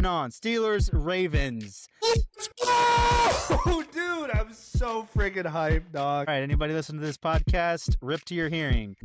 moving on. Steelers, Ravens. Let's go! Dude, I'm so freaking hyped, dog. All right, anybody listen to this podcast, rip to your hearing.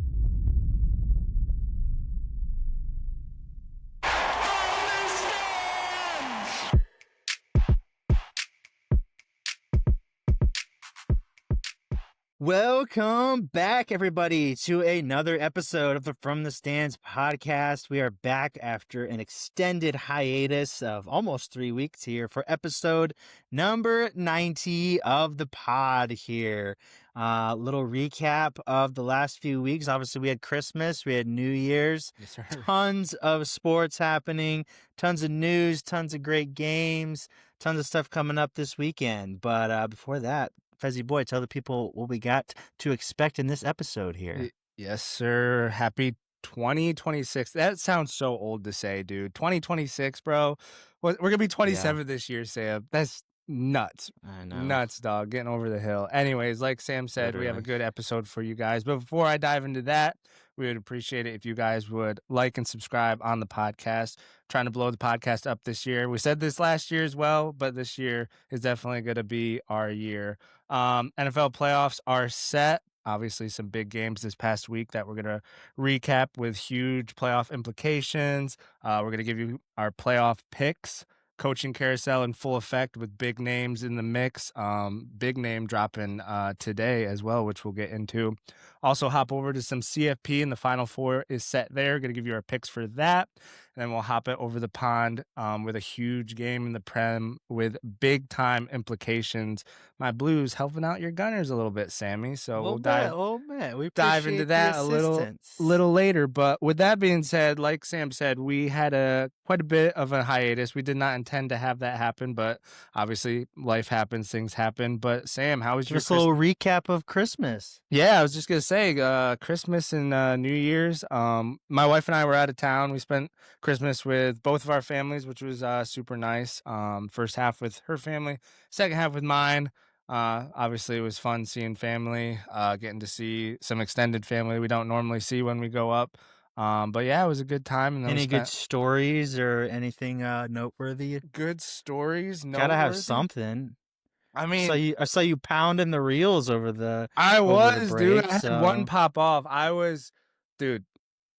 Welcome back, everybody, to another episode of the From the Stands podcast. We are back after an extended hiatus of almost 3 weeks here for episode number 90 of the pod here. Little recap of the last few weeks. Obviously, we had Christmas, we had New Year's, Yes, sir. Tons of sports happening, tons of news, tons of great games, tons of stuff coming up this weekend. But before that, Fezzy Boy, tell the people what we got to expect in this episode here. Yes, sir. Happy 2026. That sounds so old to say, dude. 2026, bro. We're going to be 27 this year, Sam. That's nuts. I know. Nuts, dog. Getting over the hill. Anyways, like Sam said, we have a good episode for you guys. But before I dive into that, we would appreciate it if you guys would like and subscribe on the podcast. Trying to blow the podcast up this year. We said this last year as well, but this year is definitely going to be our year. NFL playoffs are set. Obviously, some big games this past week that we're going to recap with huge playoff implications. We're going to give you our playoff picks. Coaching carousel in full effect with big names in the mix. Big name dropping today as well, which we'll get into. Also hop over to some CFP, and the Final Four is set there. Going to give you our picks for that. And then we'll hop it over the pond with a huge game in the Prem with big-time implications. My Blues helping out your Gunners a little bit, Sammy. So we'll dive into that a little later. But with that being said, like Sam said, we had quite a bit of a hiatus. We did not intend to have that happen, but obviously life happens, things happen. But Sam, how was your little recap of Christmas? Yeah, I was just going to say Christmas and New Year's. My wife and I were out of town. We spent Christmas with both of our families, which was super nice. First half with her family, second half with mine. Obviously, it was fun seeing family, getting to see some extended family we don't normally see when we go up. But yeah, it was a good time. And any good stories or anything noteworthy? Good stories? Gotta have something. I mean, I saw you pounding the reels over the. Dude. I had one pop off. Dude.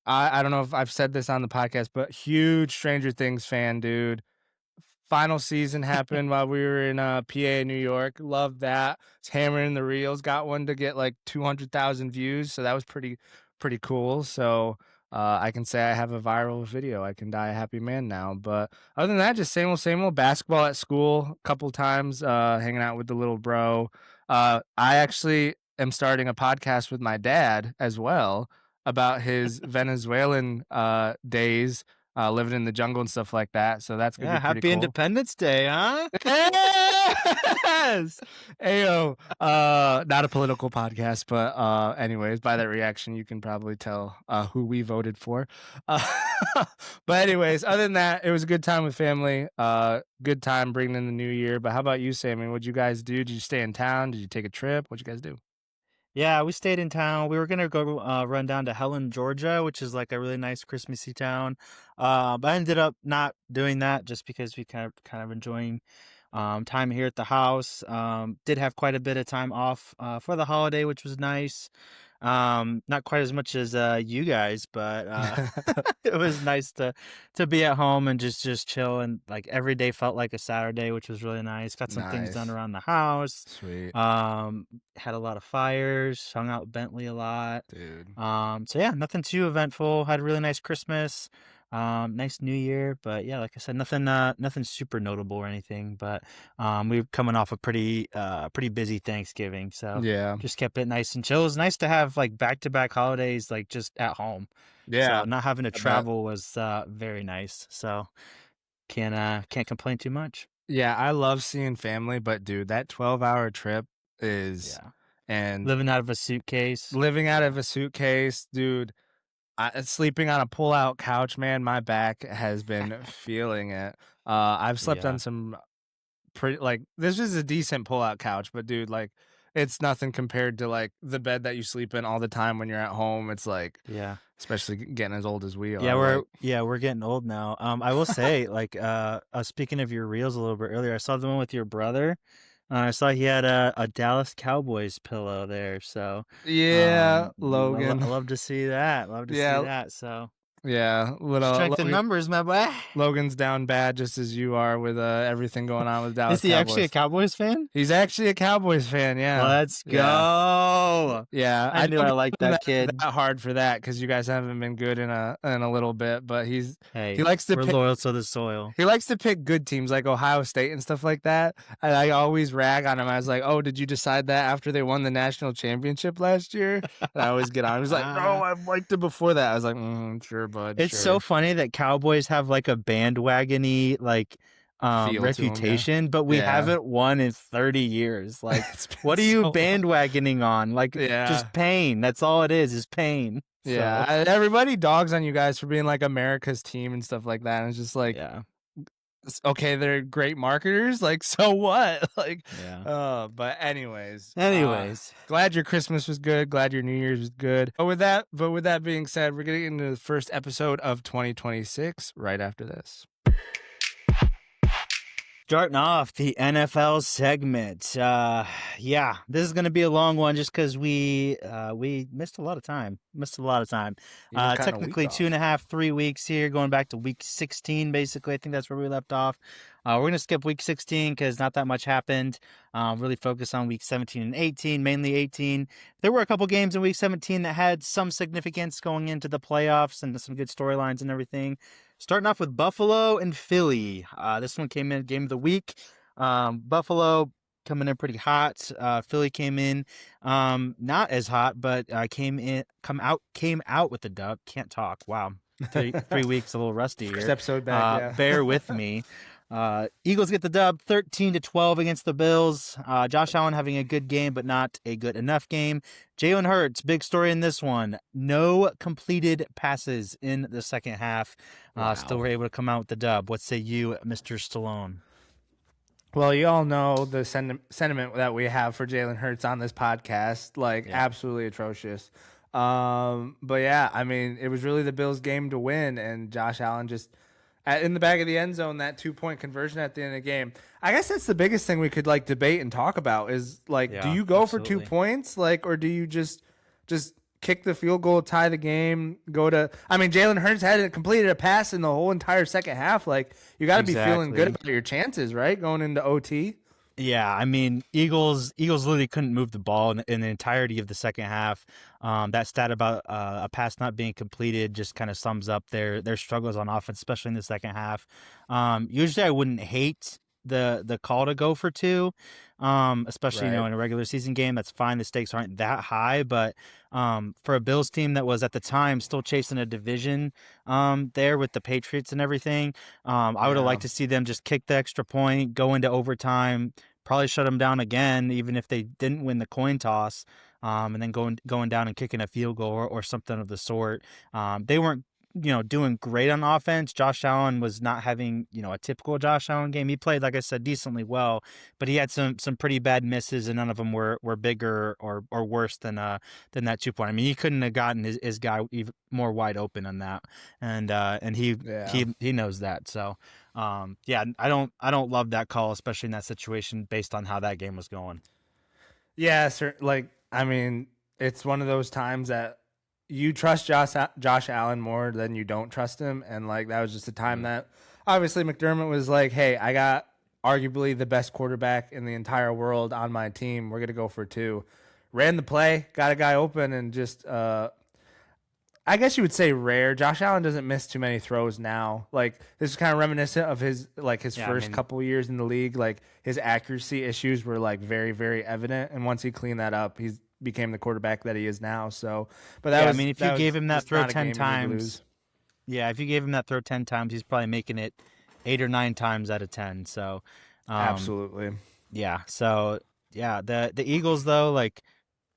I don't know if I've said this on the podcast, but huge Stranger Things fan, dude. Final season happened while we were in PA, New York. Loved that. It's hammering the reels. Got one to get like 200,000 views, so that was pretty cool. So I can say I have a viral video. I can die a happy man now. But other than that, just same old basketball at school. A couple times hanging out with the little bro. I actually am starting a podcast with my dad as well about his Venezuelan days. Living in the jungle and stuff like that. So that's gonna be pretty happy cool. Independence Day, huh? Yes. Ayo. Not a political podcast, but anyways, by that reaction, you can probably tell who we voted for. But anyways, other than that, it was a good time with family. Good time bringing in the new year. But how about you, Sammy? What'd you guys do? Did you stay in town? Did you take a trip? What'd you guys do? Yeah, we stayed in town. We were going to go run down to Helen, Georgia, which is like a really nice Christmassy town. But I ended up not doing that just because we kind of enjoying time here at the house. Did have quite a bit of time off for the holiday, which was nice. Not quite as much as you guys, but it was nice to be at home and just chill, and like every day felt like a Saturday, which was really nice. Got some things done around the house. Sweet. Had a lot of fires, hung out with Bentley a lot. Dude. So yeah, nothing too eventful. Had a really nice Christmas. Nice New Year, but yeah, like I said, nothing super notable or anything, but we were coming off a pretty busy Thanksgiving, so yeah, just kept it nice and chill. It was nice to have like back-to-back holidays, like just at home. Yeah, so not having to travel was very nice, so can't complain too much. Yeah, I love seeing family, but dude, that 12-hour trip is and living out of a suitcase, dude. Sleeping on a pull-out couch, man, my back has been feeling it. I've slept on some pretty, like, this is a decent pull-out couch, but dude, like, it's nothing compared to like the bed that you sleep in all the time when you're at home. It's like, Yeah. especially getting as old as we are. Yeah, like, we're getting old now. I will say, like, speaking of your reels a little bit earlier, I saw the one with your brother. I saw he had a Dallas Cowboys pillow there. So, yeah, I Logan. love to see that. Love to see Yeah, that. So, yeah, little strength in Logan, numbers, my boy. Logan's down bad just as you are with everything going on with Is Dallas he actually a Cowboys. Cowboys fan? He's actually a Cowboys fan. Yeah, Let's yeah. go. Yeah, I I knew don't I give liked him that kid. that hard for that because you guys haven't been good in a little bit. But he Hey, likes to we're pick loyal to the soil. he likes to pick good teams like Ohio State and stuff like that. And I always rag on him. I was like, "Oh, did you decide that after they won the national championship last year?" And I always get on. He was like, "No, I've liked it before that." I was like, "Sure, bud, It's so sure." funny that Cowboys have like a bandwagony like Feel to him, yeah, reputation, but we yeah. haven't won in 30 years. Like, It's been what are you so long. bandwagoning on? Like, Yeah. just pain. That's all it is pain. Yeah, So, everybody dogs on you guys for being like America's team and stuff like that. And it's just like, yeah. okay, they're great marketers. Like, so what? Like, Yeah. but anyways, Anyways, glad your Christmas was good. Glad your New Year's was good. But with that being said, we're getting into the first episode of 2026 right after this. starting off the NFL segment. Yeah, this is going to be a long one just because we missed a lot of time. You were kind of weak Technically off. 2.5, 3 weeks here, going back to week 16, basically. I think that's where we left off. We're going to skip week 16 because not that much happened. Really focus on week 17 and 18, mainly 18. There were a couple games in week 17 that had some significance going into the playoffs and some good storylines and everything. Starting off with Buffalo and Philly. This one came in game of the week. Buffalo coming in pretty hot. Philly came in not as hot, but came out with the dub. Can't talk. Wow. 3 weeks, a little rusty First here. episode back, yeah. Bear with me. Eagles get the dub 13-12 against the Bills. Josh Allen having a good game, but not a good enough game. Jalen Hurts, big story in this one. No completed passes in the second half. Wow. Still were able to come out with the dub. What say you, Mr. Stallone? Well, you all know the sentiment that we have for Jalen Hurts on this podcast, like absolutely atrocious. But yeah, I mean, it was really the Bills' game to win, and Josh Allen just in the back of the end zone, that 2-point conversion at the end of the game. I guess that's the biggest thing we could like debate and talk about is like, do you go for 2 points, like, or do you just kick the field goal, tie the game, I mean, Jalen Hurts hadn't completed a pass in the whole entire second half. Like, you got to be feeling good about your chances, right? Going into OT. Yeah, I mean, Eagles literally couldn't move the ball in the entirety of the second half. That stat about a pass not being completed just kind of sums up their struggles on offense, especially in the second half. Usually I wouldn't hate the call to go for 2, especially in a regular season game. That's fine. The stakes aren't that high, but for a Bills team that was at the time still chasing a division there with the Patriots and everything, I would have liked to see them just kick the extra point, go into overtime, probably shut them down again, even if they didn't win the coin toss, and then going down and kicking a field goal or something of the sort. They weren't doing great on offense. Josh Allen was not having, a typical Josh Allen game. He played, like I said, decently well, but he had some pretty bad misses, and none of them were bigger or worse than that 2-point. I mean, he couldn't have gotten his guy even more wide open on that, and he knows that. So, yeah, I don't love that call, especially in that situation, based on how that game was going. Yeah, sir. Like, I mean, it's one of those times that you trust Josh Allen more than you don't trust him. And, like, that was just a time that obviously McDermott was like, hey, I got arguably the best quarterback in the entire world on my team. We're going to go for 2. Ran the play, got a guy open, and just I guess you would say rare. Josh Allen doesn't miss too many throws now. Like, this is kind of reminiscent of his first couple years in the league. Like, his accuracy issues were, like, very, very evident. And once he cleaned that up, he's became the quarterback that he is now. So, but that was, I mean, if you gave him that throw 10 times, if you gave him that throw 10 times, he's probably making it 8 or 9 times out of 10. So, absolutely. Yeah. So, yeah, the Eagles though, like,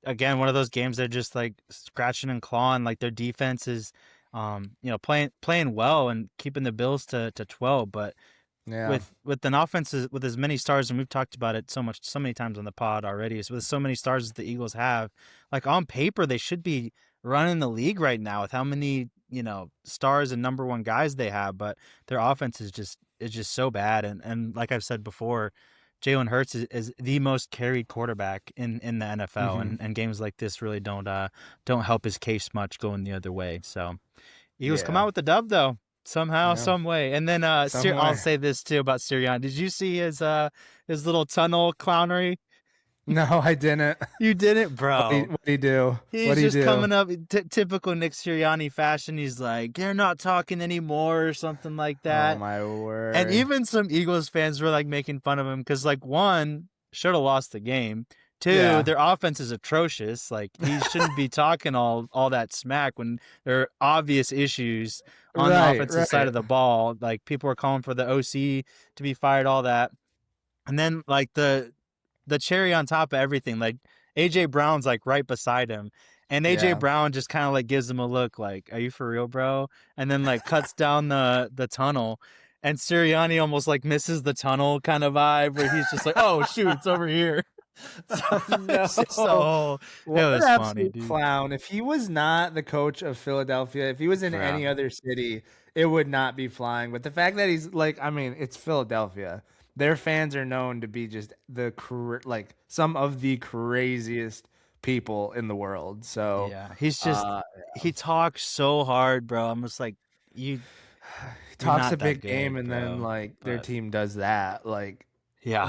again, one of those games they're just like scratching and clawing. Like, their defense is, playing well and keeping the Bills to 12, but Yeah. with an offense with as many stars, and we've talked about it so many times on the pod already. Is with so many stars as the Eagles have, like on paper they should be running the league right now with how many stars and number one guys they have, but their offense is just so bad. And like I've said before, Jalen Hurts is the most carried quarterback in the NFL, Hmm. and games like this really don't help his case much going the other way. So Eagles come Yeah. out with the dub though. Somehow, Yeah. some way. And then Some I'll way. say this too about Sirianni. Did you see his little tunnel clownery? No, I didn't. You didn't, bro. What'd he do? He's What'd he just do? coming up typical Nick Sirianni fashion. He's like, "You're not talking anymore," or something like Oh that. my And word. even some Eagles fans were like making fun of him because, like, one, should have lost the game. Two, Yeah. their offense is atrocious. Like, he shouldn't be talking all that smack when there are obvious issues on the Right, offensive side right. of the ball. Like, people are calling for the OC to be fired, all that. And then, like, the cherry on top of everything, like, AJ Brown's like right beside him. And AJ Yeah. Brown just kind of like gives him a look like, "Are you for real, bro?" And then like cuts down the tunnel, and Sirianni almost like misses the tunnel kind of vibe where he's just like, "Oh shoot, it's over here." So No. it's just oh, it What an was funny, absolute dude. clown. If he was not the coach of Philadelphia, if he was in Yeah, any other city, it would not be flying. But the fact that he's like, I mean, it's Philadelphia. Their fans are known to be just like some of the craziest people in the world. So, yeah. He's just uh, he talks so hard, bro. I'm just like, you he you're talks a not that big game good, and then bro. like their But team does that. Like, yeah.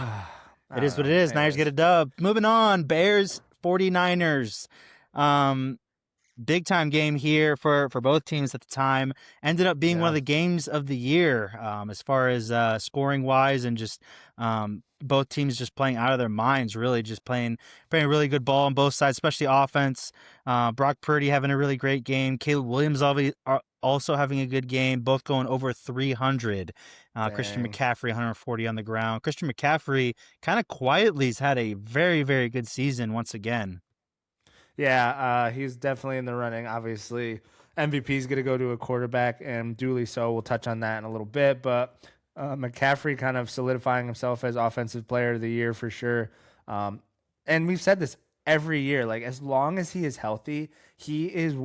I It don't is what it know. is. Niners get Anyways, a dub. Moving on. Bears 49ers. Um, big time game here for both teams at the time. Ended up being one of yeah, the games of the year as far as scoring wise, and just both teams just playing out of their minds, really just playing really good ball on both sides, especially offense. Brock Purdy having a really great game. Caleb Williams also having a good game, both going over 300. Christian dang. McCaffrey 140 on the ground. Christian McCaffrey kind of quietly has had a very, very good season once again. Yeah, he's definitely in the running. Obviously, MVP is going to go to a quarterback, and duly so. We'll touch on that in a little bit. But McCaffrey kind of solidifying himself as Offensive Player of the Year for sure. Um, and we've said this every year. Like, as long as he is healthy, he is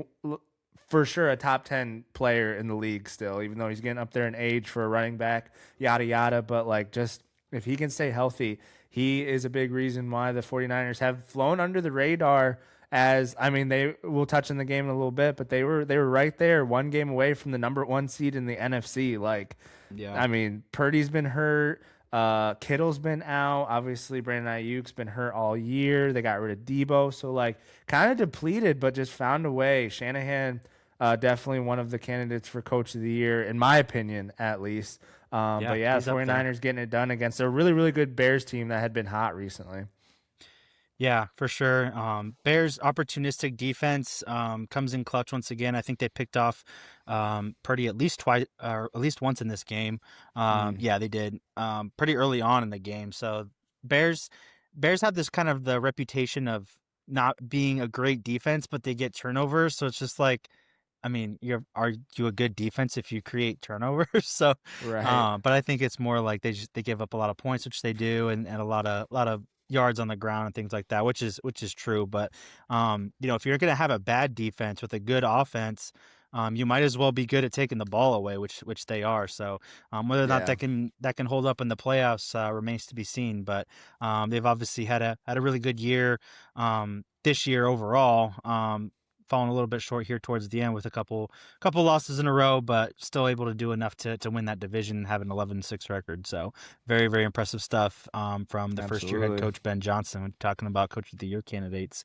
for sure a top 10 player in the league still, even though he's getting up there in age for a running back, yada, yada. But, like, just if he can stay healthy, he is a big reason why the 49ers have flown under the radar as I mean they will touch in the game in a little bit, but they were right there, one game away from the number one seed in the NFC. Like, Yeah. I mean, Purdy's been hurt, Kittle's been out, obviously Brandon Ayuk's been hurt all year. They got rid of Debo, so like kind of depleted, but just found a way. Shanahan, definitely one of the candidates for coach of the year, in my opinion, at least. But Yeah, yeah, he's the up there. 49ers getting it done against a really, really good Bears team that had been hot recently. Yeah, for sure. Bears opportunistic defense comes in clutch once again. I think they picked off Purdy at least twice, or at least once in this game. Mm, Yeah, they did. Pretty early on in the game. So Bears, Bears have this kind of the reputation of not being a great defense, but they get turnovers. So it's just like, I mean, are you a good defense if you create turnovers? So, right. but I think it's more like they give up a lot of points, which they do, and a lot of yards on the ground and things like that, which is true. But if you're gonna have a bad defense with a good offense, you might as well be good at taking the ball away, which they are. So whether or not Yeah. that can hold up in the playoffs remains to be seen. But they've obviously had a really good year this year overall. Falling a little bit short here towards the end with a couple losses in a row, but still able to do enough to win that division and have an 11-6 record. So very, very impressive stuff from the first year head Absolutely. coach Ben Johnson. Talking about coach of the year candidates,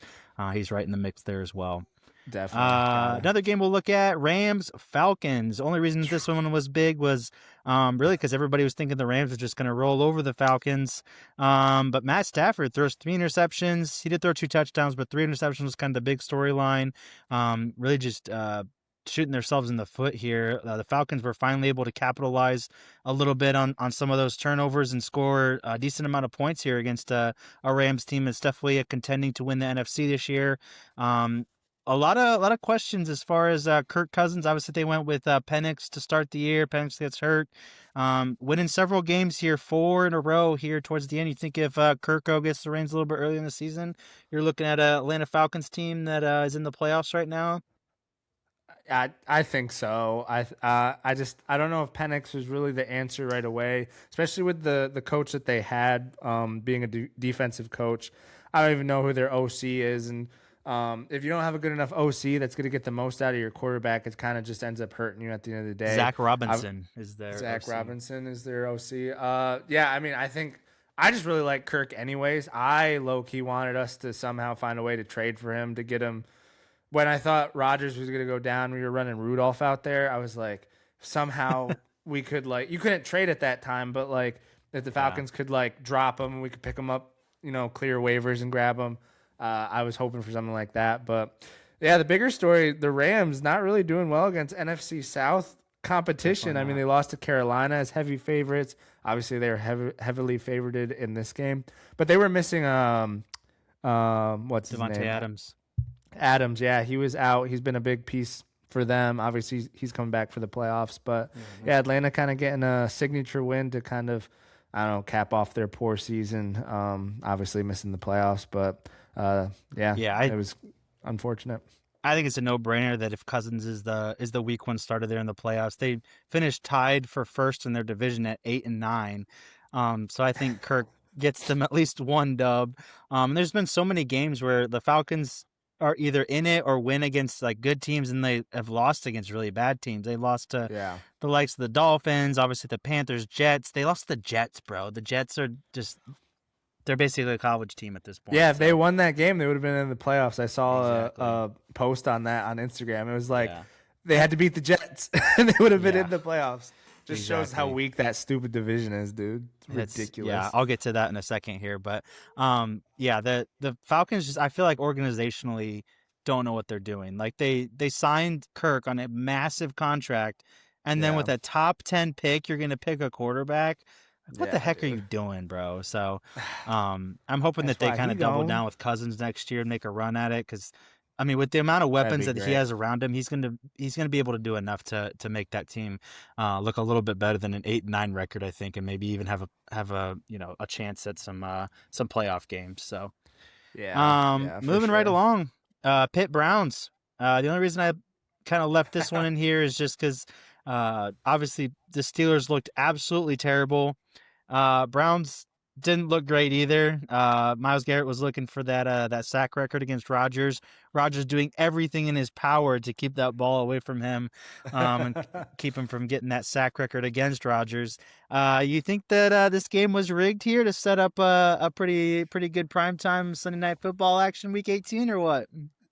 he's right in the mix there as well. Definitely. Gotta. Another game we'll look at, Rams Falcons. Only reason this one was big was really because everybody was thinking the Rams were just going to roll over the Falcons. But Matt Stafford throws 3 interceptions. He did throw 2 touchdowns, but 3 interceptions was kind of the big storyline. Really just shooting themselves in the foot here. The Falcons were finally able to capitalize a little bit on some of those turnovers and score a decent amount of points here against a Rams team that's definitely contending to win the NFC this year. a lot of questions as far as Kirk Cousins. Obviously, they went with Penix to start the year. Penix gets hurt. Winning several games here, 4 in a row here towards the end. You think if Kirko gets the reins a little bit early in the season, you're looking at a Atlanta Falcons team that is in the playoffs right now? I think so. I don't know if Penix was really the answer right away, especially with the coach that they had, being a defensive coach. I don't even know who their OC is, and if you don't have a good enough OC that's going to get the most out of your quarterback, it kind of just ends up hurting you at the end of the day. Zach Robinson is their Zach OC. Robinson is their OC. Yeah, I mean, I think I just really like Kirk anyways. I low key wanted us to somehow find a way to trade for him to get him. When I thought Rodgers was going to go down, we were running Rudolph out there. I was like, somehow we could, like, you couldn't trade at that time, but like if the Falcons could like drop him and we could pick him up, clear waivers and grab him. I was hoping for something like that. But yeah, the bigger story, the Rams not really doing well against NFC South competition. I mean, they lost to Carolina as heavy favorites. Obviously, they were heavily favored in this game, but they were missing what's his name? Devontae Adams. Adams, yeah, he was out. He's been a big piece for them. Obviously, he's coming back for the playoffs. But yeah, Atlanta kind of getting a signature win to kind of, I don't know, cap off their poor season. Obviously missing the playoffs, but it was unfortunate. I think it's a no-brainer that if Cousins is the week 1 starter there in the playoffs, they finished tied for first in their division at 8-9. So I think Kirk gets them at least one dub. There's been so many games where the Falcons are either in it or win against like good teams, and they have lost against really bad teams. They lost to the likes of the Dolphins, obviously the Panthers, Jets. They lost to the Jets, bro. The Jets are just, they're basically a college team at this point. Yeah, if they won that game, they would have been in the playoffs. I saw a post on that on Instagram. It was like they had to beat the Jets and they would have been in the playoffs. Just shows how weak that stupid division is, dude. It's ridiculous. Yeah, I'll get to that in a second here. But the Falcons just, I feel like organizationally don't know what they're doing. Like they signed Kirk on a massive contract, and then with a top 10 pick, you're gonna pick a quarterback. What the heck are you doing, bro? So I'm hoping that they kind of double down with Cousins next year and make a run at it, because I mean, with the amount of weapons that he has around him, he's gonna be able to do enough to make that team look a little bit better than an 8-9 record, I think, and maybe even have a chance at some playoff games. So moving right along, Pitt Browns. The only reason I kind of left this one in here is just because obviously the Steelers looked absolutely terrible. Browns didn't look great either. Myles Garrett was looking for that sack record against Rodgers. Rodgers doing everything in his power to keep that ball away from him, and keep him from getting that sack record against Rodgers. You think that this game was rigged here to set up a pretty good primetime Sunday Night Football action Week 18, or what?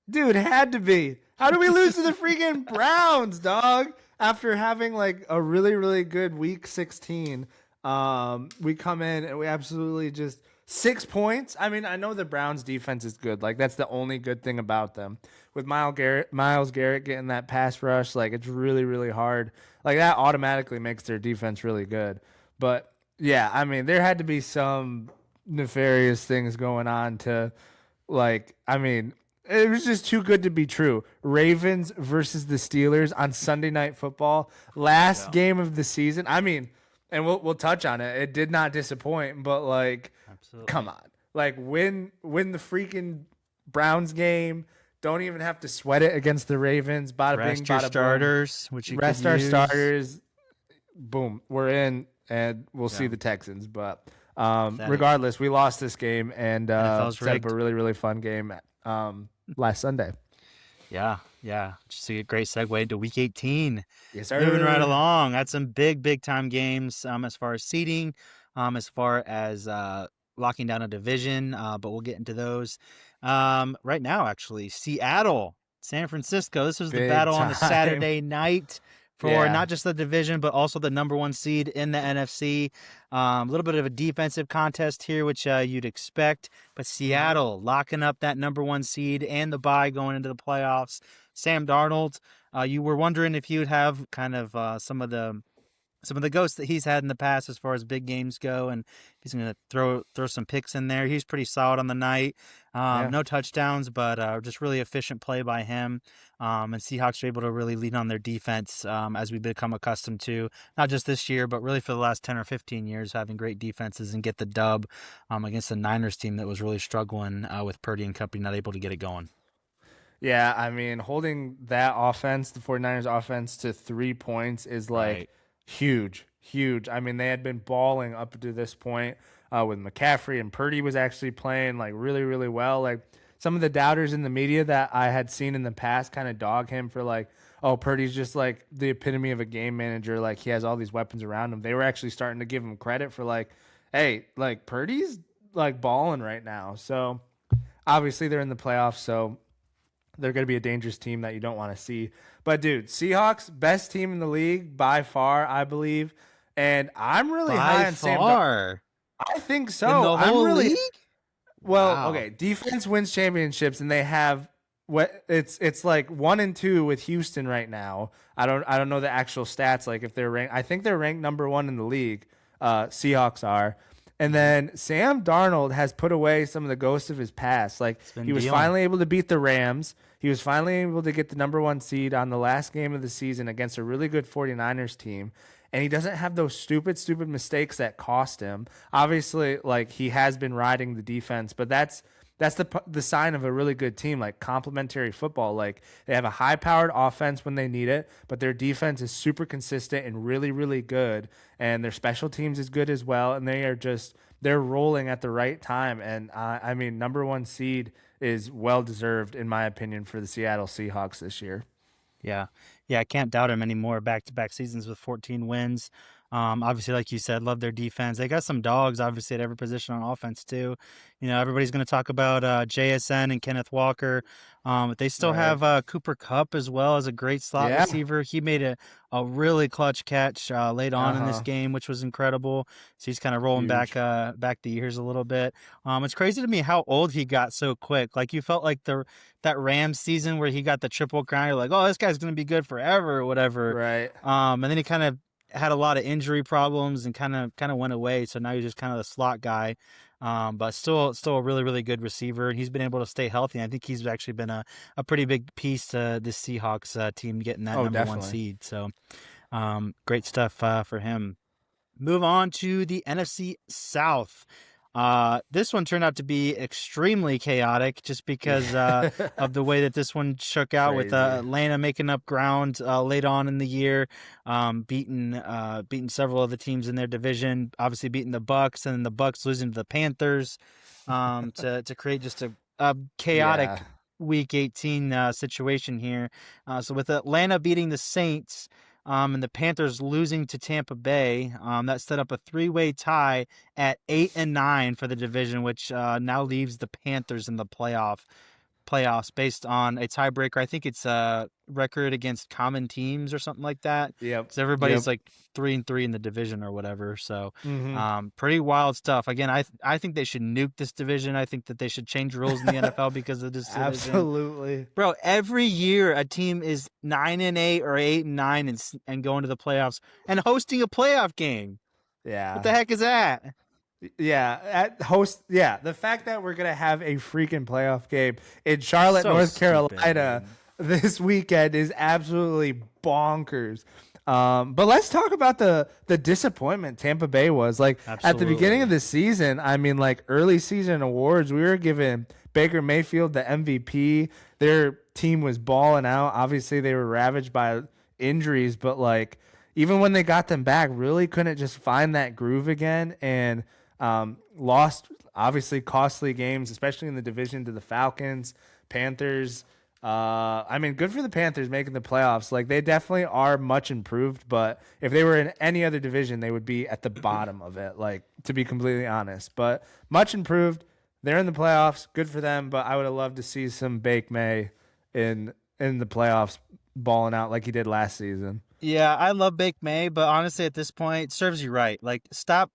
Dude, had to be. How do we lose to the freaking Browns, dog? After having like a really, really good Week 16. We come in and we absolutely just 6 points. I mean, I know the Browns defense is good. Like, that's the only good thing about them. With Myles Garrett getting that pass rush, like, it's really, really hard. Like, that automatically makes their defense really good. But yeah, I mean, there had to be some nefarious things going on to, like, I mean, it was just too good to be true. Ravens versus the Steelers on Sunday Night Football, last game of the season. I mean, and we'll touch on it. It did not disappoint, but like, come on, like win the freaking Browns game. Don't even have to sweat it against the Ravens. Bada bing, rest your bada starters, boom. which you rest could our use. starters. Boom, we're in, and we'll see the Texans. But regardless, we lost this game and set up a really, really fun game last Sunday. Yeah. Just a great segue into Week 18. Yes, sir. Moving right along. Had some big time games as far as seeding, as far as locking down a division, but we'll get into those. Right now, actually, Seattle, San Francisco. This was the battle on the Saturday night for not just the division, but also the number 1 seed in the NFC. A little bit of a defensive contest here, which you'd expect. But Seattle locking up that number 1 seed and the bye going into the playoffs. Sam Darnold, you were wondering if you'd have kind of some of the some of the ghosts that he's had in the past as far as big games go, and he's going to throw some picks in there. He's pretty solid on the night. Yeah. No touchdowns, but just really efficient play by him. And Seahawks are able to really lean on their defense as we become accustomed to, not just this year, but really for the last 10 or 15 years, having great defenses and get the dub against the Niners team that was really struggling with Purdy and company, not able to get it going. Yeah, I mean, holding that offense, the 49ers offense, to 3 points is like Right. huge. I mean, they had been balling up to this point with McCaffrey, and Purdy was actually playing like really, really well. Like some of the doubters in the media that I had seen in the past kind of dog him for like, oh, Purdy's just like the epitome of a game manager. Like he has all these weapons around him. They were actually starting to give him credit for like, hey, like Purdy's like balling right now. So obviously they're in the playoffs, so they're going to be a dangerous team that you don't want to see. But, dude, Seahawks, best team in the league by far, I believe. And I'm really high on Sam Darnold. I think so. In the whole league? Well, Wow. okay, defense wins championships, and they have it's like 1 and 2 with Houston right now. I don't know the actual stats, like if they're ranked. I think they're ranked number 1 in the league. Seahawks are. And then Sam Darnold has put away some of the ghosts of his past. Like he was finally able to beat the Rams. He was finally able to get the number 1 seed on the last game of the season against a really good 49ers team. And he doesn't have those stupid mistakes that cost him. Obviously, like he has been riding the defense, but that's the sign of a really good team, like complementary football. Like they have a high-powered offense when they need it, but their defense is super consistent and really, really good. And their special teams is good as well. And they're rolling at the right time. And I mean, number 1 seed is well-deserved, in my opinion, for the Seattle Seahawks this year. Yeah. I can't doubt him anymore. Back-to-back seasons with 14 wins. Obviously, like you said, love their defense. They got some dogs, obviously, at every position on offense, too. You know, everybody's going to talk about JSN and Kenneth Walker. But they still have Cooper Kupp as well as a great slot receiver. He made a really clutch catch late on in this game, which was incredible. So he's kind of rolling back the years a little bit. It's crazy to me how old he got so quick. Like you felt like that Rams season where he got the triple crown. You're like, oh, this guy's going to be good forever or whatever. Right. And then he kind of had a lot of injury problems and kind of went away. So now he's just kind of the slot guy. But still a really, really good receiver. And he's been able to stay healthy. I think he's actually been a pretty big piece to this Seahawks team getting that number 1 seed. So great stuff for him. Move on to the NFC South. This one turned out to be extremely chaotic just because of the way that this one shook out. Crazy. With Atlanta making up ground late on in the year, beating several of the teams in their division, obviously beating the Bucs, and then the Bucs losing to the Panthers to create just a chaotic Week 18 situation here. So with Atlanta beating the Saints, and the Panthers losing to Tampa Bay, that set up a 3-way tie at 8-9 for the division, which now leaves the Panthers in the playoffs based on a tiebreaker. I think it's a record against common teams or something like that. Yep. So everybody's like 3-3 in the division or whatever. So pretty wild stuff. Again, I think they should nuke this division. I think that they should change rules in the NFL because of this division. Absolutely. Bro, every year a team is 9-8 or 8-9 and going to the playoffs and hosting a playoff game. Yeah. What the heck is that? Yeah, the fact that we're gonna have a freaking playoff game in Charlotte, North Carolina this weekend is absolutely bonkers. But let's talk about the disappointment Tampa Bay was. Like at the beginning of the season, I mean, like early season awards, we were giving Baker Mayfield the MVP. Their team was balling out. Obviously, they were ravaged by injuries, but like even when they got them back, really couldn't just find that groove again, and lost obviously costly games, especially in the division, to the Falcons, Panthers. I mean, good for the Panthers making the playoffs. Like they definitely are much improved, but if they were in any other division, they would be at the bottom of it, like to be completely honest. But much improved. They're in the playoffs. Good for them, but I would have loved to see some Bake May in the playoffs balling out like he did last season. Yeah, I love Bake May, but honestly at this point, it serves you right. Like stop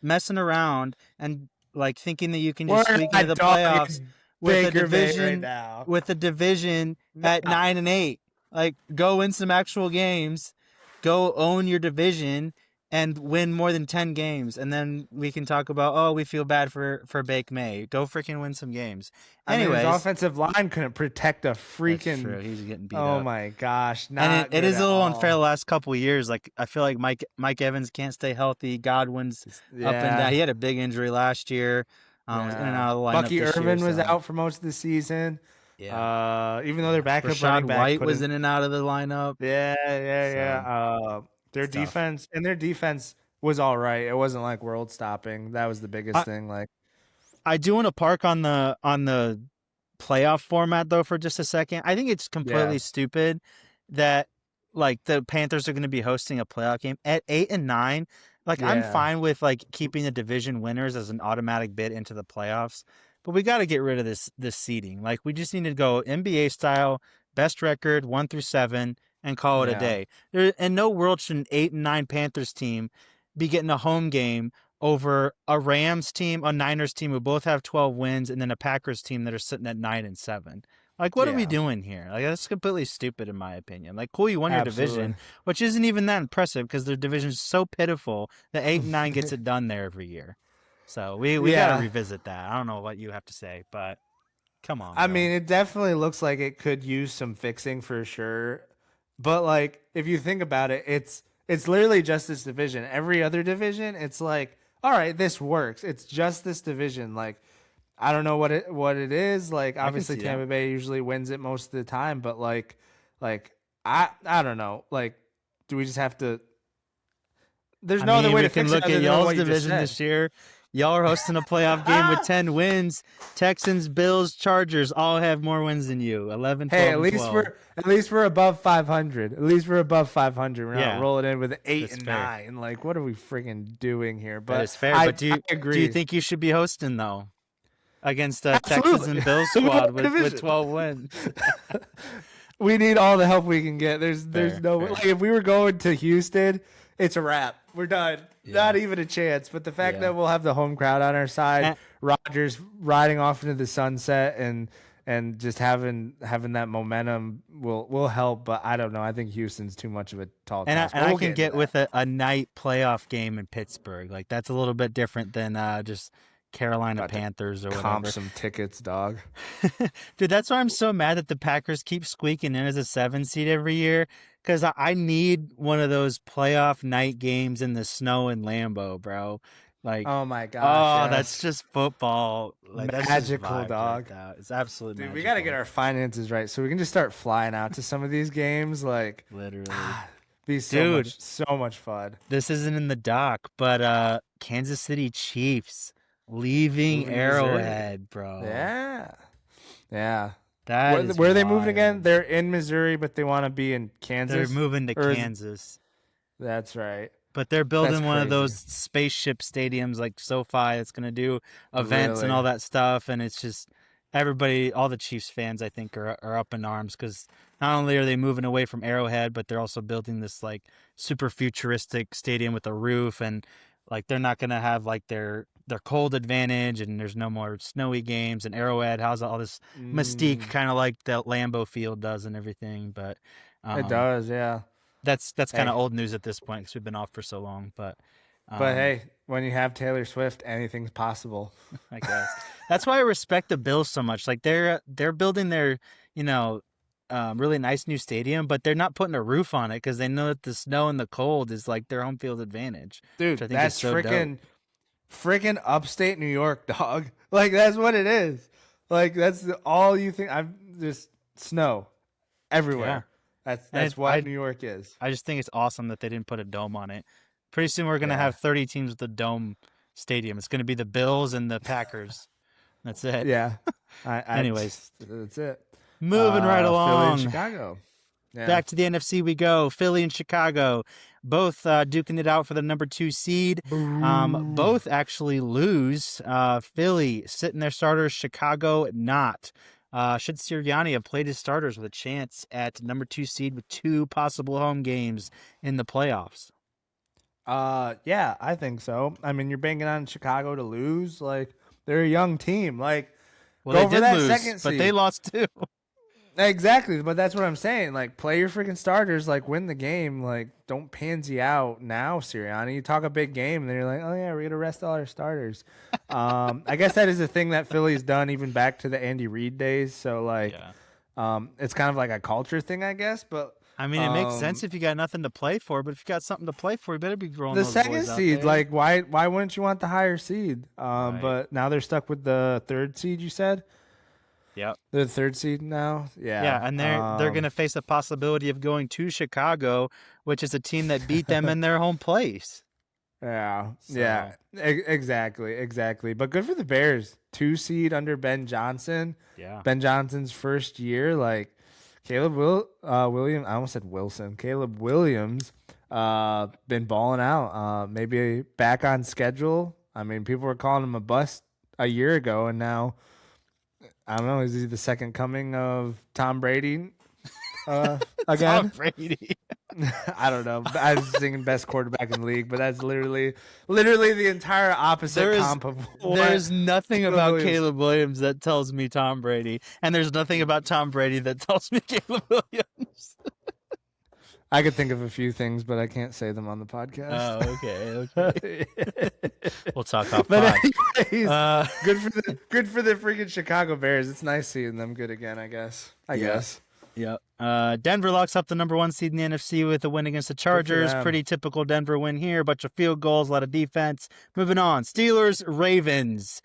messing around and like thinking that you can just squeak into the playoffs with a division at 9-8. Like go win some actual games, go own your division, and win more than 10 games, and then we can talk about, oh, we feel bad for Bake May. Go freaking win some games. I mean, his Anyways, offensive line couldn't protect a that's freaking. true. He's getting beat Oh up. my gosh, And not it good is a at little unfair the all. last couple of years. Like, I feel like Mike Evans can't stay healthy. Godwin's up and down. Yeah, He had a big injury last year. Was in and yeah. out of the lineup Bucky this year. Irvin was So out for most of the season. yeah, Even though their backup Rashad running back White was couldn't. in and out of the lineup. Yeah, yeah, So yeah. Their it's tough. defense was all right. It wasn't like world stopping. That was the biggest I, thing. Like, I do want to park on the playoff format though for just a second. I think it's yeah, completely stupid that like the Panthers are going to be hosting a playoff game at 8 and 9. Like I'm yeah, fine with like keeping the division winners as an automatic bid into the playoffs, but we got to get rid of this seeding. Like we just need to go NBA style, best record 1 through 7 and call it a yeah, day. There in no world should an 8 and 9 Panthers team be getting a home game over a Rams team, a Niners team who both have 12 wins, and then a Packers team that are sitting at 9 and 7. Like, what are we yeah. doing here? Like, that's completely stupid in my opinion. Like, cool, you won your Absolutely. division, which isn't even that impressive because their division is so pitiful that 8 and 9 gets it done there every year. So we got to Yeah. revisit that. I don't know what you have to say, but come on, I bro. mean, it definitely looks like it could use some fixing for sure. But like, if you think about it, it's literally just this division. Every other division, it's like, all right, this works. It's just this division. Like, I don't know what it is. Like, I can obviously see Tampa that. Bay usually wins it most of the time, but like I don't know. Like, do we just have to? There's I no other mean, way we to can fix it look other at than y'all's what you just division said. this year. Y'all are hosting a playoff game with 10 wins. Texans, Bills, Chargers all have more wins than you. 11, Hey, 12, and 12. at least we're above 500. At least we're above 500. We're not Yeah, rolling in with 8 that's and fair. 9. Like, what are we freaking doing here? That But is fair. I But I do you agree. think you should be hosting though against Texas Absolutely. and Bills We won squad our with division. 12 wins? We need all the help we can get. There's Fair, no fair. like if we were going to Houston, it's a wrap. We're done. Yeah. Not even a chance. But the fact Yeah. that we'll have the home crowd on our side, And, Rodgers riding off into the sunset and just having that momentum will help. But I don't know. I think Houston's too much of a tall task. But I we'll can get into get that. with a night playoff game in Pittsburgh. Like that's a little bit different than just Carolina About to Panthers or comp whatever. some tickets, dog. Dude, that's why I'm so mad that the Packers keep squeaking in as a 7 seed every year. Because I need one of those playoff night games in the snow in Lambeau, bro. Like, Oh my gosh, oh, that's yes. just football. Like, that's just Magical, vibes right dog. there. It's absolutely Dude, we got to get magical. our finances right so we can just start flying out to some of these games. Like, Literally. be Dude, so much fun. this isn't in the doc, but Kansas City Chiefs leaving Moving to Missouri. Arrowhead, bro. Yeah, yeah. That is Where are they moving again? wild. They're in Missouri, but they want to be in They're Kansas. moving to Or Kansas. that's right. But they're That's building one of crazy. those spaceship stadiums like SoFi that's going to do events and all Really. that stuff. And it's just everybody, all the Chiefs fans, I think, are up in arms because not only are they moving away from Arrowhead, but they're also building this like super futuristic stadium with a roof. And like they're not going to have like their cold advantage and there's no more snowy games. And Arrowhead has all this mystique, Mm, kind of like the Lambeau Field does and everything. But it um, does, yeah. that's kind of Hey, old news at this point because we've been off for so long. But but um, hey, when you have Taylor Swift, anything's possible. I guess that's why I respect the Bills so much. Like they're building their you know really nice new stadium, but they're not putting a roof on it because they know that the snow and the cold is like their home field advantage, which Dude, I think is that's so dope. freaking upstate New York, dog. Like that's what it is. Like that's all you think. I've just snow Yeah, everywhere. and That's what New York is. I just think it's awesome that they didn't put a dome on it. Pretty soon we're gonna Yeah, have 30 teams with a dome stadium. It's gonna be the Bills and the Packers. That's it. yeah. Anyways, That's it. moving right Philly and along. Chicago. Yeah. Back to the NFC we go. Philly and Chicago, both duking it out for the number 2 seed. Boo. Both actually lose. Philly sitting their starters, Chicago not. Should Sirianni have played his starters with a chance at number 2 seed with 2 possible home games in the playoffs? Yeah, I think so. I mean, you're banking on Chicago to lose. Like they're a young team. Like Well, go they for did that lose, second but seed. they lost too. Exactly, but that's what I'm saying. Like, play your freaking starters. Like, win the game. Like, don't pansy out now, Sirianni. You talk a big game, and then you're like, oh yeah, we're gonna rest all our starters. I guess that is a thing that Philly's done even back to the Andy Reid days. So like, Yeah. it's kind of like a culture thing, I guess. But I mean, it makes sense if you got nothing to play for, but if you got something to play for, you better be throwing the those second boys out seed, there. like, why wouldn't you want the higher seed? Right. But now they're stuck with the third seed. You said. Yep. They're the third seed now. Yeah. Yeah, and they're going to face a possibility of going to Chicago, which is a team that beat them in their home place. Yeah. So. Yeah. Exactly. But good for the Bears. 2 seed under Ben Johnson. Yeah. Ben Johnson's first year. Like Williams. I almost said Wilson. Caleb Williams. Been balling out. Maybe back on schedule. I mean, people were calling him a bust a year ago, and now I don't know. Is he the second coming of Tom Brady? Again, Tom Brady. I don't know. I was thinking best quarterback in the league, but that's literally the entire opposite comp of what there's nothing Caleb about Williams. Caleb Williams that tells me Tom Brady, and there's nothing about Tom Brady that tells me Caleb Williams. I could think of a few things, but I can't say them on the podcast. Oh, okay. We'll talk off But pod. anyways, good for the freaking Chicago Bears. It's nice seeing them good again, I guess. I guess. Yep. Denver locks up the number 1 seed in the NFC with a win against the Chargers. Pretty typical Denver win here. A bunch of field goals, a lot of defense. Moving on. Steelers, Ravens.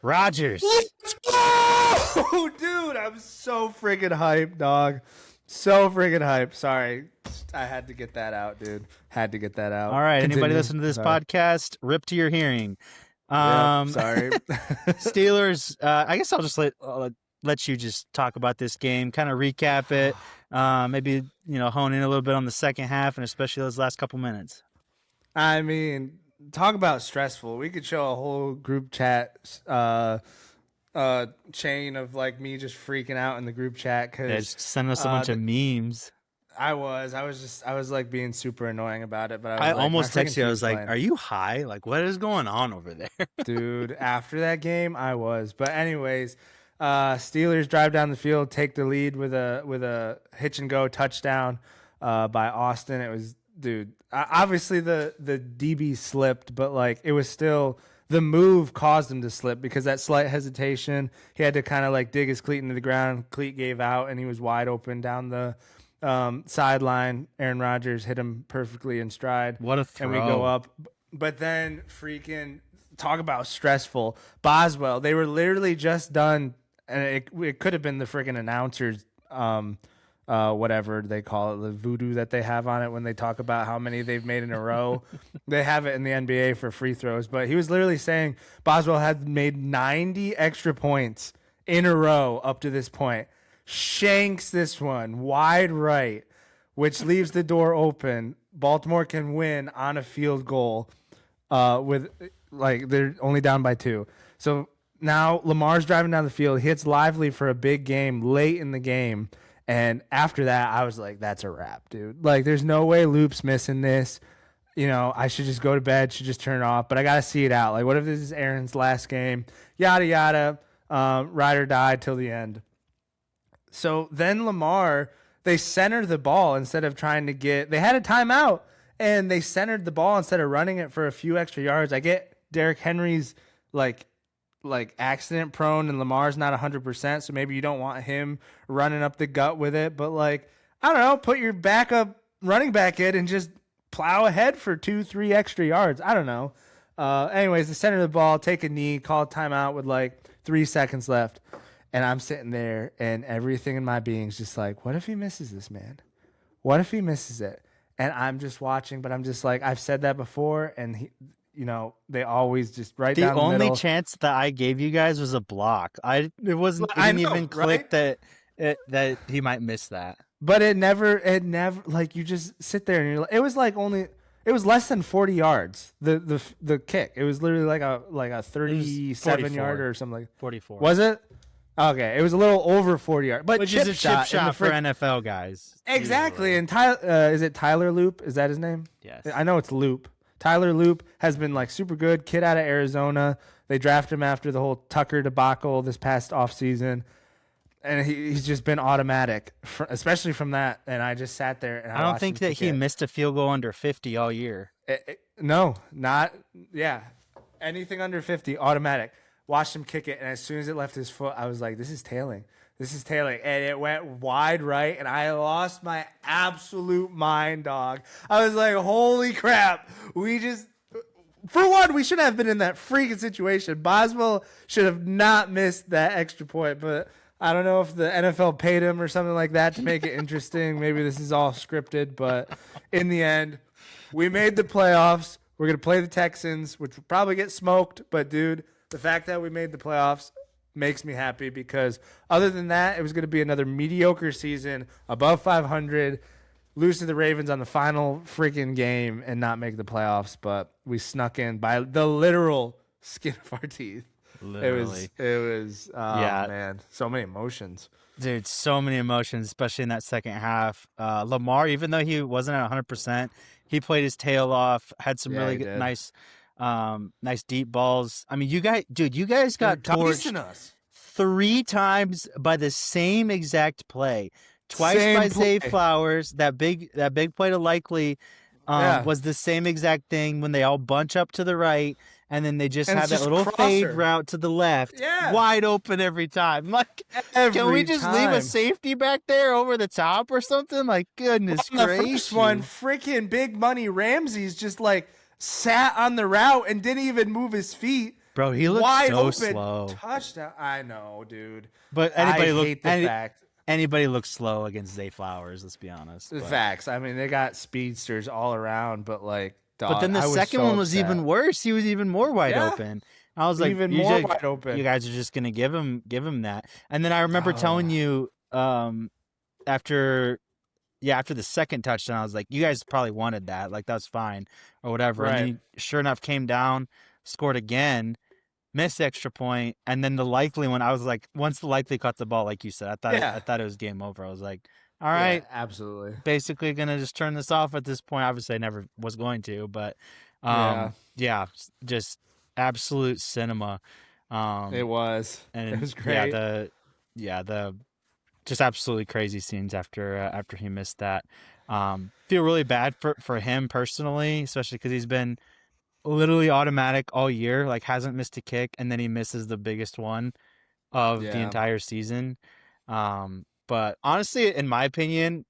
Rodgers. Oh, dude, I'm so freaking hyped, dog. So freaking hyped. Sorry. I had to get that out, dude. Had to get that out. All right. Continue. Anybody listen to this podcast, rip to your hearing. Sorry. Steelers, I guess I'll just let you just talk about this game, kind of recap it, maybe, hone in a little bit on the second half and especially those last couple minutes. I mean, talk about stressful. We could show a whole group chat chain of like me just freaking out in the group chat because just send us a bunch of memes. I was like being super annoying about it, but I almost texted you. I was like, "Are you high? Like, what is going on over there?" Dude, after that game, I was. But anyways, Steelers drive down the field, take the lead with a hitch and go touchdown by Austin. It was, dude. Obviously the DB slipped, but like it was still. The move caused him to slip because that slight hesitation, he had to kind of like dig his cleat into the ground. Cleat gave out, and he was wide open down the sideline. Aaron Rodgers hit him perfectly in stride. What a throw. And we go up. But then freaking talk about stressful. Boswell, they were literally just done, and it could have been the freaking announcers, whatever they call it, the voodoo that they have on it when they talk about how many they've made in a row. They have it in the NBA for free throws. But he was literally saying Boswell had made 90 extra points in a row up to this point. Shanks this one wide right, which leaves the door open. Baltimore can win on a field goal with like they're only down by 2. So now Lamar's driving down the field, hits Lively for a big game late in the game. And after that, I was like, that's a wrap, dude. Like, there's no way Loop's missing this. I should just go to bed, should just turn it off. But I got to see it out. Like, what if this is Aaron's last game? Yada, yada. Ride or die till the end. So then Lamar, they centered the ball instead of trying to they had a timeout, and they centered the ball instead of running it for a few extra yards. I get Derrick Henry's, like accident prone and Lamar's not 100%. So maybe you don't want him running up the gut with it, but like, I don't know, put your backup running back in and just plow ahead for 2-3 extra yards. I don't know. Anyways, the center of the ball, take a knee, call a timeout with like 3 seconds left. And I'm sitting there and everything in my being is just like, what if he misses this, man? What if he misses it? And I'm just watching, but I'm just like, I've said that before. And they always just right down the middle. The only chance that I gave you guys was a block. It didn't even click that he might miss that. But it never like you just sit there and it was less than 40 yards. The kick. It was literally like a 37 yarder or something like 44. Was it? Okay, it was a little over 40 yards, but which is a chip shot for NFL guys. Exactly. Usually. And is it Tyler Loop? Is that his name? Yes. I know it's Loop. Tyler Loop has been like super good. Kid out of Arizona. They drafted him after the whole Tucker debacle this past offseason. and he's just been automatic, especially from that. And I just sat there and I I don't watched him think that kick he it. missed a field goal under 50 all year. No, not anything under 50, automatic. Watched him kick it, and as soon as it left his foot, I was like, "This is tailing. This is tailing," and it went wide right, and I lost my absolute mind, dog. I was like, "Holy crap! We just." For one, we should have been in that freaking situation. Boswell should have not missed that extra point, but I don't know if the NFL paid him or something like that to make it interesting. Maybe this is all scripted, but in the end, we made the playoffs. We're going to play the Texans, which will probably get smoked, but dude, the fact that we made the playoffs makes me happy because other than that, it was going to be another mediocre season, above 500, lose to the Ravens on the final freaking game and not make the playoffs, but we snuck in by the literal skin of our teeth. Literally. It was man, so many emotions. Dude, so many emotions, especially in that second half. Lamar, even though he wasn't at 100%, he played his tail off, had some really good, nice deep balls. I mean, you guys got torched us 3 times by the same exact play. Twice by Zay Flowers. That big play to Likely was the same exact thing when they all bunch up to the right, and then they just have that little fade route to the left, wide open every time. Like, can we just leave a safety back there over the top or something? Like, goodness gracious. The first one, freaking Big Money Ramsey's just like sat on the route and didn't even move his feet. Bro, he looked wide so open, slow. Touchdown. I know, dude. But anybody looks slow against Zay Flowers, let's be honest. The facts. I mean, they got speedsters all around, but like, dog, but then the second one was even worse. He was even more wide open. I was like, even more wide open. You guys are just gonna give him that. And then I remember telling you after the second touchdown, I was like, you guys probably wanted that. Like, that's fine or whatever. Right. And then he, sure enough, came down, scored again, missed extra point, and then the Likely one, I was like, once the Likely caught the ball, like you said, I thought it was game over. I was like, all right, absolutely, basically gonna just turn this off at this point. Obviously, I never was going to, but just absolute cinema. It was, and it was great. The just absolutely crazy scenes after he missed that. Feel really bad for him personally, especially because he's been literally automatic all year, like hasn't missed a kick, and then he misses the biggest one of the entire season. But honestly, in my opinion,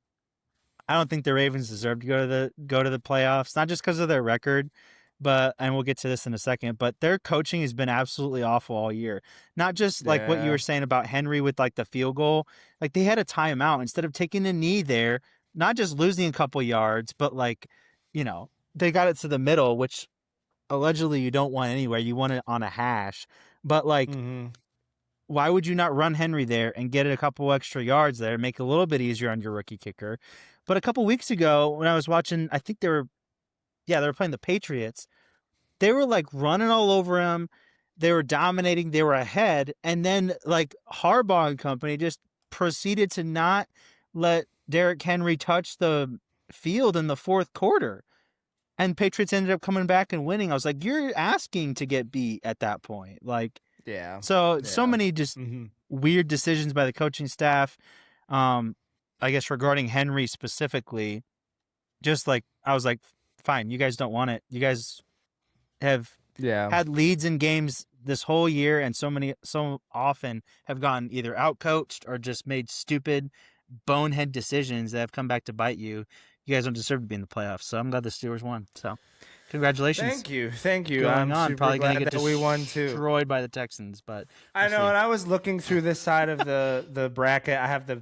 I don't think the Ravens deserve to go to the playoffs, not just because of their record, but, and we'll get to this in a second, but their coaching has been absolutely awful all year. Not just like what you were saying about Henry with like the field goal, like they had a timeout instead of taking a knee there, not just losing a couple yards, but like, you know, they got it to the middle, which allegedly you don't want anywhere. You want it on a hash, but like, why would you not run Henry there and get a couple extra yards there, make it a little bit easier on your rookie kicker? But a couple weeks ago when I was watching, I think they were playing the Patriots. They were like running all over him. They were dominating. They were ahead. And then like Harbaugh and company just proceeded to not let Derrick Henry touch the field in the fourth quarter. And Patriots ended up coming back and winning. I was like, you're asking to get beat at that point. Like, so many just weird decisions by the coaching staff. I guess regarding Henry specifically, just like, I was like, fine, you guys don't want it. You guys have had leads in games this whole year, and so often have gotten either outcoached or just made stupid bonehead decisions that have come back to bite you. You guys don't deserve to be in the playoffs. So I'm glad the Steelers won. So congratulations. Thank you. I'm super probably glad gonna get that we won too. Destroyed by the Texans, but I know. And I was looking through this side of the bracket. I have the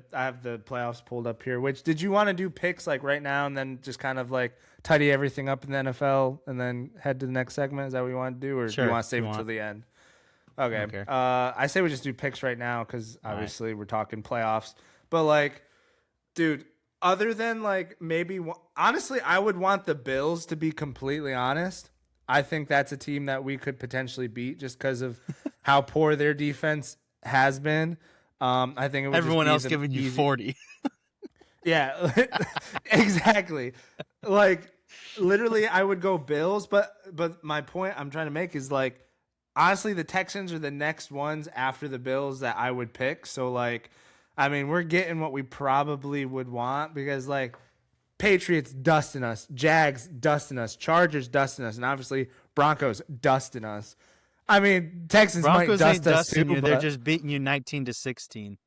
playoffs pulled up here. Which, did you want to do picks like right now and then just kind of like tidy everything up in the NFL and then head to the next segment? Is that what you want to do, or do you want to save it till the end? Okay. I say we just do picks right now because obviously we're talking playoffs. But like, dude, other than like maybe honestly, I would want the Bills, to be completely honest. I think that's a team that we could potentially beat just because of how poor their defense has been. I think it would everyone else giving you 40. Yeah, exactly. Like literally, I would go Bills, but my point I'm trying to make is like, honestly, the Texans are the next ones after the Bills that I would pick. So like, I mean, we're getting what we probably would want because, like, Patriots dusting us, Jags dusting us, Chargers dusting us, and obviously Broncos dusting us. I mean, Texans might Broncos ain't dust us too, dusting you; they're but just beating you 19-16.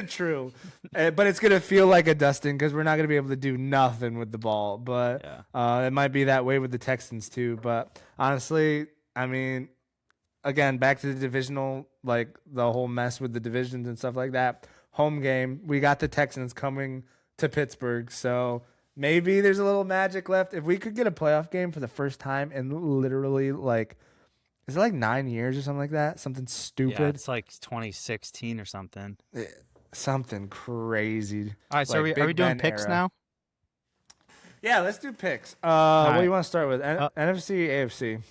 true. But it's gonna feel like a dusting because we're not gonna be able to do nothing with the ball. But Yeah. it might be that way with the Texans too. But honestly, I mean, again, back to the divisional, like the whole mess with the divisions and stuff like that. Home game, we got the Texans coming to Pittsburgh, so maybe there's a little magic left. If we could get a playoff game for the first time in literally like, is it like 9 years or something like that? Something Yeah, stupid. it's like 2016 or something. Something crazy. All right, so Like are we Big doing Ben picks era. now? Yeah, let's do picks. All What do right. you want to start with? Uh, NFC, AFC.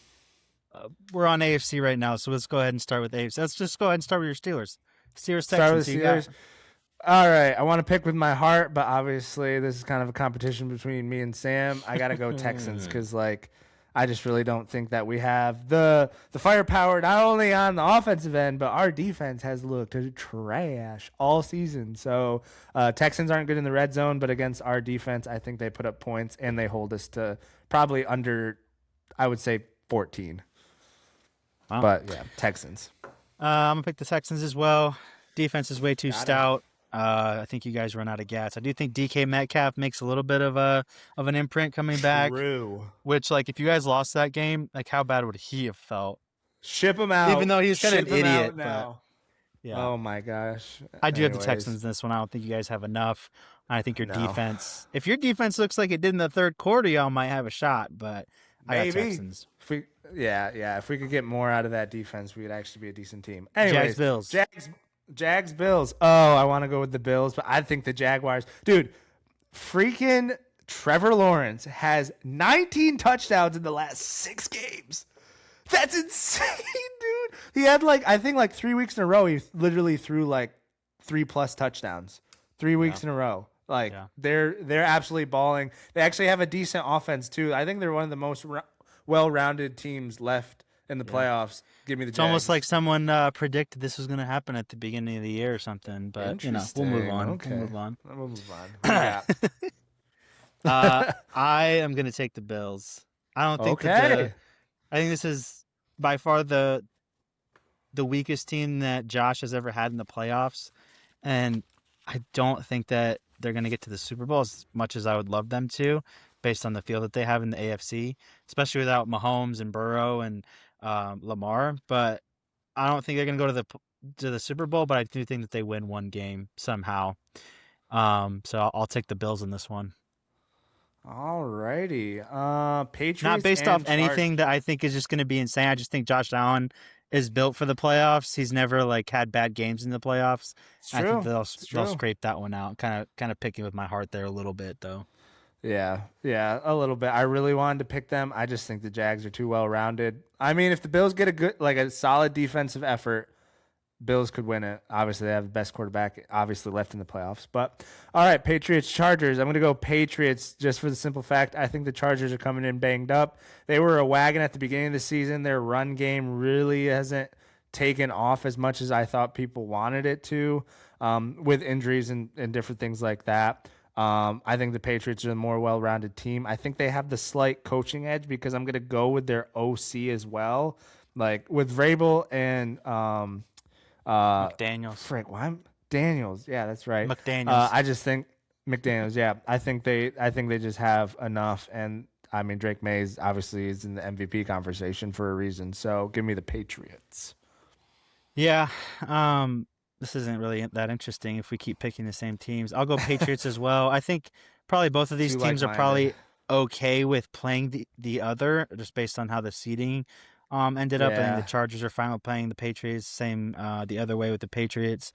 we're on AFC right now, so let's go ahead and start with AFC. Let's just go ahead and start with your Steelers. Steelers Start Texans. with Who the you got? Steelers. All right, I want to pick with my heart, but obviously this is kind of a competition between me and Sam. I gotta go Texans because like I just really don't think that we have the firepower not only on the offensive end, but our defense has looked trash all season. So Texans aren't good in the red zone, but against our defense, I think they put up points and they hold us to probably under, I would say 14. Wow. But yeah, Texans. I'm gonna pick the Texans as well. Defense is way too Got it. stout. I think you guys run out of gas. I do think DK Metcalf makes a little bit of an imprint coming back. True. Which, like, if you guys lost that game, like, how bad would he have felt? Ship him out. Even though he's kind of an Ship him idiot. out now. But, yeah. Oh my gosh. I do have the Anyways. Texans in this one. I don't think you guys have enough. I think your No. defense, if your defense looks like it did in the third quarter, y'all might have a shot. But I got Maybe. Texans. If we, yeah. If we could get more out of that defense, we'd actually be a decent team. Anyways, Jags Bills. Jags Bills. Oh, I want to go with the Bills, but I think the Jaguars. Dude, freaking Trevor Lawrence has 19 touchdowns in the last 6 games. That's insane, dude. He had I think 3 weeks in a row, he literally threw 3+ touchdowns. 3 weeks in a row. They're absolutely balling. They actually have a decent offense too. I think they're one of the most well-rounded teams left in the playoffs. Give me the Jags. It's almost like someone predicted this was going to happen at the beginning of the year or something. But we'll move on. Okay. We'll move on. We'll move on. Yeah. I am going to take the Bills. I don't think I think this is by far the weakest team that Josh has ever had in the playoffs, and I don't think that they're going to get to the Super Bowl as much as I would love them to, based on the field that they have in the AFC, especially without Mahomes and Burrow and Lamar. But I don't think they're going to go to the Super Bowl. But I do think that they win one game somehow. So I'll take the Bills in this one. Alrighty. Patriots. Not based off and anything that I think is just going to be insane. I just think Josh Allen is built for the playoffs. He's never had bad games in the playoffs. It's I true. think they'll scrape that one out. Kind of picking with my heart there a little bit though. Yeah, a little bit. I really wanted to pick them. I just think the Jags are too well rounded. I mean, if the Bills get a solid defensive effort, Bills could win it. Obviously, they have the best quarterback left in the playoffs. But all right, Patriots, Chargers. I'm going to go Patriots just for the simple fact I think the Chargers are coming in banged up. They were a wagon at the beginning of the season. Their run game really hasn't taken off as much as I thought people wanted it to, with injuries and different things like that. I think the Patriots are a more well-rounded team. I think they have the slight coaching edge because I'm going to go with their OC as well. With Vrabel and McDaniels. Daniels. Yeah, that's right. McDaniels. I just think McDaniels. Yeah, I think they just have enough. And I mean, Drake Mays obviously is in the MVP conversation for a reason. So give me the Patriots. Yeah. This isn't really that interesting if we keep picking the same teams. I'll go Patriots as well. I think probably both of these teams are probably okay with playing the other, just based on how the seeding ended up. I think the Chargers are fine with playing the Patriots. Same the other way with the Patriots.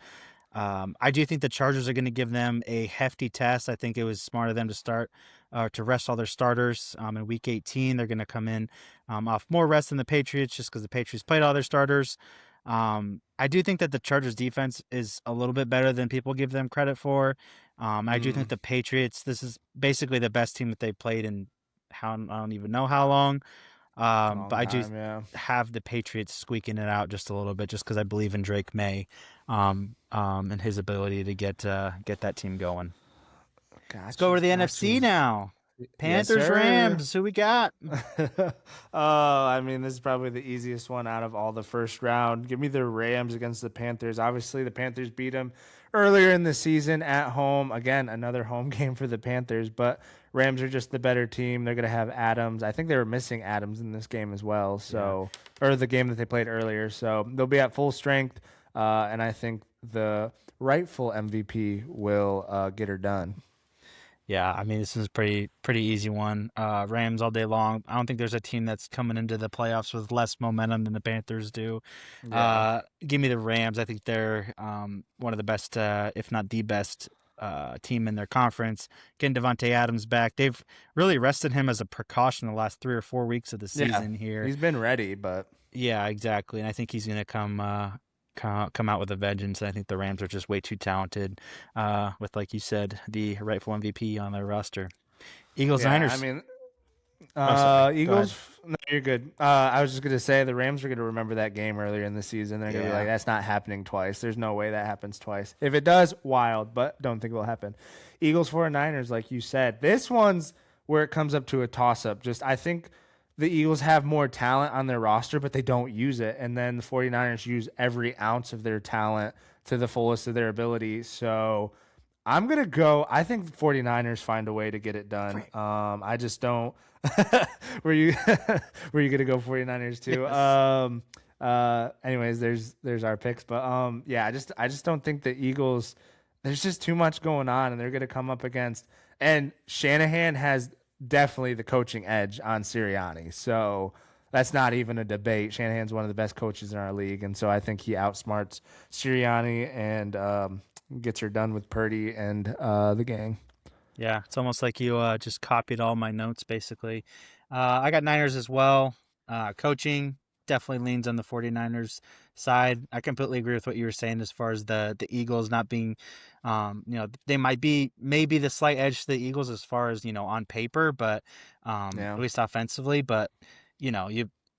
I do think the Chargers are going to give them a hefty test. I think it was smart of them to start to rest all their starters in Week 18. They're going to come in off more rest than the Patriots just because the Patriots played all their starters. I do think that the Chargers defense is a little bit better than people give them credit for. I do think the Patriots, this is basically the best team that they played in I don't even know how long. But Long I do time, yeah. have the Patriots squeaking it out just a little bit, just because I believe in Drake May, and his ability to get that team going. Let's go Got over you, to the got NFC you. now. Yes, Panthers, sir. Rams. Who we got? I mean, this is probably the easiest one out of all the first round. Give me the Rams against the Panthers. Obviously, the Panthers beat them earlier in the season at home. Again, another home game for the Panthers, but Rams are just the better team. They're going to have Adams. I think they were missing Adams in this game as well. Yeah. So, or the game that they played earlier. So they'll be at full strength. And I think the rightful MVP will get her done. Yeah, I mean this is a pretty easy one. Rams all day long. I don't think there's a team that's coming into the playoffs with less momentum than the Panthers do. Yeah. Give me the Rams. I think they're one of the best, if not the best, team in their conference. Getting Devontae Adams back, they've really rested him as a precaution the last 3 or 4 weeks of the Yeah. season here. He's been ready, but Yeah, exactly. And I think he's going to come out with a vengeance. I think the Rams are just way too talented, with, like you said, the rightful MVP on their roster. Eagles yeah, I Niners. mean, Oh, sorry. Go ahead. Eagles. No, you're good. I was just gonna say the Rams are gonna remember that game earlier in the season. They're gonna be Yeah. like, "That's not happening twice. There's no way that happens twice. If it does, wild, but don't think it will happen." Eagles 49ers, like you said, this one's where it comes up to a toss up. Just I think the Eagles have more talent on their roster, but they don't use it, and then the 49ers use every ounce of their talent to the fullest of their ability. So I'm going to go. I think the 49ers find a way to get it done. I just don't. were you were you going to go 49ers too? Yes. Anyways, there's our picks, but yeah, I just don't think the Eagles, there's just too much going on and they're going to come up against, and Shanahan has definitely the coaching edge on Sirianni. So that's not even a debate. Shanahan's one of the best coaches in our league, and so I think he outsmarts Sirianni and gets her done with Purdy and the gang. Yeah, it's almost like you just copied all my notes, basically. I got Niners as well. Coaching definitely leans on the 49ers side. I completely agree with what you were saying as far as the Eagles not being, they might be maybe the slight edge to the Eagles as far as, on paper, but Yeah. at least offensively. But, you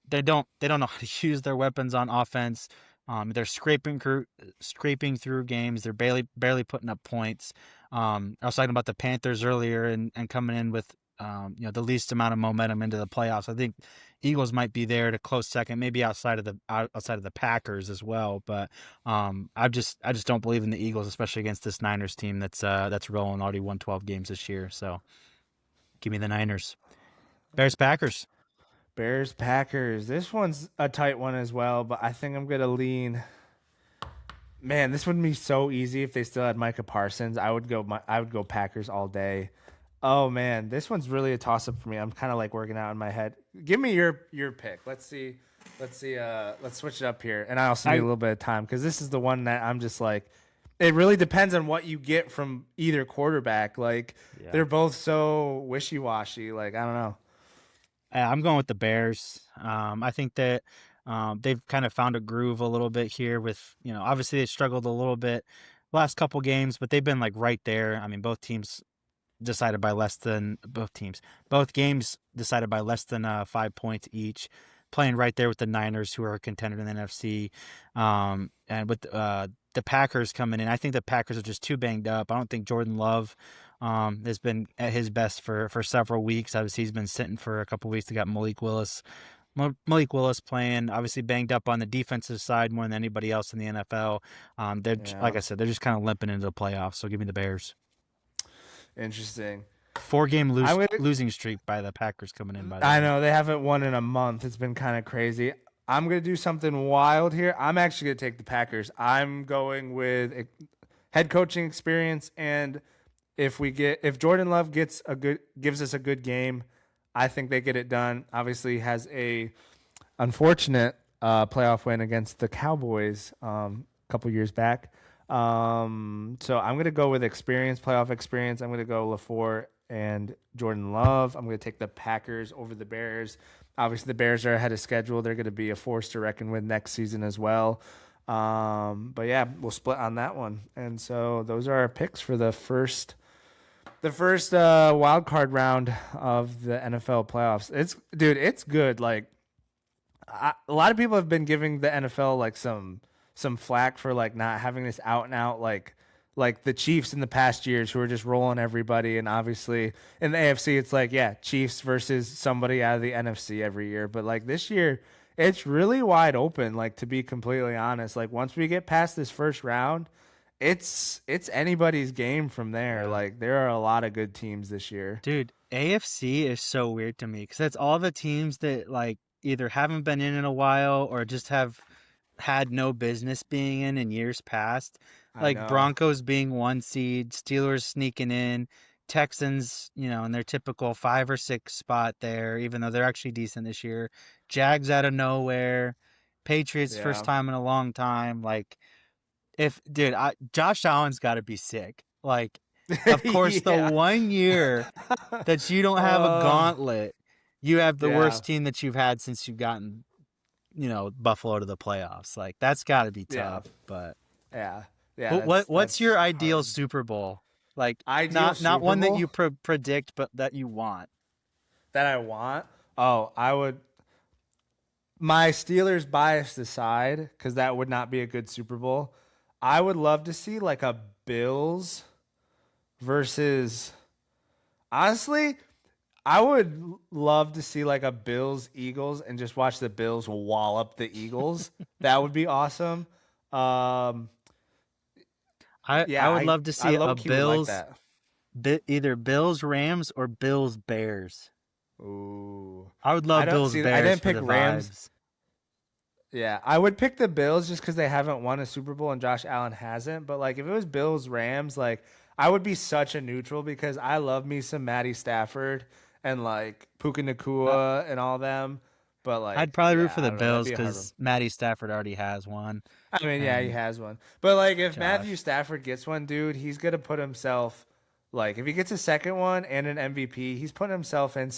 they don't know how to use their weapons on offense. They're scraping through games. They're barely putting up points. I was talking about the Panthers earlier and coming in with the least amount of momentum into the playoffs. I think Eagles might be there to close second, maybe outside of the Packers as well. But I just don't believe in the Eagles, especially against this Niners team that's rolling, already won 12 games this year. So give me the Niners. Bears Packers. Bears Packers. This one's a tight one as well, but I think I'm gonna lean. Man, this would be so easy if they still had Micah Parsons. I would go Packers all day. Oh man, this one's really a toss up for me. I'm kind of like working out in my head. Give me your pick. Let's see. Let's switch it up here. And I also need a I little bit of time because this is the one that I'm just like. It really depends on what you get from either quarterback. Like Yeah. they're both so wishy washy. Like I don't know. I'm going with the Bears. I think that they've kind of found a groove a little bit here with, obviously they struggled a little bit last couple games, but they've been like right there. I mean, both games decided by less than 5 points each, playing right there with the Niners, who are a contender in the NFC. And with the Packers coming in, I think the Packers are just too banged up. I don't think Jordan Love has been at his best for several weeks. Obviously, he's been sitting for a couple weeks. They got Malik Willis playing, obviously banged up on the defensive side more than anybody else in the NFL. Like Yeah, I said, they're just kind of limping into the playoffs. So give me the Bears. interesting. 4 game I'm gonna. losing streak by the Packers coming in, by the I way. know they haven't won in a month. It's been kind of crazy. I'm gonna do something wild here. I'm actually gonna take the Packers. I'm going with head coaching experience, and if Jordan Love gives us a good game, I think they get it done. Obviously, has a unfortunate playoff win against the Cowboys a couple years back. So I'm gonna go with playoff experience. I'm gonna go LaFleur and Jordan Love. I'm gonna take the Packers over the Bears. Obviously, the Bears are ahead of schedule. They're gonna be a force to reckon with next season as well. But yeah, we'll split on that one. And so those are our picks for the first The first wild card round of the NFL playoffs. It's good. Like a lot of people have been giving the NFL like some flack for like not having this out and out like the Chiefs in the past years who are just rolling everybody. And obviously in the AFC, it's like, yeah, Chiefs versus somebody out of the NFC every year. But like this year, it's really wide open. Like, to be completely honest, like once we get past this first round, it's anybody's game from there. Yeah. Like there are a lot of good teams this year. Dude, AFC is so weird to me because it's all the teams that like either haven't been in a while or just have had no business being in years past. I Like know. Broncos being 1 seed, Steelers sneaking in, Texans, in their typical 5 or 6 spot there, even though they're actually decent this year. Jags out of nowhere, Patriots first Yeah. time in a long time. Like, if dude, Josh Allen's got to be sick. Like, of course, the Yeah. 1 year that you don't have a gauntlet, you have the Yeah. worst team that you've had since you've gotten, Buffalo to the playoffs. Like, that's got to be Yeah. tough. But Yeah. Yeah. what's your That's ideal hard. Super Bowl? Like, Ideal not Super one that Bowl you predict, but that you want. that I want? Oh, I would. My Steelers bias aside, because that would not be a good Super Bowl. I would love to see like a Bills versus. Honestly, I would love to see like a Bills Eagles and just watch the Bills wallop the Eagles. That would be awesome. Um, I yeah, would love to I see low a key would like Bills, that. either Bills Rams or Bills Bears. Ooh, I would I love don't Bills see. I Bears didn't for pick the Rams. vibes. Yeah, I would pick the Bills just because they haven't won a Super Bowl and Josh Allen hasn't. But like, if it was Bills Rams, like I would be such a neutral because I love me some Matty Stafford and like Puka Uh, Nakua and all them. But I'd like, probably root yeah, for I the don't know. That'd Bills be a hard one. because Matty Stafford already has one, I mean, yeah, he and has one. But like, if Matthew Josh. Stafford gets one, dude, he's gonna put himself like if he gets a second one and an MVP, he's putting himself in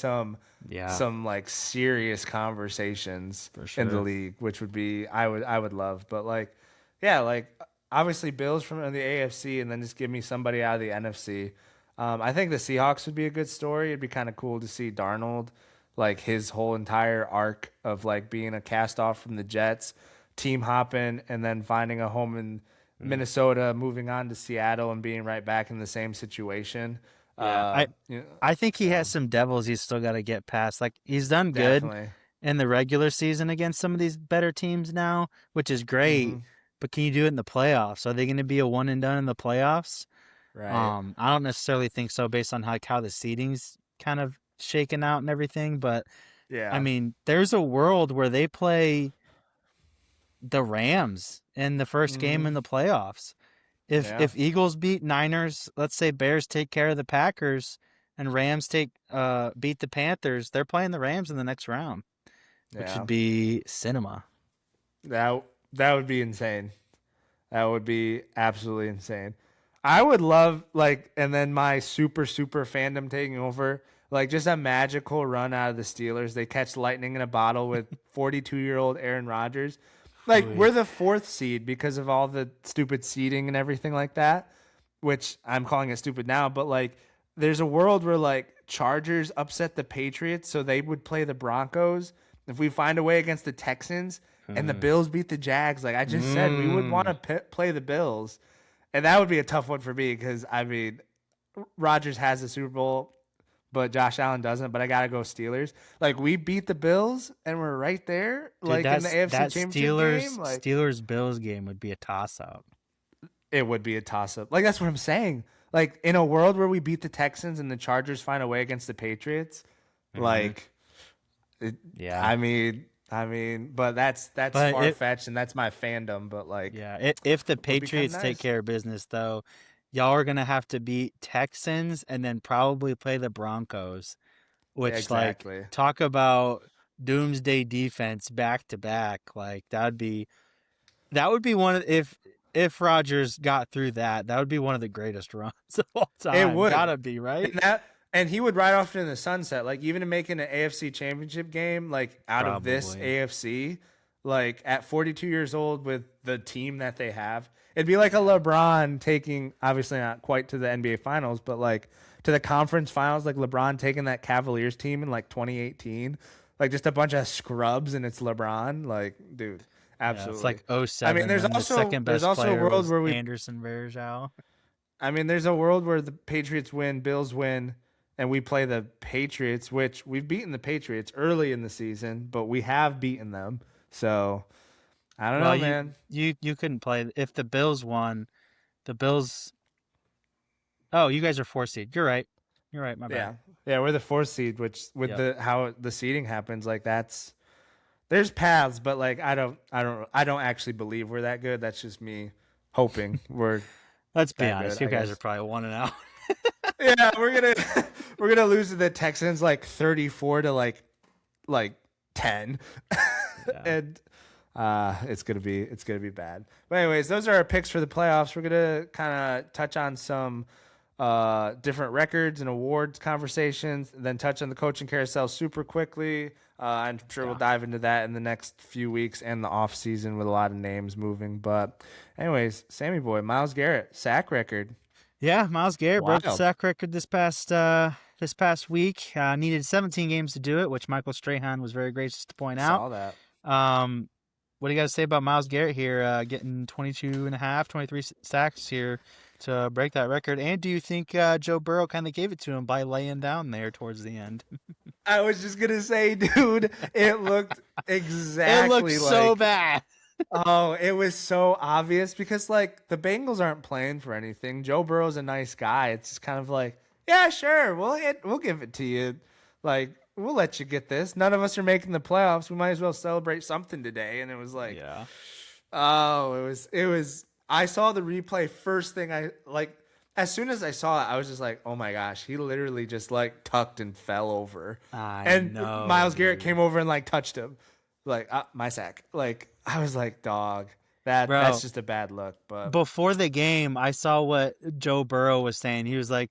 Yeah, some like serious conversations for in the sure. league, which would be I would love. But like, yeah, like obviously Bills from the AFC, and then just give me somebody out of the NFC. I think the Seahawks would be a good story. It'd be kind of cool to see Darnold, like his whole entire arc of like being a cast off from the Jets, team hopping, and then finding a home in Mm. Minnesota, moving on to Seattle, and being right back in the same situation. Yeah, I You know, I think he has so some devils he's still got to get past. Like, he's done good definitely. in the regular season against some of these better teams now, which is great. Hmm. But can you do it in the playoffs? Are they going to be a one and done in the playoffs? Right. I don't necessarily think so based on how the seeding's kind of shaken out and everything. But I Yeah. mean, there's a world where they play the Rams in the first game Hmm. in the playoffs. If Yeah. if Eagles beat Niners, let's say Bears take care of the Packers and Rams beat the Panthers, they're playing the Rams in the next round, which Yeah. would be cinema. That would be insane. That would be absolutely insane. I would love like, and then my super fandom taking over, like just a magical run out of the Steelers. They catch lightning in a bottle with 42-year-old Aaron Rodgers. Like Ooh. we're the fourth seed because of all the stupid seeding and everything like that, which I'm calling it stupid now. But like, there's a world where like Chargers upset the Patriots, so they would play the Broncos. If we find a way against the Texans and the Mm. Bills beat the Jags, like I just said, we would want Mm. to play the Bills. And that would be a tough one for me because I mean, Rodgers has the Super Bowl, but Josh Allen doesn't. But I gotta go Steelers. Like we beat the Bills and we're right there, Dude, like in the AFC that Championship game. Like Steelers Bills game would be a toss up. it would be a toss up. Like that's what I'm saying. Like in a world where we beat the Texans and the Chargers find a way against the Patriots, Hmm. like it, Yeah, but that's but far fetched and that's my fandom. But like, if the would be kind of Patriots take nice. care of business, though, y'all are gonna have to beat Texans and then probably play the Broncos, Yeah, which, like, exactly. talk about doomsday defense back to back. Like, that would be one of, if Rodgers got through that, that would be one of the greatest runs of all It time. would. Gotta be, right? And he would ride off into the sunset. Like even making an AFC championship game, like out of this Probably. AFC, like at 42 years old with the team that they have, it'd be like a LeBron taking obviously not quite to the NBA finals, but like to the conference finals, like LeBron taking that Cavaliers team in like 2018, like just a bunch of scrubs and it's LeBron. Like, dude, Yeah, it's absolutely. like oh I mean, seven, and the second there's best also a player world was where we Anderson Varejao. I mean, there's a world where the Patriots win, Bills win, and we play the Patriots, which we've beaten the Patriots early in the season, but we have beaten them. So I don't Well, know, you man. you couldn't play if the Bills won. The Bills. Oh, you guys are 4 seed. You're right. You're right. My bad. Yeah, yeah, we're the fourth seed, which with Yep. the how the seeding happens, like that's there's paths, but like I don't actually believe we're that good. That's just me hoping we're Let's be that honest. good, You I guys are guess. probably 1-0. Yeah, we're gonna we're gonna lose to the Texans like 34 to like 10. Yeah. And it's gonna be bad. But anyways, those are our picks for the playoffs. We're gonna kind of touch on some different records and awards conversations, then touch on the coaching carousel super quickly. I'm sure we'll Yeah. dive into that in the next few weeks and the off season with a lot of names moving. But anyways, Sammy boy, Miles Garrett sack record, Yeah. Miles Garrett broke the wild. sack record this past week. Needed 17 games to do it, which Michael Strahan was very gracious to point out. Saw that. Um, what do you got to say about Miles Garrett here? Getting 22 and a half, 23 sacks here to break that record. And do you think Joe Burrow kind of gave it to him by laying down there towards the end? I was just gonna say, dude, it looked It looked exactly so like bad. oh, it was so obvious because like the Bengals aren't playing for anything. Joe Burrow's a nice guy. It's just kind of like, yeah, sure, we'll give it to you. Like, we'll let you get this. None of us are making the playoffs. We might as well celebrate something today. And it was like, Yeah. oh, it was I saw the replay first thing I like as soon as I saw it, I was just like, oh my gosh, he literally just like tucked and fell over. I And know, Miles Garrett dude. came over and like touched him. Like, my sack. Like, I was like, dog, that's Bro, just a bad look. But before the game, I saw what Joe Burrow was saying. He was like,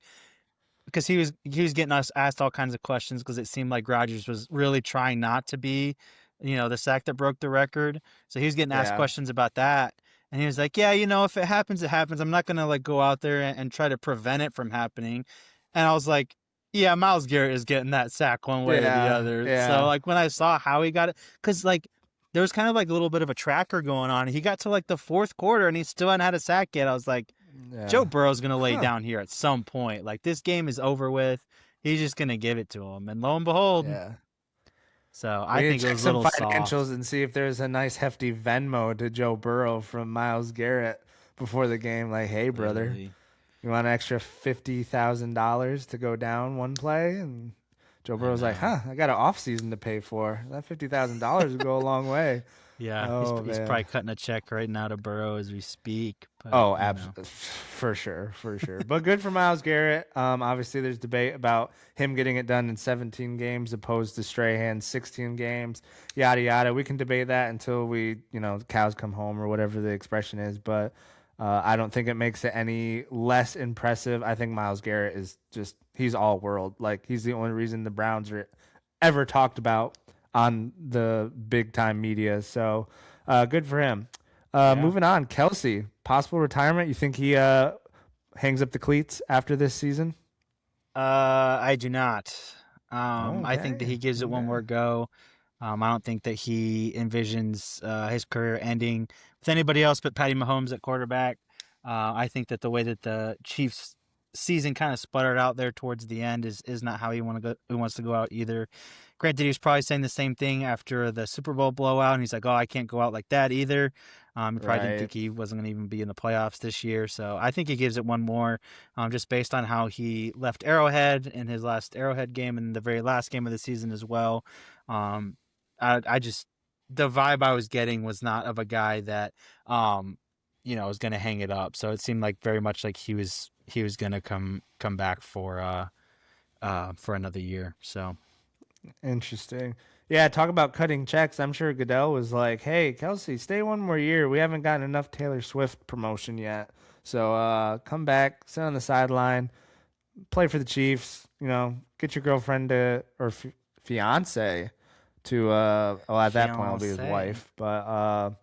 because he was getting us asked all kinds of questions because it seemed like Rodgers was really trying not to be, the sack that broke the record. So he was getting asked yeah, questions about that, and he was like, "Yeah, if it happens, it happens. I'm not gonna like go out there and try to prevent it from happening." And I was like, "Yeah, Miles Garrett is getting that sack one way or the yeah, other." So yeah, like when I saw how he got it, because like there was kind of like a little bit of a tracker going on. He got to like the fourth quarter and he still hadn't had a sack yet. I was like, Joe yeah. Burrow's gonna lay Huh. down here at some point. Like this game is over with. He's just gonna give it to him, and lo and behold, Yeah. so We I need think to it check was a some little soft. financials and see if there's a nice hefty Venmo to Joe Burrow from Miles Garrett before the game. Like, hey, brother, Literally, you want an extra $50,000 to go down one play? And Joe I Burrow's like, know. huh, I got an off season to pay for. That $50,000 would go a long way. Yeah, he's Oh he's man. probably cutting a check right now to Burrow as we speak. But Oh, for sure, for sure. But good for Miles Garrett. Obviously, there's debate about him getting it done in 17 games opposed to Strahan's 16 games. Yada yada. We can debate that until the cows come home or whatever the expression is. But I don't think it makes it any less impressive. I think Miles Garrett is he's all world. Like he's the only reason the Browns are ever talked about on the big time media. So good for him. yeah. Moving on, Kelsey, possible retirement. You think he hangs up the cleats after this season? I do not. I think that Okay, he gives it one okay. more go. I don't think that he envisions his career ending with anybody else but Patty Mahomes at quarterback. I think that the way that the Chiefs season kind of sputtered out there towards the end is not how he wants to go out either. Granted, he was probably saying the same thing after the Super Bowl blowout, and he's like, "Oh, I can't go out like that either." He probably didn't Right. think he wasn't going to even be in the playoffs this year, so I think he gives it one more, just based on how he left Arrowhead in his last Arrowhead game and the very last game of the season as well. Um, I just the vibe I was getting was not of a guy that was going to hang it up. So it seemed like very much like he was going to come back for another year. So Interesting. Yeah, talk about cutting checks. I'm sure Goodell was like, "Hey, Kelsey, stay one more year. We haven't gotten enough Taylor Swift promotion yet. So come back, sit on the sideline, play for the Chiefs. Get your girlfriend fiance to at that point I'll be his fiance. wife. But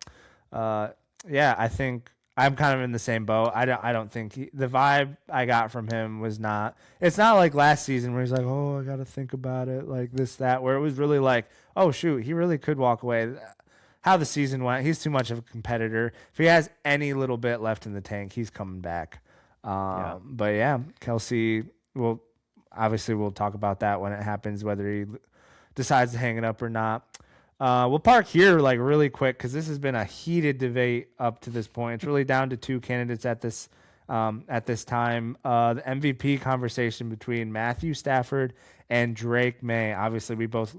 yeah, I think I'm kind of in the same boat. I don't think the vibe I got from him was not. It's not like last season where he's like, "Oh, I got to think about it," like this that. Where it was really like, "Oh shoot, he really could walk away." How the season went, he's too much of a competitor. If he has any little bit left in the tank, he's coming back. But yeah, Kelsey will obviously we'll talk about that when it happens, whether he decides to hang it up or not. We'll park here like really quick because this has been a heated debate up to this point. It's really down to two candidates at this time. The MVP conversation between Matthew Stafford and Drake May. Obviously, we both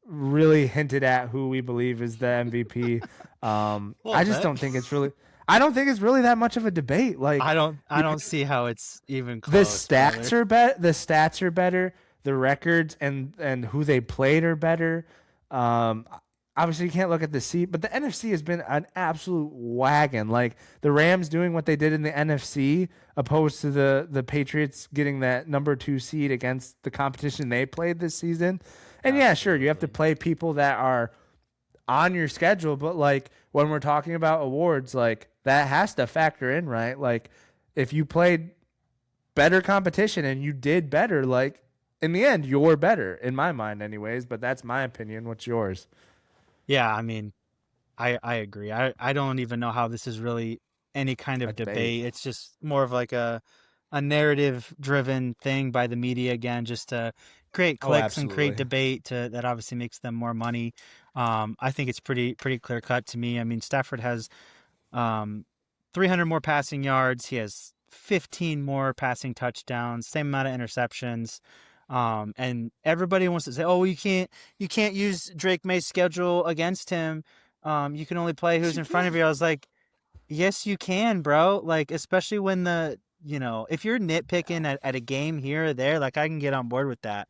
really hinted at who we believe is the MVP. I just don't think it's really. I don't think it's really that much of a debate. Like I don't see how it's even close. The stats are better. The stats are better. The records and who they played are better. Obviously you can't look at the seat, but the NFC has been an absolute wagon. Like the Rams doing what they did in the NFC, opposed to the Patriots getting that number 2 seed against the competition they played this season. And yeah, sure, you have to play people that are on your schedule, but like when we're talking about awards, like that has to factor in, right? Like if you played better competition and you did better, like in the end, you're better in my mind anyways, but that's my opinion. What's yours? Yeah, I mean, I agree. I don't even know how this is really any kind of debate. It's just more of like a narrative driven thing by the media again, just to create clicks and create debate that obviously makes them more money. I think it's pretty clear cut to me. I mean, Stafford has 300 more passing yards. He has 15 more passing touchdowns, same amount of interceptions. And everybody wants to say, "Oh, you can't use Drake May's schedule against him. You can only play who's in front of you." I was like, "Yes, you can, bro. Like, especially when if you're nitpicking at a game here or there, like I can get on board with that.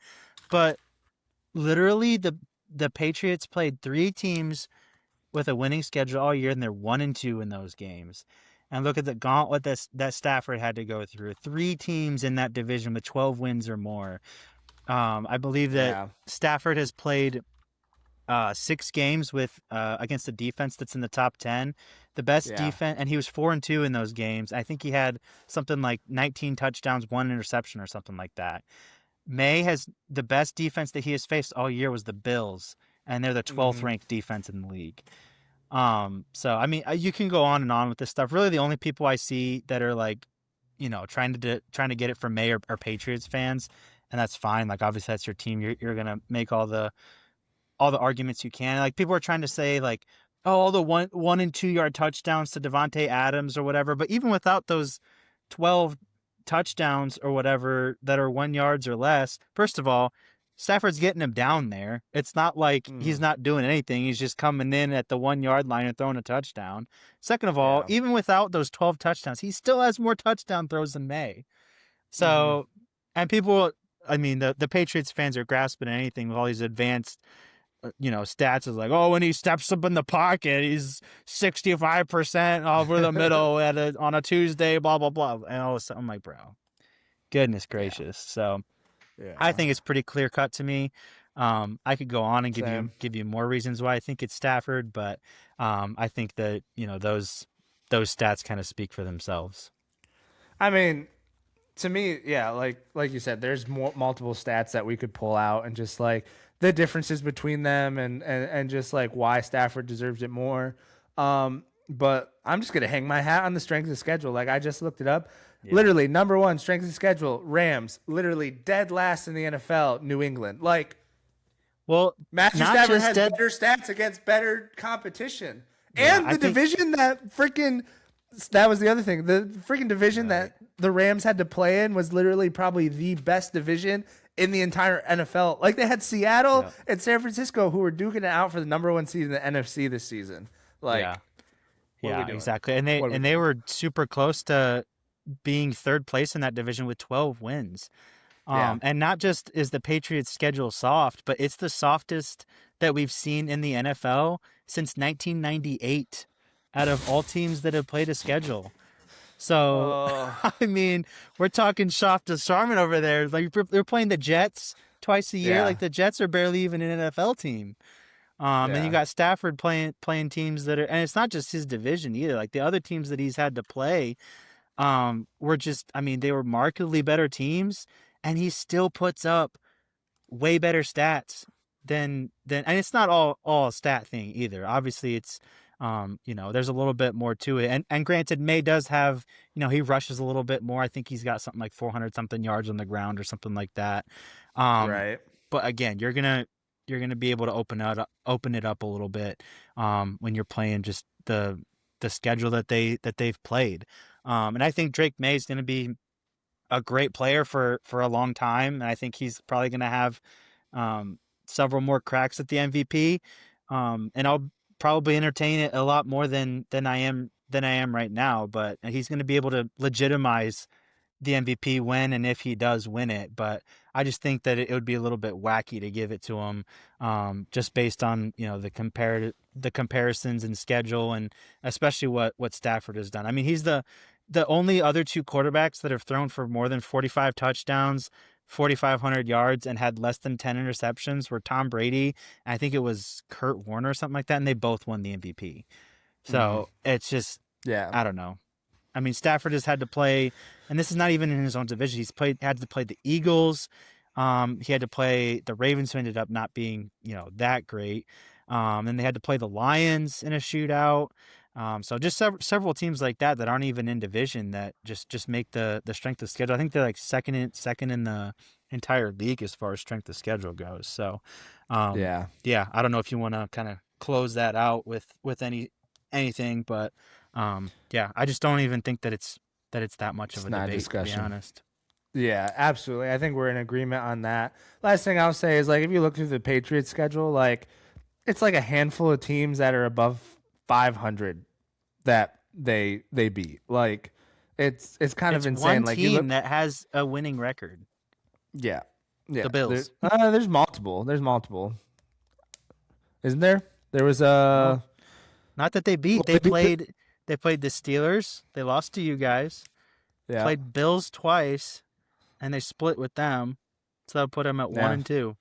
But literally, the Patriots played 3 teams with a winning schedule all year, and they're 1-2 in those games. And look at the gauntlet that Stafford had to go through. 3 teams in that division with 12 wins or more. I believe that Stafford has played 6 games with against a defense that's in the top 10. The best defense, and he was 4-2 in those games. I think he had something like 19 touchdowns, 1 interception or something like that. May has the best defense that he has faced all year was the Bills, and they're the 12th ranked defense in the league. So I mean, you can go on and on with this stuff. Really, the only people I see that are like, trying to get it from May are Patriots fans, and that's fine. Like obviously that's your team. You're gonna make all the arguments you can. Like people are trying to say like, oh, all the 1 and 2 yard touchdowns to Devontae Adams or whatever. But even without those 12 touchdowns or whatever that are 1 yards or less, first of all, Stafford's getting him down there. It's not like he's not doing anything. He's just coming in at the 1 yard line and throwing a touchdown. Second of all, even without those 12 touchdowns, he still has more touchdown throws than May. So, and people, I mean, the Patriots fans are grasping at anything with all these advanced, stats is like, oh, when he steps up in the pocket, he's 65% over the middle on a Tuesday, blah, blah, blah. And all of a sudden, I'm like, bro, goodness gracious. So I think it's pretty clear cut to me. I could go on and give you more reasons why I think it's Stafford, but I think that, those stats kind of speak for themselves. I mean, to me, yeah, like you said, there's multiple stats that we could pull out and just like the differences between them and just like why Stafford deserves it more. But I'm just going to hang my hat on the strength of schedule. Like I just looked it up. Yeah. Literally number 1 strength of schedule, Rams, literally dead last in the NFL, New England. Like, well, Matthew Stafford has better stats against better competition. Yeah, and the division that was the other thing. The freaking division that the Rams had to play in was literally probably the best division in the entire NFL. Like they had Seattle and San Francisco who were duking it out for the number 1 seed in the NFC this season. Like, yeah, exactly. And they were super close to being 3rd place in that division with 12 wins. And not just is the Patriots schedule soft, but it's the softest that we've seen in the NFL since 1998 out of all teams that have played a schedule. So, I mean, we're talking soft disarmament over there. Like they're playing the Jets twice a year. Like the Jets are barely even an NFL team. And you Yeah. got Stafford playing teams that are, and it's not just his division either. Like the other teams that he's had to play, were just, I mean, they were markedly better teams, and he still puts up way better stats than, and it's not all a stat thing either. Obviously, it's, there's a little bit more to it. And granted, May does have, he rushes a little bit more. I think he's got something like 400 something yards on the ground or something like that. Um, Right. but again, you're gonna be able to open it up a little bit, when you're playing just the schedule that they've played. And I think Drake May is going to be a great player for a long time, and I think he's probably going to have, um, several more cracks at the MVP. And I'll probably entertain it a lot more than I am right now. But he's going to be able to legitimize the MVP when and if he does win it. But I just think that it would be a little bit wacky to give it to him, just based on the comparisons and schedule, and especially what Stafford has done. I mean, he's the only other two quarterbacks that have thrown for more than 45 touchdowns, 4,500 yards, and had less than 10 interceptions were Tom Brady, and I think it was Kurt Warner or something like that, and they both won the MVP. Mm-hmm. So it's just, Yeah. I don't know. I mean, Stafford has had to play, and this is not even in his own division. Had to play the Eagles. He had to play the Ravens, who ended up not being, that great. Then they had to play the Lions in a shootout. So just several teams like that aren't even in division, that just make the strength of schedule. I think they're like second in the entire league as far as strength of schedule goes. So, Yeah. yeah, I don't know if you want to kind of close that out with anything, but yeah, I just don't even think that it's that much of It's a not a debate, to be discussion. honest. Yeah, absolutely. I think we're in agreement on that. Last thing I'll say is, like, if you look through the Patriots schedule, like, it's like a handful of teams that are above 500 that they beat. Like, it's kind of It's insane. one Like, you team look, that has a winning record, yeah, yeah. the Bills. There's multiple. There's multiple. Isn't there? There was No, not that they well, beat. they beat the, They played the Steelers. They lost to you guys. yeah, Played Bills twice, and they split with them. So that put them at one yeah. and two.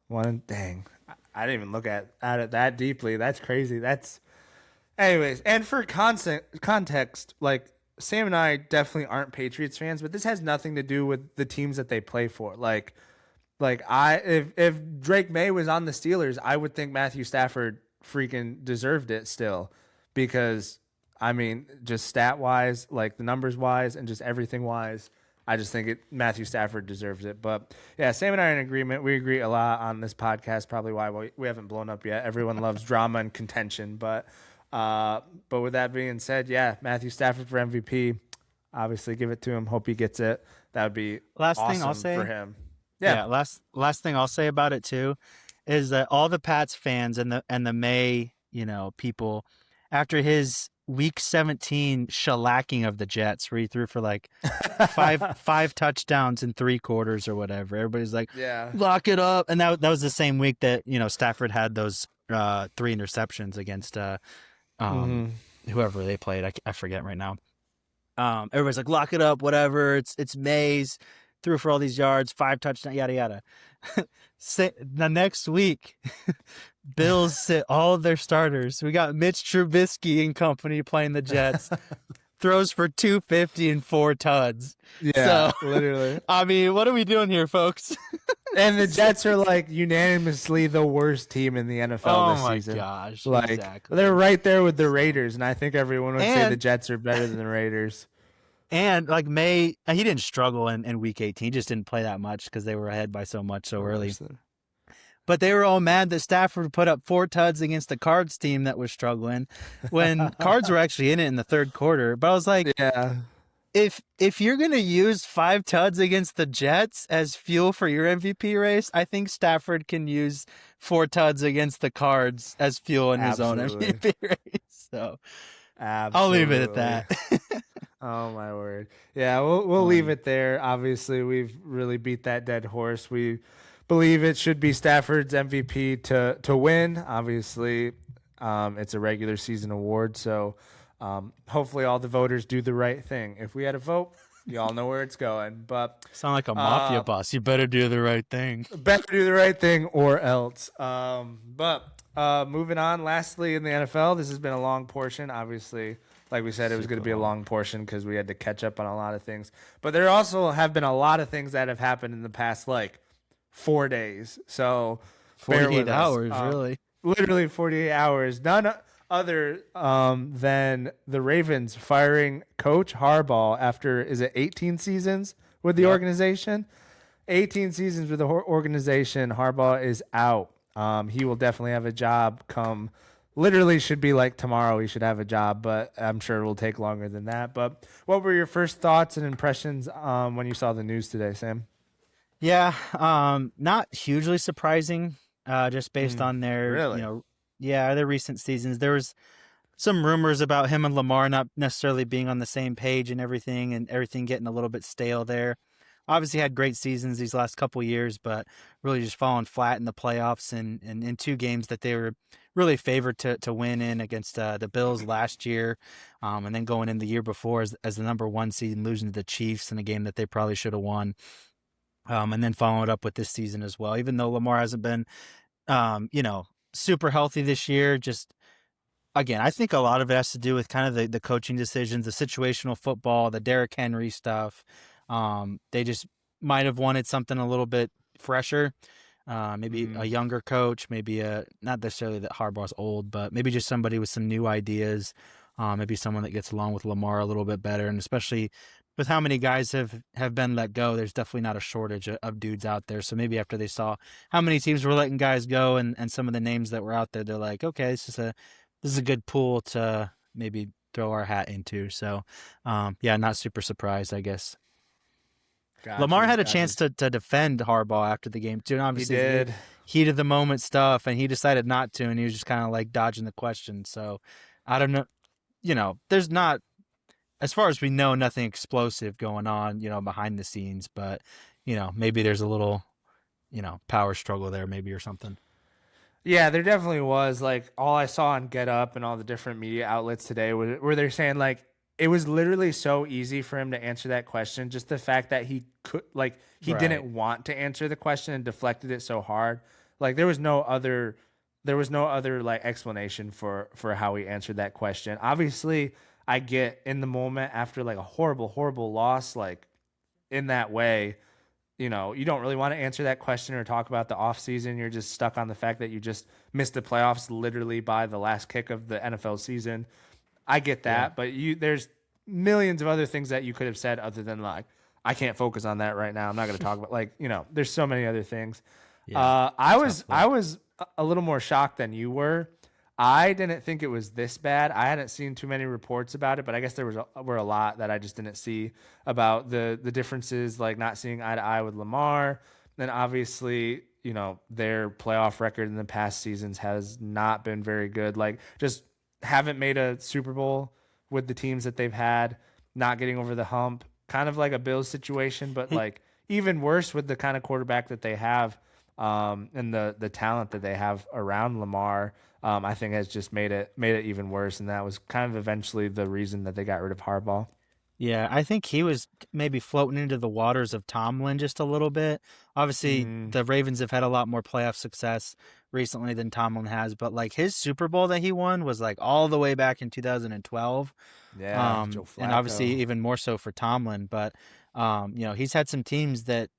One dang. I didn't even look at it that deeply. That's crazy. That's anyways, and for context, like Sam and I definitely aren't Patriots fans, but this has nothing to do with the teams that they play for. Like I if Drake May was on the Steelers, I would think Matthew Stafford freaking deserved it still, because I mean, just stat wise, like the numbers wise, and just everything wise, I just think Matthew Stafford deserves it. But yeah, Sam and I are in agreement. We agree a lot on this podcast. Probably why we haven't blown up yet. Everyone loves drama and contention, but with that being said, yeah, Matthew Stafford for MVP. Obviously, give it to him. Hope he gets it. That would be Last thing I'll awesome for say, him. Yeah. yeah, last thing I'll say about it too, is that all the Pats fans and the May, people, after his Week 17 shellacking of the Jets, where he threw for like five touchdowns in 3 quarters or whatever, everybody's like, Yeah. lock it up. And that was the same week that Stafford had those 3 interceptions against Mm-hmm. whoever they played. I forget right now. Everybody's like, lock it up, whatever. It's Mays, threw for all these yards, 5 touchdowns, yada yada. The next week, Bills sit all of their starters. We got Mitch Trubisky and company playing the Jets. Throws for 250 and 4 tuds. Yeah, So, literally. I mean, what are we doing here, folks? And the Jets are like unanimously the worst team in the NFL this season. Oh my gosh, Like exactly. they're right there with the Raiders, and I think everyone would say the And Jets are better than the Raiders. and like May, he didn't struggle in Week 18. He just didn't play that much because they were ahead by so much so early. But they were all mad that Stafford put up 4 tuds against the Cards team that was struggling, when Cards were actually in it in the 3rd quarter. But I was like, Yeah. if you're gonna use 5 tuds against the Jets as fuel for your MVP race, I think Stafford can use 4 tuds against the Cards as fuel in his own MVP race. So I'll leave it at that. Oh my word. Yeah, we'll leave it there. Obviously, we've really beat that dead horse. We believe it should be Stafford's MVP to win. Obviously, it's a regular season award, so hopefully all the voters do the right thing. If we had a vote, you all know where it's going. But Sound like a mafia boss. You better do the right thing. better do the right thing or else. But Moving on. Lastly, in the NFL, this has been a long portion. Obviously, like we said, it was going to be a long portion because we had to catch up on a lot of things. But there also have been a lot of things that have happened in the past, 4 days. So bear 48 with us. hours, really. Literally 48 hours. None other than the Ravens firing Coach Harbaugh after, is it 18 seasons with the organization? 18 seasons with the organization. Harbaugh is out. He will definitely have a job come. Literally should be like tomorrow he should have a job, but I'm sure it will take longer than that. But what were your first thoughts and impressions when you saw the news today, Sam? Yeah, not hugely surprising, just based on their, Really? their recent seasons. There was some rumors about him and Lamar not necessarily being on the same page and everything getting a little bit stale there. Obviously had great seasons these last couple years, but really just falling flat in the playoffs and in two games that they were really favored to win in against the Bills last year, and then going in the year before as the number one seed and losing to the Chiefs in a game that they probably should have won. And then following it up with this season as well, even though Lamar hasn't been, super healthy this year. Just again, I think a lot of it has to do with kind of the coaching decisions, the situational football, the Derrick Henry stuff. They just might have wanted something a little bit fresher, maybe a younger coach, maybe not necessarily that Harbaugh's old, but maybe just somebody with some new ideas, maybe someone that gets along with Lamar a little bit better, and especially with how many guys have been let go, there's definitely not a shortage of dudes out there. So maybe after they saw how many teams were letting guys go and some of the names that were out there, they're like, okay, this is a good pool to maybe throw our hat into. So, not super surprised, I guess. Lamar had a chance to defend Harbaugh after the game too. And obviously, He did. Heat of the moment stuff, and he decided not to, and he was just kind of like dodging the question. So, I don't know. There's not, as far as we know, nothing explosive going on, behind the scenes. But, maybe there's a little, power struggle there, maybe or something. Yeah, there definitely was. Like, all I saw on Get Up and all the different media outlets today where they're saying, like, it was literally so easy for him to answer that question. Just the fact that he could, like, he didn't want to answer the question and deflected it so hard. Like, there was no other like explanation for how he answered that question. Obviously, I get in the moment after like a horrible loss, like in that way, you don't really want to answer that question or talk about the offseason. You're just stuck on the fact that you just missed the playoffs literally by the last kick of the NFL season. I get that, but there's millions of other things that you could have said other than like, I can't focus on that right now. I'm not going to talk about there's so many other things. I was a little more shocked than you were. I didn't think it was this bad. I hadn't seen too many reports about it, but I guess there were a lot that I just didn't see about the differences, like not seeing eye to eye with Lamar. Then obviously, their playoff record in the past seasons has not been very good. Like, just haven't made a Super Bowl with the teams that they've had, not getting over the hump. Kind of like a Bills situation, but like even worse with the kind of quarterback that they have, and the talent that they have around Lamar. I think has just made it even worse, and that was kind of eventually the reason that they got rid of Harbaugh. Yeah, I think he was maybe floating into the waters of Tomlin just a little bit. Obviously, the Ravens have had a lot more playoff success recently than Tomlin has, but like his Super Bowl that he won was like all the way back in 2012. Yeah, Joe Flacco. And obviously even more so for Tomlin, but he's had some teams that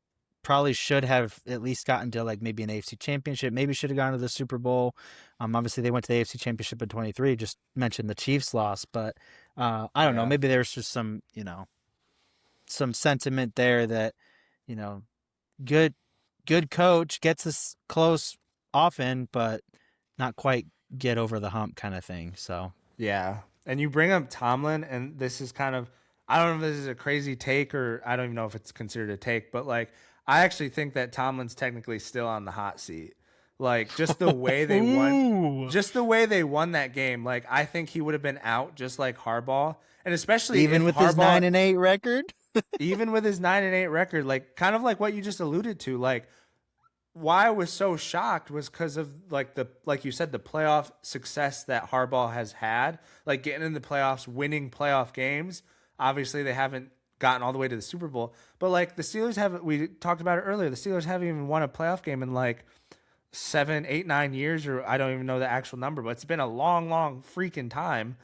probably should have at least gotten to like maybe an AFC championship, maybe should have gone to the Super Bowl. Obviously they went to the AFC championship in 23, just mentioned the Chiefs loss, but I don't know, maybe there's just some sentiment there that, good coach gets us close often, but not quite get over the hump kind of thing. So, yeah. And you bring up Tomlin, and this is kind of, I don't know if this is a crazy take or I don't even know if it's considered a take, but like, I actually think that Tomlin's technically still on the hot seat. Like, just the way they won that game. Like, I think he would have been out just like Harbaugh, and especially even with his 9-8 record, even with his 9-8 record, like kind of like what you just alluded to. Like, why I was so shocked was because of like you said, the playoff success that Harbaugh has had, like getting in the playoffs, winning playoff games. Obviously, they haven't gotten all the way to the Super Bowl, but like the Steelers haven't. We talked about it earlier. The Steelers haven't even won a playoff game in like 7, 8, 9 years, or I don't even know the actual number, but it's been a long, long freaking time.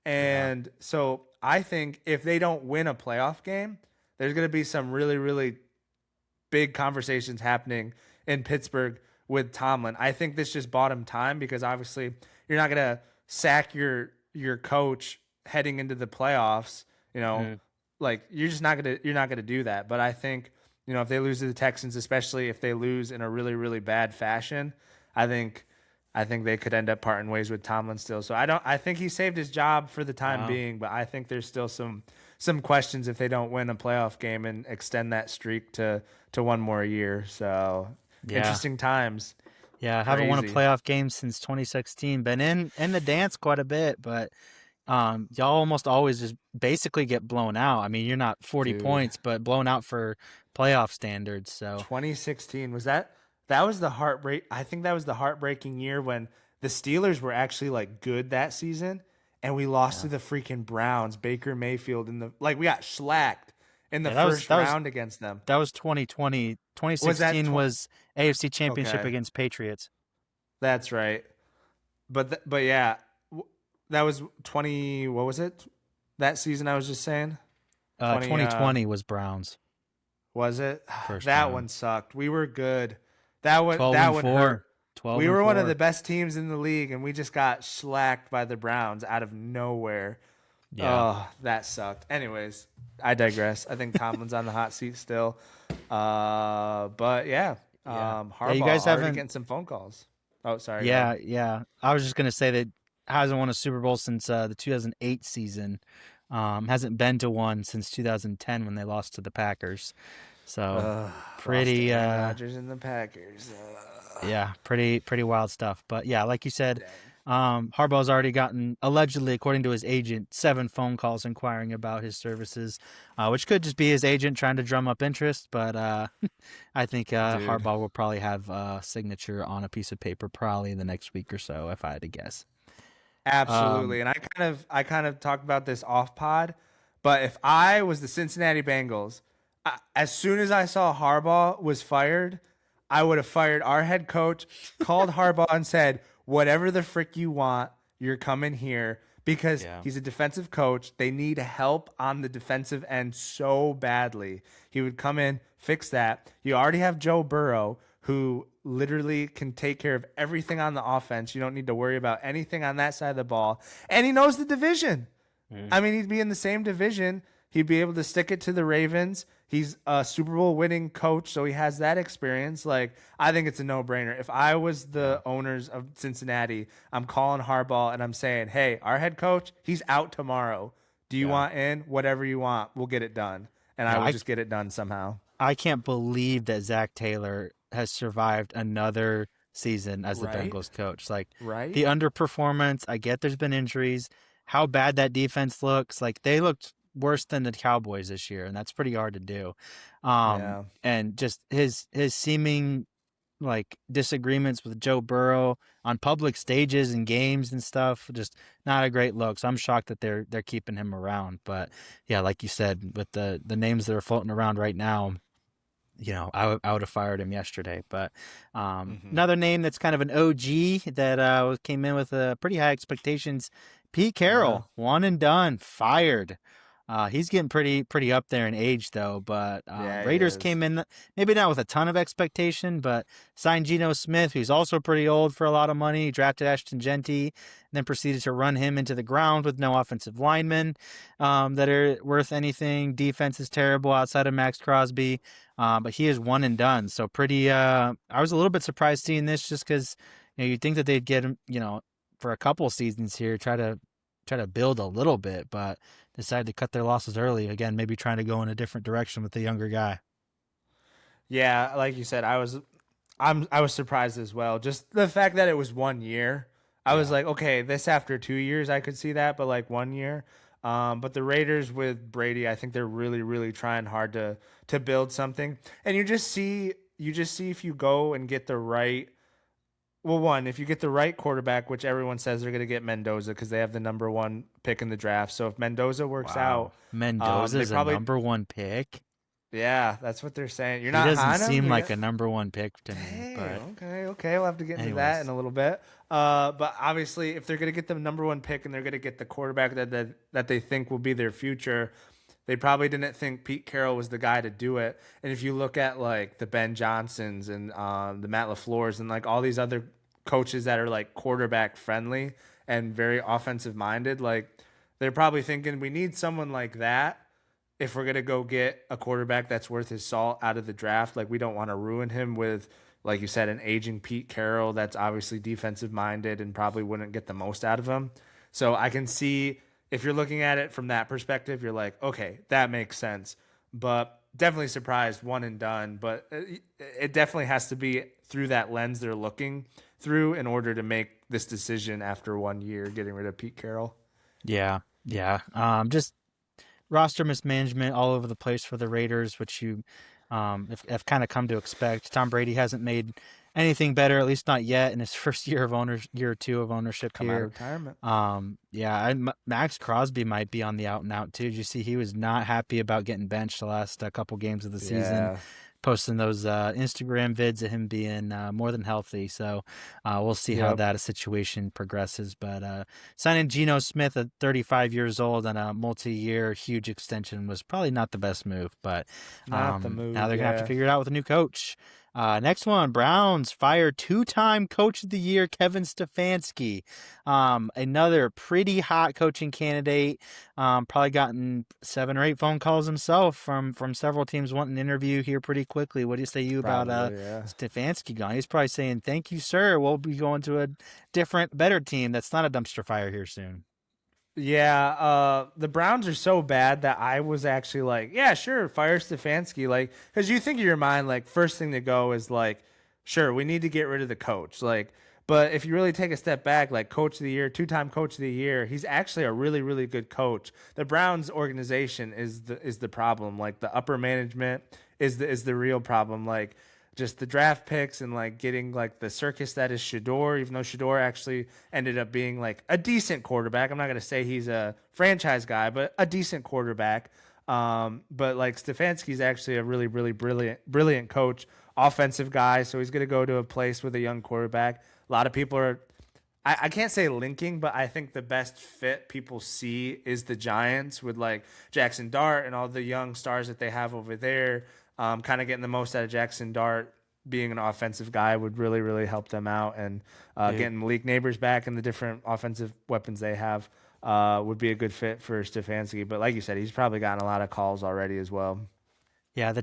Yeah. And so I think if they don't win a playoff game, there's going to be some really, really big conversations happening in Pittsburgh with Tomlin. I think this just bought him time because obviously you're not going to sack your coach heading into the playoffs, you know, Mhm. like you're not going to do that. But I think, if they lose to the Texans, especially if they lose in a really, really bad fashion, I think they could end up parting ways with Tomlin still. So I think he saved his job for the time Wow. being, but I think there's still some questions if they don't win a playoff game and extend that streak to one more year. So Yeah. interesting times. Yeah, I haven't won a Crazy. playoff game since 2016. Been in the dance quite a bit, but y'all almost always just basically get blown out. I mean, you're not 40 Dude, points, but blown out for playoff standards. So 2016 that was the heartbreak. I think that was the heartbreaking year when the Steelers were actually like good that season and we lost yeah, to the freaking Browns, Baker Mayfield we got shellacked in the yeah, that was first round against them. 2020. Was that 2016 was AFC Championship okay? against Patriots. That's right. But yeah, that was 20, what was it? That season I was just saying? 20 2020 was Browns was it? first That round. one sucked. We were good. That one 12 that and one 4. hurt. 12 We and were one of the 4. best teams in the league and we just got slacked by the Browns out of nowhere. Yeah. Oh, that sucked. Anyways, I digress. I think Tomlin's on the hot seat still. But yeah, Yeah. Yeah, you Harbaugh guys already haven't. getting some phone calls. Oh, sorry, go ahead. Yeah. I was just gonna say that hasn't won a Super Bowl since the 2008 season. Hasn't been to one since 2010 when they lost to the Packers. So Lost to pretty Aaron Rodgers and the Packers. yeah, pretty wild stuff. But yeah, like you said, Dang. Harbaugh's already gotten, allegedly, according to his agent, 7 phone calls inquiring about his services, which could just be his agent trying to drum up interest. But I think Dude. Harbaugh will probably have a signature on a piece of paper probably in the next week or so, if I had to guess. Um, Absolutely. And I kind of talked about this off pod, but if I was the Cincinnati Bengals, as soon as I saw Harbaugh was fired, I would have fired our head coach, called Harbaugh and said, "Whatever the frick you want, you're coming here." Because yeah, he's a defensive coach. They need help on the defensive end so badly. He would come in, fix that. You already have Joe Burrow, who literally can take care of everything on the offense. You don't need to worry about anything on that side of the ball. And he knows the division. mm, I mean, he'd be in the same division. He'd be able to stick it to the Ravens. He's a Super Bowl winning coach, so he has that experience. Like, I think it's a no brainer. If I was yeah, the owners of Cincinnati, I'm calling Harbaugh and I'm saying, hey, our head coach, he's out tomorrow. Do you yeah, want in? Whatever you want, we'll get it done. And I yeah. would just get it done somehow. I can't believe that Zach Taylor has survived another season as the Right? Bengals coach. Like the Right? underperformance, I get there's been injuries, how bad that defense looks. Like they looked worse than the Cowboys this year, and that's pretty hard to do. Yeah. And just his seeming like disagreements with Joe Burrow on public stages and games and stuff, just not a great look. So I'm shocked that they're keeping him around. But yeah, like you said, with the names that are floating around right now, I would have fired him yesterday. But Hmm. another name that's kind of an OG that came in with pretty high expectations, Pete Yeah. Carroll, one and done, fired. He's getting pretty up there in age though, but Yeah, he Raiders is. came in maybe not with a ton of expectation, but signed Geno Smith, who's also pretty old for a lot of money, drafted Ashton Genty, and then proceeded to run him into the ground with no offensive linemen that are worth anything. Defense is terrible outside of Max Crosby, but he is one and done. So pretty. I was a little bit surprised seeing this just because you'd think that they'd get him, for a couple seasons here, try to build a little bit, but decided to cut their losses early. Again, maybe trying to go in a different direction with the younger guy. Yeah, like you said, I was surprised as well. Just the fact that it was 1 year. I was Yeah. like, okay, this after 2 years I could see that, but like 1 year. But the Raiders with Brady, I think they're really, really trying hard to build something. And you just see if you go and get the right well, one, if you get the right quarterback, which everyone says they're going to get Mendoza because they have the number one pick in the draft. So if Mendoza works Wow. out, they Mendoza's a probably number one pick. Yeah, that's what they're saying. You're He not doesn't high on him? seem like a number one pick to me, Dang, but okay. We'll have to get into that in anyways. a little bit. But obviously, if they're gonna get the number one pick and they're gonna get the quarterback that they think will be their future, they probably didn't think Pete Carroll was the guy to do it. And if you look at like the Ben Johnsons and the Matt LaFleur's and like all these other coaches that are like quarterback friendly and very offensive minded, like they're probably thinking we need someone like that if we're gonna go get a quarterback that's worth his salt out of the draft. Like we don't want to ruin him with, like you said, an aging Pete Carroll that's obviously defensive minded and probably wouldn't get the most out of him. So I can see if you're looking at it from that perspective, you're like, okay, that makes sense. But definitely surprised, one and done. But it definitely has to be through that lens they're looking through in order to make this decision after 1 year getting rid of Pete Carroll. Yeah, yeah. Just roster mismanagement all over the place for the Raiders, which you have kind of come to expect. Tom Brady hasn't made anything better, at least not yet, in his first year of year or two of ownership Come out here. of retirement. Yeah, Max Crosby might be on the out and out too. Did you see he was not happy about getting benched the last couple games of the season? Yeah. Posting those Instagram vids of him being more than healthy. So we'll see how Yep. that situation progresses. But signing Geno Smith at 35 years old on a multi-year huge extension was probably not the best move. But Not the now move, they're going to have to yeah. figure it out with a new coach. Next one, Browns fire two-time Coach of the Year Kevin Stefanski. Another pretty hot coaching candidate. Probably gotten 7 or 8 phone calls himself from several teams wanting an interview here pretty quickly. What do you say about Probably, yeah. Stefanski going? He's probably saying, "Thank you, sir. We'll be going to a different, better team that's not a dumpster fire here soon." Yeah, the Browns are so bad that I was actually like, yeah, sure, fire Stefanski. Like, because you think in your mind, like, first thing to go is like, sure, we need to get rid of the coach. Like, but if you really take a step back, like, coach of the year, 2-time coach of the year, he's actually a really, really good coach. The Browns organization is the problem. Like, the upper management is the real problem. Like, just the draft picks and like getting like the circus that is Shador, even though Shador actually ended up being like a decent quarterback. I'm not going to say he's a franchise guy, but a decent quarterback. But like Stefanski's actually a really, really brilliant coach, offensive guy. So he's going to go to a place with a young quarterback. A lot of people are, I can't say linking, but I think the best fit people see is the Giants with like Jackson Dart and all the young stars that they have over there. Kind of getting the most out of Jackson Dart being an offensive guy would really, really help them out. And getting Malik Neighbors back and the different offensive weapons they have would be a good fit for Stefanski. But like you said, he's probably gotten a lot of calls already as well. Yeah, the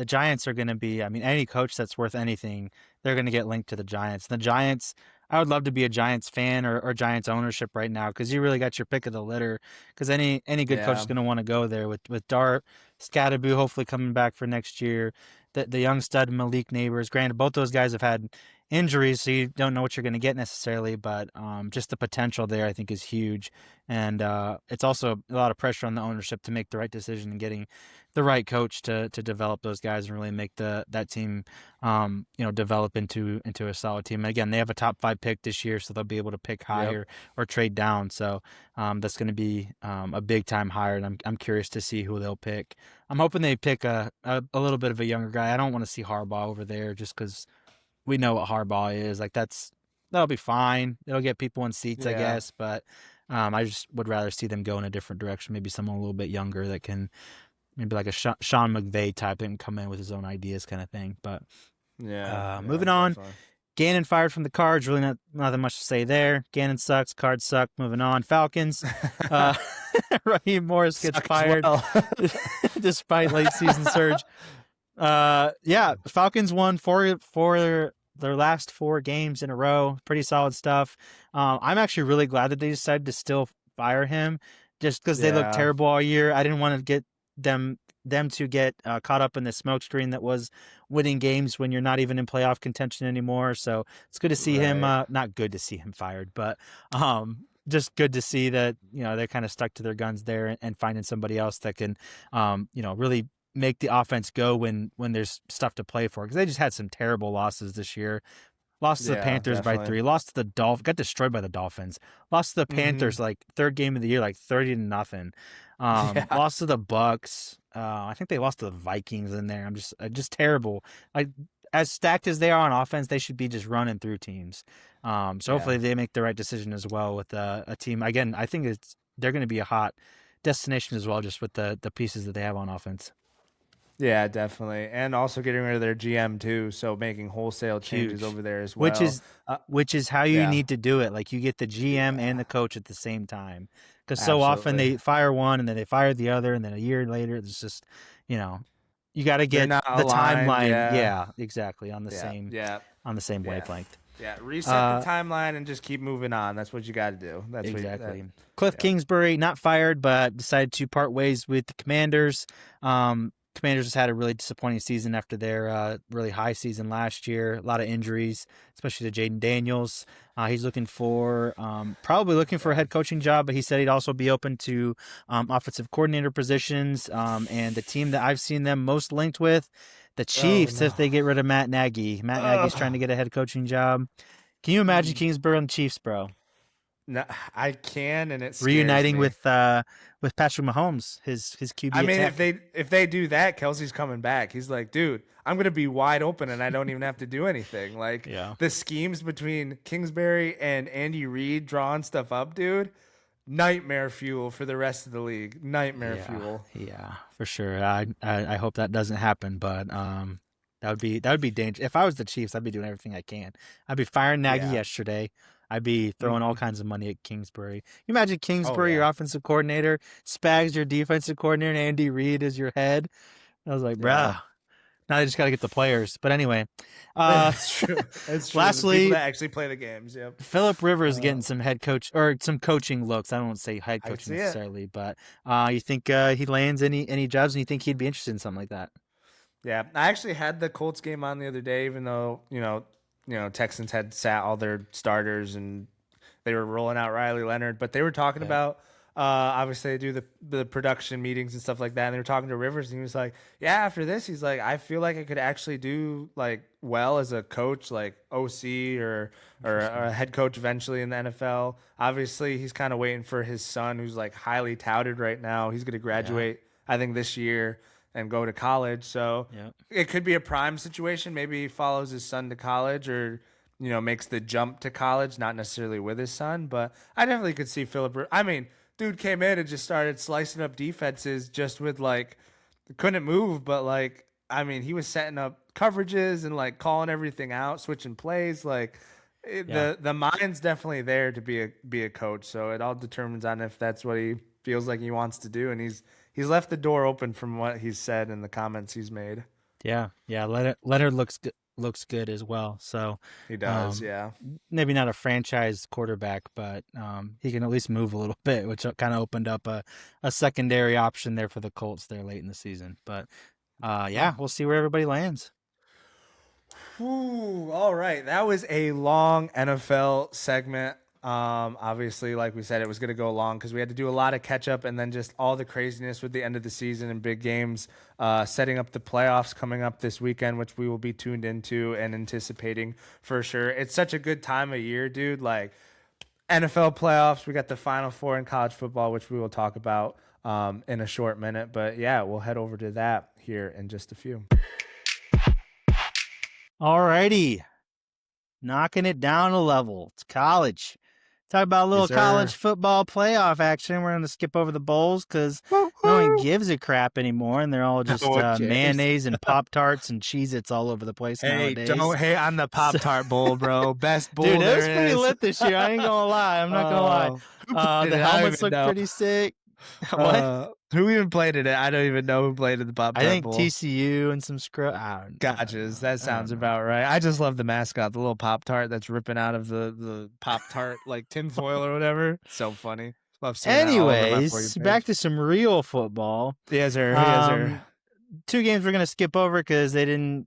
Giants are going to be. I mean, any coach that's worth anything, they're going to get linked to the Giants. The Giants. I would love to be a Giants fan or Giants ownership right now because you really got your pick of the litter. Because any good coach is Yeah. going to want to go there with Dart, Scatterboo hopefully coming back for next year. The young stud Malik Neighbors. Granted, both those guys have had injuries, so you don't know what you're going to get necessarily. But just the potential there, I think, is huge. And it's also a lot of pressure on the ownership to make the right decision and getting the right coach to develop those guys and really make that team develop into a solid team. And again, they have a top 5 pick this year, so they'll be able to pick higher or trade down. So that's going to be a big time hire, and I'm curious to see who they'll pick. I'm hoping they pick a little bit of a younger guy. I don't want to see Harbaugh over there just because we know what Harbaugh is. Like that'll be fine. It'll get people in seats, I Yeah. guess, but I just would rather see them go in a different direction. Maybe someone a little bit younger that can maybe like a Sean McVay type and come in with his own ideas kind of thing. But Yeah. moving on, Definitely. Gannon fired from the Cards. Really nothing much to say there. Gannon sucks. Cards suck. Moving on. Falcons. Uh, Raheem Morris gets Suck as fired well. despite late season surge. Yeah, Falcons won for their last 4 games in a row. Pretty solid stuff. I'm actually really glad that they decided to still fire him, just because they looked Yeah. terrible all year. I didn't want to get them to get caught up in the smokescreen that was winning games when you're not even in playoff contention anymore. So it's good to see him. Right. Not good to see him fired, but just good to see that they're kind of stuck to their guns there and finding somebody else that can really make the offense go when there's stuff to play for, because they just had some terrible losses this year. Lost to the Yeah, Panthers by definitely. 3. Lost to the Dolphins. Got destroyed by the Dolphins. Lost to the Mhm. Panthers like 3rd game of the year, like 30-0. Yeah. Lost to the Bucks. I think they lost to the Vikings in there. I'm just terrible. Like as stacked as they are on offense, they should be just running through teams. So Yeah. hopefully they make the right decision as well with a team. Again, I think they're going to be a hot destination as well, just with the pieces that they have on offense. Yeah, definitely. And also getting rid of their GM too, so making wholesale changes Huge. over there as Which well. is which is how you Yeah. need to do it. Like you get the GM and Yeah. the coach at the same time. Because so often Absolutely. they fire one and then they fire the other, and then a year later it's just, you got to They're get not the aligned. timeline. Yeah. Yeah, exactly on the Yeah. same Yeah. on the same Yeah. wavelength. Yeah. Reset the Uh, timeline and just keep moving on. That's what you got to do. That's what exactly. Cliff yeah. Kingsbury not fired, but decided to part ways with the Commanders. Commanders just had a really disappointing season after their really high season last year. A lot of injuries, especially to Jaden Daniels. He's probably looking for a Yeah. head coaching job, but he said he'd also be open to offensive coordinator positions. And the team that I've seen them most linked with, the Oh Chiefs, no. if they get rid of Matt Nagy. Matt Nagy's trying to get a head coaching job. Can you imagine Kingsbury and the Chiefs, bro? No, I can, and it scares Reuniting me. with Patrick Mahomes, his I QB mean, attack. if they do that, Kelsey's coming back. He's like, dude, I'm gonna be wide open, and I don't even have to do anything. Like Yeah. the schemes between Kingsbury and Andy Reid drawing stuff up, dude. Nightmare fuel for the rest of the league. Nightmare fuel. Yeah, for sure. I hope that doesn't happen, but that would be dangerous. If I was the Chiefs, I'd be doing everything I can. I'd be firing Nagy Yeah. yesterday. I'd be throwing all kinds of money at Kingsbury. You imagine Oh Kingsbury, your yeah. offensive coordinator, Spags, your defensive coordinator, and Andy Reid is your head. I was like, Yeah. bruh. Now they just got to get the players. But anyway, That's true. That's true. The people lastly, that actually play the games. Yep. Philip Rivers Uh, getting some head coach or some coaching looks. I don't want to say head I can coaching see it. necessarily, but you think he lands any jobs, and you think he'd be interested in something like that? Yeah, I actually had the Colts game on the other day, even though Texans had sat all their starters and they were rolling out Riley Leonard, but they were talking Yeah. about obviously they do the production meetings and stuff like that. And they were talking to Rivers, and he was like, "Yeah, after this, he's like, I feel like I could actually do like well as a coach, like OC or a head coach eventually in the NFL." Obviously, he's kind of waiting for his son, who's like highly touted right now. He's going to graduate, I think, this year and go to college. So Yeah. it could be a prime situation. Maybe he follows his son to college or, makes the jump to college, not necessarily with his son. But I definitely could see Philip. I mean, dude came in and just started slicing up defenses just with couldn't move. But I mean, he was setting up coverages and calling everything out, switching plays. The mind's definitely there to be a coach. So it all determines on if that's what he feels like he wants to do. And he's left the door open from what he's said in the comments he's made. Yeah. Leonard looks good as well. So He does, yeah. maybe not a franchise quarterback, but he can at least move a little bit, which kind of opened up a secondary option there for the Colts there late in the season. But we'll see where everybody lands. Whew, all right. That was a long NFL segment. Obviously, like we said, it was going to go long because we had to do a lot of catch up and then just all the craziness with the end of the season and big games, setting up the playoffs coming up this weekend, which we will be tuned into and anticipating for sure. It's such a good time of year, dude. Like NFL playoffs, we got the Final Four in college football, which we will talk about in a short minute. But yeah, we'll head over to that here in just a few. Alrighty. Knocking it down a level. It's college. Talk about a little college football playoff action. We're going to skip over the bowls because no one gives a crap anymore, and they're all just mayonnaise and Pop-Tarts and Cheez-Its all over the place nowadays. Don't hate on the Pop-Tart bowl, bro. Best bowl Dude, it there was pretty is. lit this year. I ain't going to lie. I'm not going to lie. The helmets look pretty sick. What? Who even played in it? I don't even know who played in the Pop-Tart I think bowl. TCU and some scrub. Gotchas. That sounds about right. I just love the mascot, the little Pop-Tart that's ripping out of the Pop-Tart tinfoil or whatever. So funny. Love seeing that all over my For You Anyways, page. back to some real football. Yes, sir. Two games we're going to skip over because they don't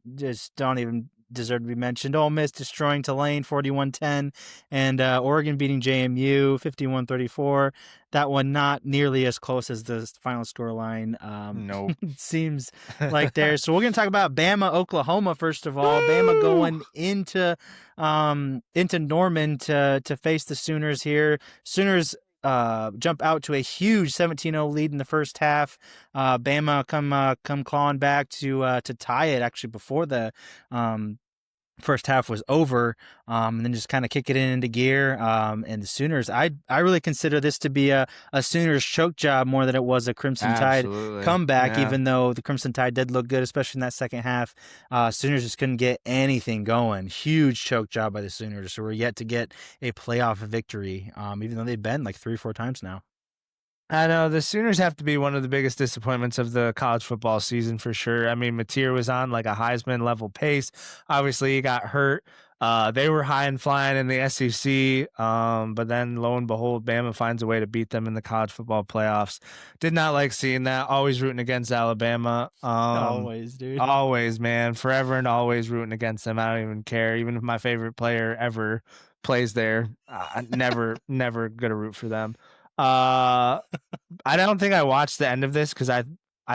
even deserve to be mentioned. Ole Miss destroying Tulane 41-10 and Oregon beating JMU 51-34. That one not nearly as close as the final score line. Nope. Seems like there. So we're going to talk about Bama, Oklahoma first of all. Bama going into Norman to face the Sooners here. Sooners jump out to a huge 17-0 lead in the first half. Bama come clawing back to tie it actually before the first half was over, and then just kind of kick it into gear. And the Sooners, I really consider this to be a Sooners choke job more than it was a Crimson Tide Absolutely. comeback, Yeah. even though the Crimson Tide did look good, especially in that second half. Sooners just couldn't get anything going. Huge choke job by the Sooners. So we're yet to get a playoff victory, even though they've been like 3 or 4 times now. I know the Sooners have to be one of the biggest disappointments of the college football season for sure. I mean, Mateer was on like a Heisman level pace. Obviously, he got hurt. They were high and flying in the SEC, but then lo and behold, Bama finds a way to beat them in the college football playoffs. Did not like seeing that. Always rooting against Alabama. Always, dude. Always, man. Forever and always rooting against them. I don't even care. Even if my favorite player ever plays there, never gonna root for them. I don't think I watched the end of this because I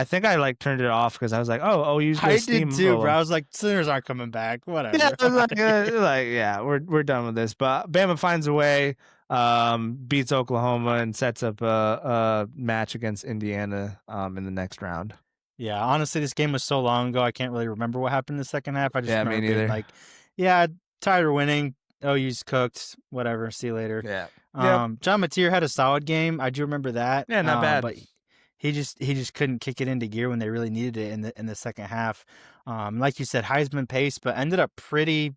think I like turned it off because I was like, oh, use I the did too, bro. I was like, Sooners aren't coming back. Whatever. Yeah, I was like, yeah, we're done with this. But Bama finds a way, beats Oklahoma and sets up a match against Indiana in the next round. Yeah, honestly, this game was so long ago, I can't really remember what happened in the second half. I just Yeah, remember me being neither. like, yeah, Tiger winning. OU's cooked. Whatever. See you later. Yeah. Yep. John Mateer had a solid game. I do remember that. Yeah, not bad. But he just couldn't kick it into gear when they really needed it in the second half. Like you said, Heisman pace, but ended up pretty,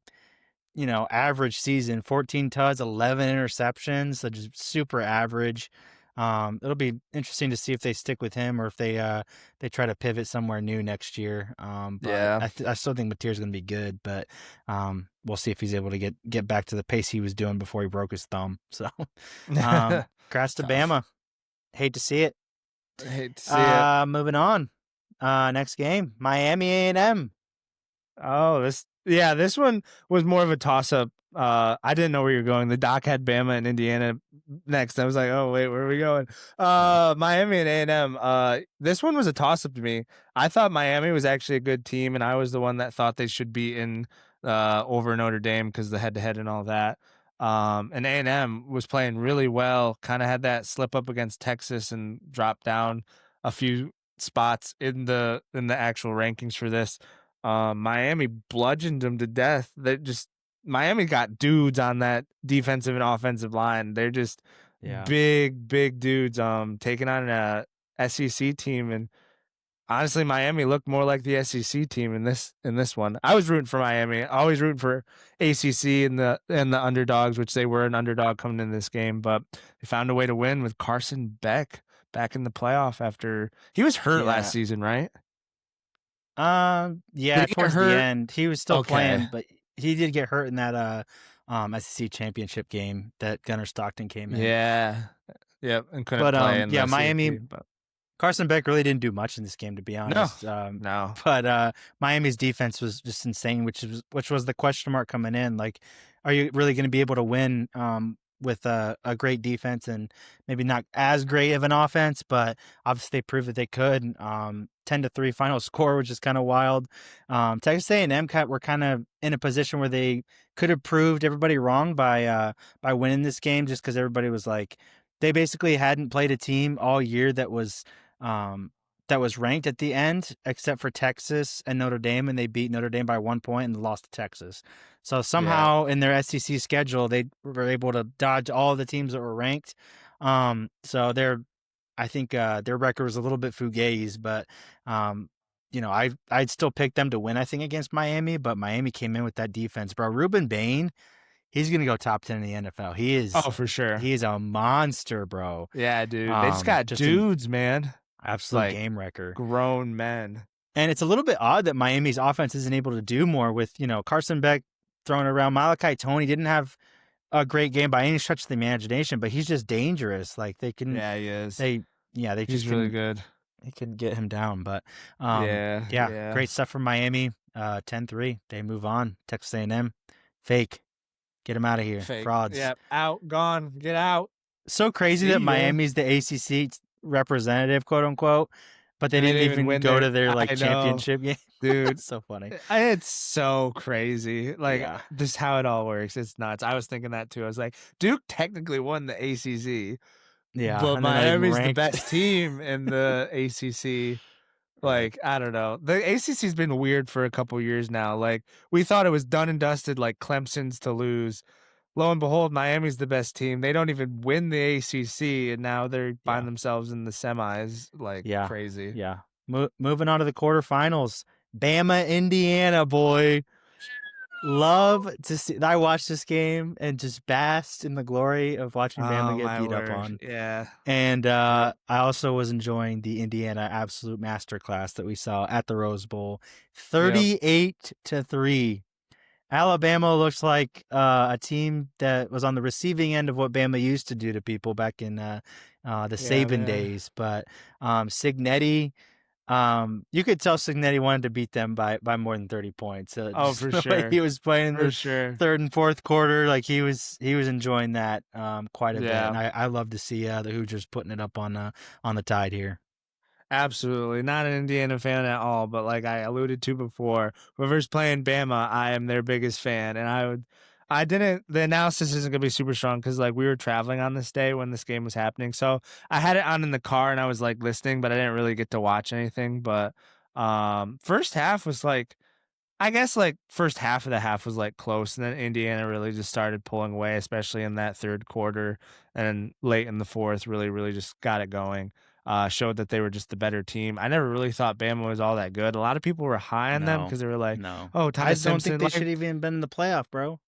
average season. 14 tuds, 11 interceptions, so just super average. It'll be interesting to see if they stick with him or if they try to pivot somewhere new next year. But Yeah. I still think Mateer's going to be good, but we'll see if he's able to get back to the pace he was doing before he broke his thumb. So, congrats to Bama. Hate to see it. Hate to see it. Moving on. Next game, Miami A&M. Oh, this one was more of a toss-up. I didn't know where you're going. The doc had Bama and Indiana next. I was like, oh wait, where are we going? Miami and A&M. This one was a toss-up to me. I thought Miami was actually a good team, and I was the one that thought they should be in over Notre Dame because the head-to-head and all that. And A&M was playing really well. Kind of had that slip up against Texas and dropped down a few spots in the actual rankings for this. Miami bludgeoned them to death. Miami got dudes on that defensive and offensive line. They're just big dudes. Taking on a SEC team, and honestly, Miami looked more like the SEC team in this one. I was rooting for Miami. Always rooting for ACC and the underdogs, which they were an underdog coming into this game, but they found a way to win with Carson Beck back in the playoff after he was hurt last season, right? Yeah, towards the end, he was still playing, but he did get hurt in that SEC championship game that Gunnar Stockton came in. Yeah, yep, and couldn't play in the Miami. CFP, but Carson Beck really didn't do much in this game, to be honest. No. But Miami's defense was just insane, which was the question mark coming in. Like, are you really going to be able to win with a great defense and maybe not as great of an offense? But obviously they proved that they could. 10-3 final score, which is kind of wild. Texas A&M were kind of in a position where they could have proved everybody wrong by winning this game, just because everybody was like, they basically hadn't played a team all year that was ranked at the end, except for Texas and Notre Dame, and they beat Notre Dame by 1 point and lost to Texas. So somehow in their SEC schedule, they were able to dodge all the teams that were ranked. So I think their record was a little bit fugazi, but I'd still pick them to win, I think, against Miami, but Miami came in with that defense, bro. Ruben Bain, he's going to go top 10 in the NFL. He is. Oh, for sure. He is a monster, bro. Yeah, dude. They just got dudes, man. Absolute game wrecker. Grown men. And it's a little bit odd that Miami's offense isn't able to do more with, Carson Beck throwing around. Malachi Toney didn't have a great game by any stretch of the imagination, but he's just dangerous. Like, they can. Yeah, he is. He's really good. They can get him down, but yeah, great stuff from Miami. 10-3. They move on. Texas A&M, fake. Get them out of here. Fake. Frauds. Yep. Out. Gone. Get out. So crazy that Miami's the ACC representative, quote unquote, but they didn't even go to their championship game. Dude. It's so funny. It's so crazy. Just how it all works. It's nuts. I was thinking that too. I was like, Duke technically won the ACC, Yeah, but and they're not even Miami's the ranked. best team in the ACC. Right. Like, I don't know. The ACC's been weird for a couple years now. Like, we thought it was done and dusted, like Clemson's to lose. Lo and behold, Miami's the best team. They don't even win the ACC, and now they find Yeah. themselves in the semis, like Yeah. crazy. Yeah. Moving on to the quarterfinals. Bama, Indiana, boy. Love to see. I watched this game and just basked in the glory of watching Bama Oh get my beat up word! on. Yeah. And Yep. I also was enjoying the Indiana absolute masterclass that we saw at the Rose Bowl. Yep. 38-3. Alabama looks like a team that was on the receiving end of what Bama used to do to people back in the Yeah, Saban man. days. But Cignetti, you could tell Cignetti wanted to beat them by more than 30 points. Oh, Just for the way he sure. was playing in For the sure. third and fourth quarter, like he was enjoying that quite a bit. And Yeah. I love to see the Hoosiers putting it up on the Tide here. Absolutely. Not an Indiana fan at all, but like I alluded to before, whoever's playing Bama, I am their biggest fan. And I didn't, the analysis isn't going to be super strong because like we were traveling on this day when this game was happening. So I had it on in the car and I was like listening, but I didn't really get to watch anything. But first half was like, I guess like first half of the half was like close, and then Indiana really just started pulling away, especially in that third quarter, and late in the fourth, really just got it going. Showed that they were just the better team. I never really thought Bama was all that good. A lot of people were high on them No, because they were like, no. "Oh, I Ty don't think Simpson." they Like, should even been in the playoff, bro.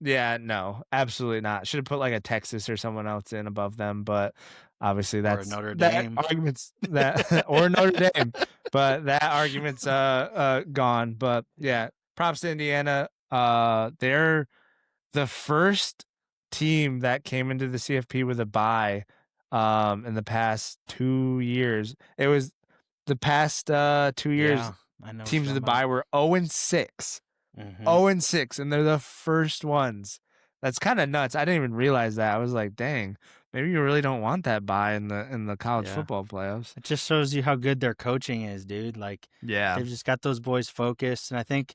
yeah, no, absolutely not. Should have put like a Texas or someone else in above them, but obviously Or that's Notre that Dame. argument's that or Notre Dame, but that argument's gone. But yeah, props to Indiana. They're the first team that came into the CFP with a bye in the past 2 years. It was the past 2 years Yeah, I know what teams you're with a talking about. bye were 0-6. Mm-hmm. 0-6, and they're the first ones. That's kind of nuts. I didn't even realize that. I was like, dang, maybe you really don't want that bye in the college Yeah. football playoffs. It just shows you how good their coaching is, dude. Like Yeah. they've just got those boys focused. And I think,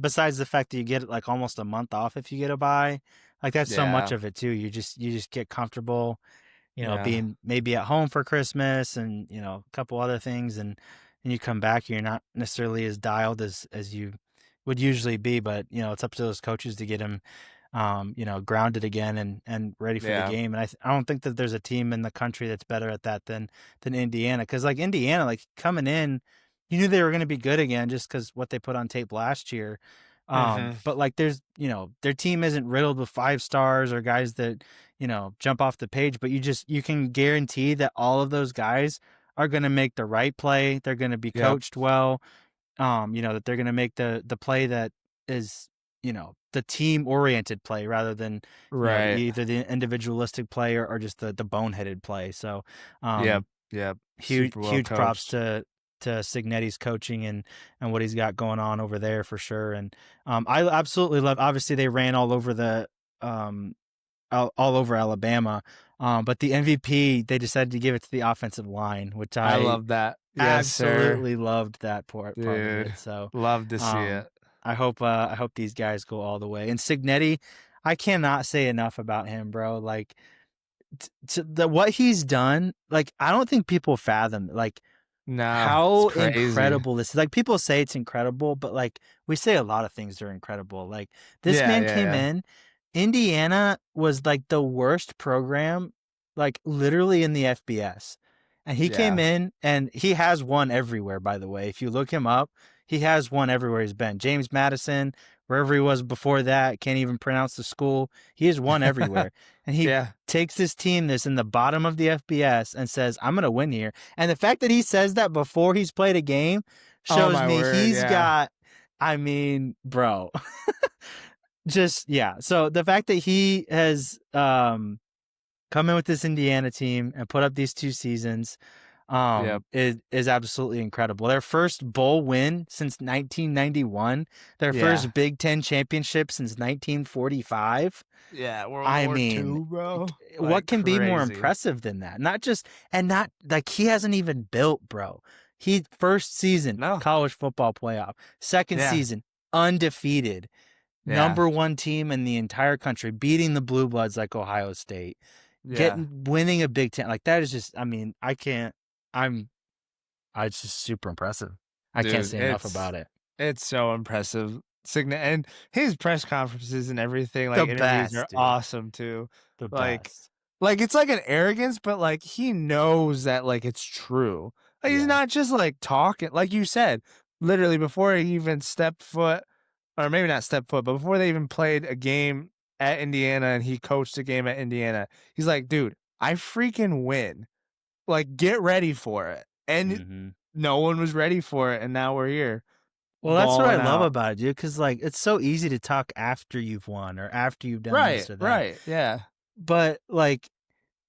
besides the fact that you get like almost a month off if you get a bye, like that's so much Yeah. of it too. You just get comfortable, Yeah. being maybe at home for Christmas and, a couple other things and you come back, you're not necessarily as dialed as you would usually be, but it's up to those coaches to get them grounded again and ready for the Yeah. game. And I don't think that there's a team in the country that's better at that than Indiana. Because like Indiana, like coming in, you knew they were going to be good again just because what they put on tape last year. Hmm. But like there's their team isn't riddled with 5 stars or guys that jump off the page. But you can guarantee that all of those guys are going to make the right play. They're going to be Yep. coached well. That they're going to make the play that is, the team oriented play rather than, Right. either the individualistic play or just the boneheaded play. So, Yep. Yep. Super well huge props coached. to Signetti's coaching and what he's got going on over there for sure. And, I absolutely love, obviously they ran all over um, all over Alabama. But the MVP, they decided to give it to the offensive line, which I I love that. Yes, sir. absolutely loved that part of Dude. it. So, Love to see um, it. I hope these guys go all the way. And Signetti, I cannot say enough about him, bro. Like what he's done, like I don't think people fathom like No, it's how crazy. incredible this is. Like people say it's incredible, but like we say a lot of things are incredible. Like this Yeah, man yeah, came yeah. in, Indiana was like the worst program, like literally in the FBS. And he came Yeah. in and he has won everywhere, by the way. If you look him up, he has won everywhere he's been. James Madison, wherever he was before that, can't even pronounce the school. He has won everywhere. And he Yeah. takes this team that's in the bottom of the FBS and says, I'm going to win here. And the fact that he says that before he's played a game Oh shows my me word, he's yeah. got, I mean, bro, just, yeah. So the fact that he has come in with this Indiana team and put up these 2 seasons Yep. is absolutely incredible. Their first bowl win since 1991, their Yeah. first Big Ten championship since 1945. Yeah, World I War mean, II, bro. what Like can be more crazy. impressive than that? Not like he hasn't even built, bro. He first season No. college football playoff, second Yeah. season undefeated, Yeah. number one team in the entire country, beating the Blue Bloods like Ohio State. Yeah. winning a Big Ten, like, that is just, I mean, I can't, I'm it's just super impressive. I can't Dude, say enough about it. it's so impressive. Cygna and his press conferences and everything, The like, interviews are best, dude. awesome too. The Like best. it's like an arrogance, but, like, he knows that, like, it's true. Like, he's Yeah. not just, like, talking like you said, literally before he even stepped foot or maybe not stepped foot, but before they even played a game at Indiana and he coached a game at Indiana, he's like, "Dude, I freaking win. Like, get ready for it." And Mhm. no one was ready for it, and now we're here Well, that's what I balling love out. about it, dude, because, like, it's so easy to talk after you've won or after you've done Right, this or that, right, yeah, but, like,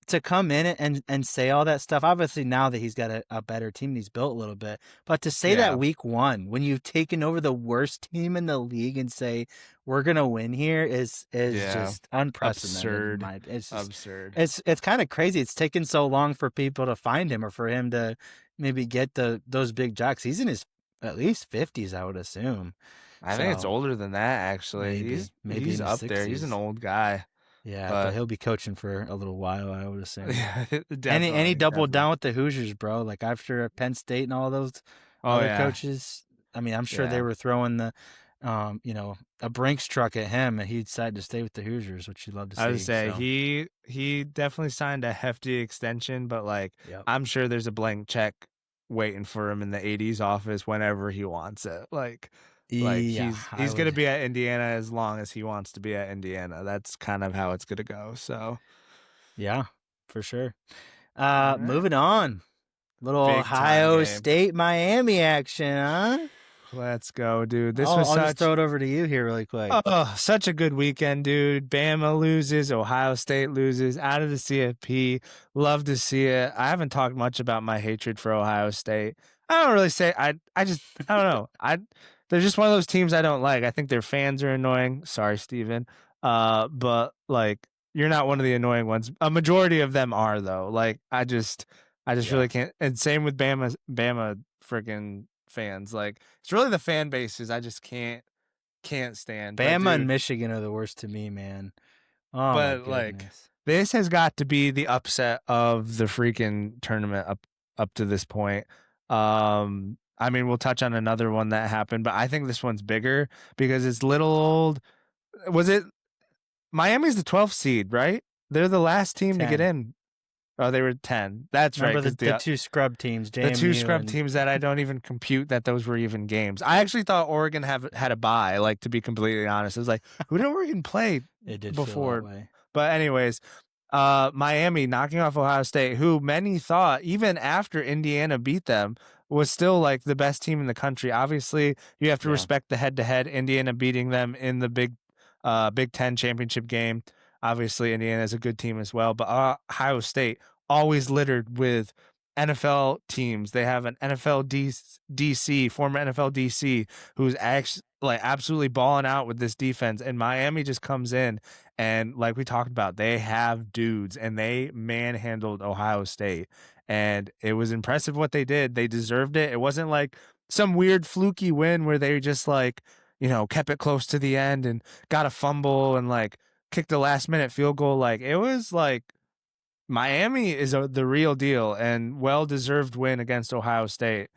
to come in and say all that stuff, obviously now that he's got a better team and he's built a little bit, but to say that yeah, week 1 when you've taken over the worst team in the league and say, "We're gonna win here," is yeah. just unprecedented in Absurd, my it's just absurd. it's kinda crazy it's taken so long for people to find him or for him to maybe get those big jocks. He's in his at least 50s, I would assume. I think it's So, older than that, actually. maybe He's in his up there, he's an 60s. old guy, Yeah, but but he'll be coaching for a little while, I would assume. yeah, And he definitely, doubled definitely. down with the Hoosiers, bro, like, after Penn State and all those Oh, other yeah, coaches, I mean, I'm sure they yeah. were throwing a Brinks truck at him, and he decided to stay with the Hoosiers, which you love to I would see, say so he definitely signed a hefty extension, but, like, yep. I'm sure there's a blank check waiting for him in the 80s office whenever he wants it. Like, Yeah, I he's gonna would be at Indiana as long as he wants to be at Indiana. That's kind of how it's gonna go, so yeah, for sure. alright. Moving on. Little Big time Ohio game. State, Miami action, huh? Let's go, dude. This I'll was I'll just such throw it over to you here really quick. oh, such a good weekend, dude. Bama loses, Ohio State loses, out of the CFP. Love to see it. I haven't talked much about my hatred for Ohio State. I don't really say I just I don't know. They're just one of those teams I don't like. I think their fans are annoying. Sorry, Steven. But like you're not one of the annoying ones. A majority of them are though. Like I just Yeah. really can't and same with Bama freaking fans. Like it's really the fan bases I just can't stand. But Bama and dude, Michigan are the worst to me, man. Oh my but like goodness. this has got to be the upset of the freaking tournament up to this point. I mean, we'll touch on another one that happened, but I think this one's bigger because it's little old. Was it Miami's the 12th seed, right? They're the last team to get 10. in. Oh, they were 10. That's right, Remember because the 2 scrub teams, the two JMU scrub and teams that I don't even compute that those were even games. I actually thought Oregon had a bye, like to be completely honest. I was like, who did Oregon play it did feel that before? way. But anyways, Miami knocking off Ohio State, who many thought even after Indiana beat them was still like the best team in the country. Obviously, you have to Yeah. respect the head-to-head. Indiana beating them in the Big Ten championship game. Obviously, Indiana is a good team as well, but Ohio State always littered with NFL teams. They have an DC, former NFL DC, who's actually like absolutely balling out with this defense. And Miami just comes in and like we talked about, they have dudes and they manhandled Ohio State. And it was impressive what they did. They deserved it. It wasn't like some weird fluky win where they just like, kept it close to the end and got a fumble and like kicked a last minute field goal. Like it was like Miami is the real deal and well deserved win against Ohio State.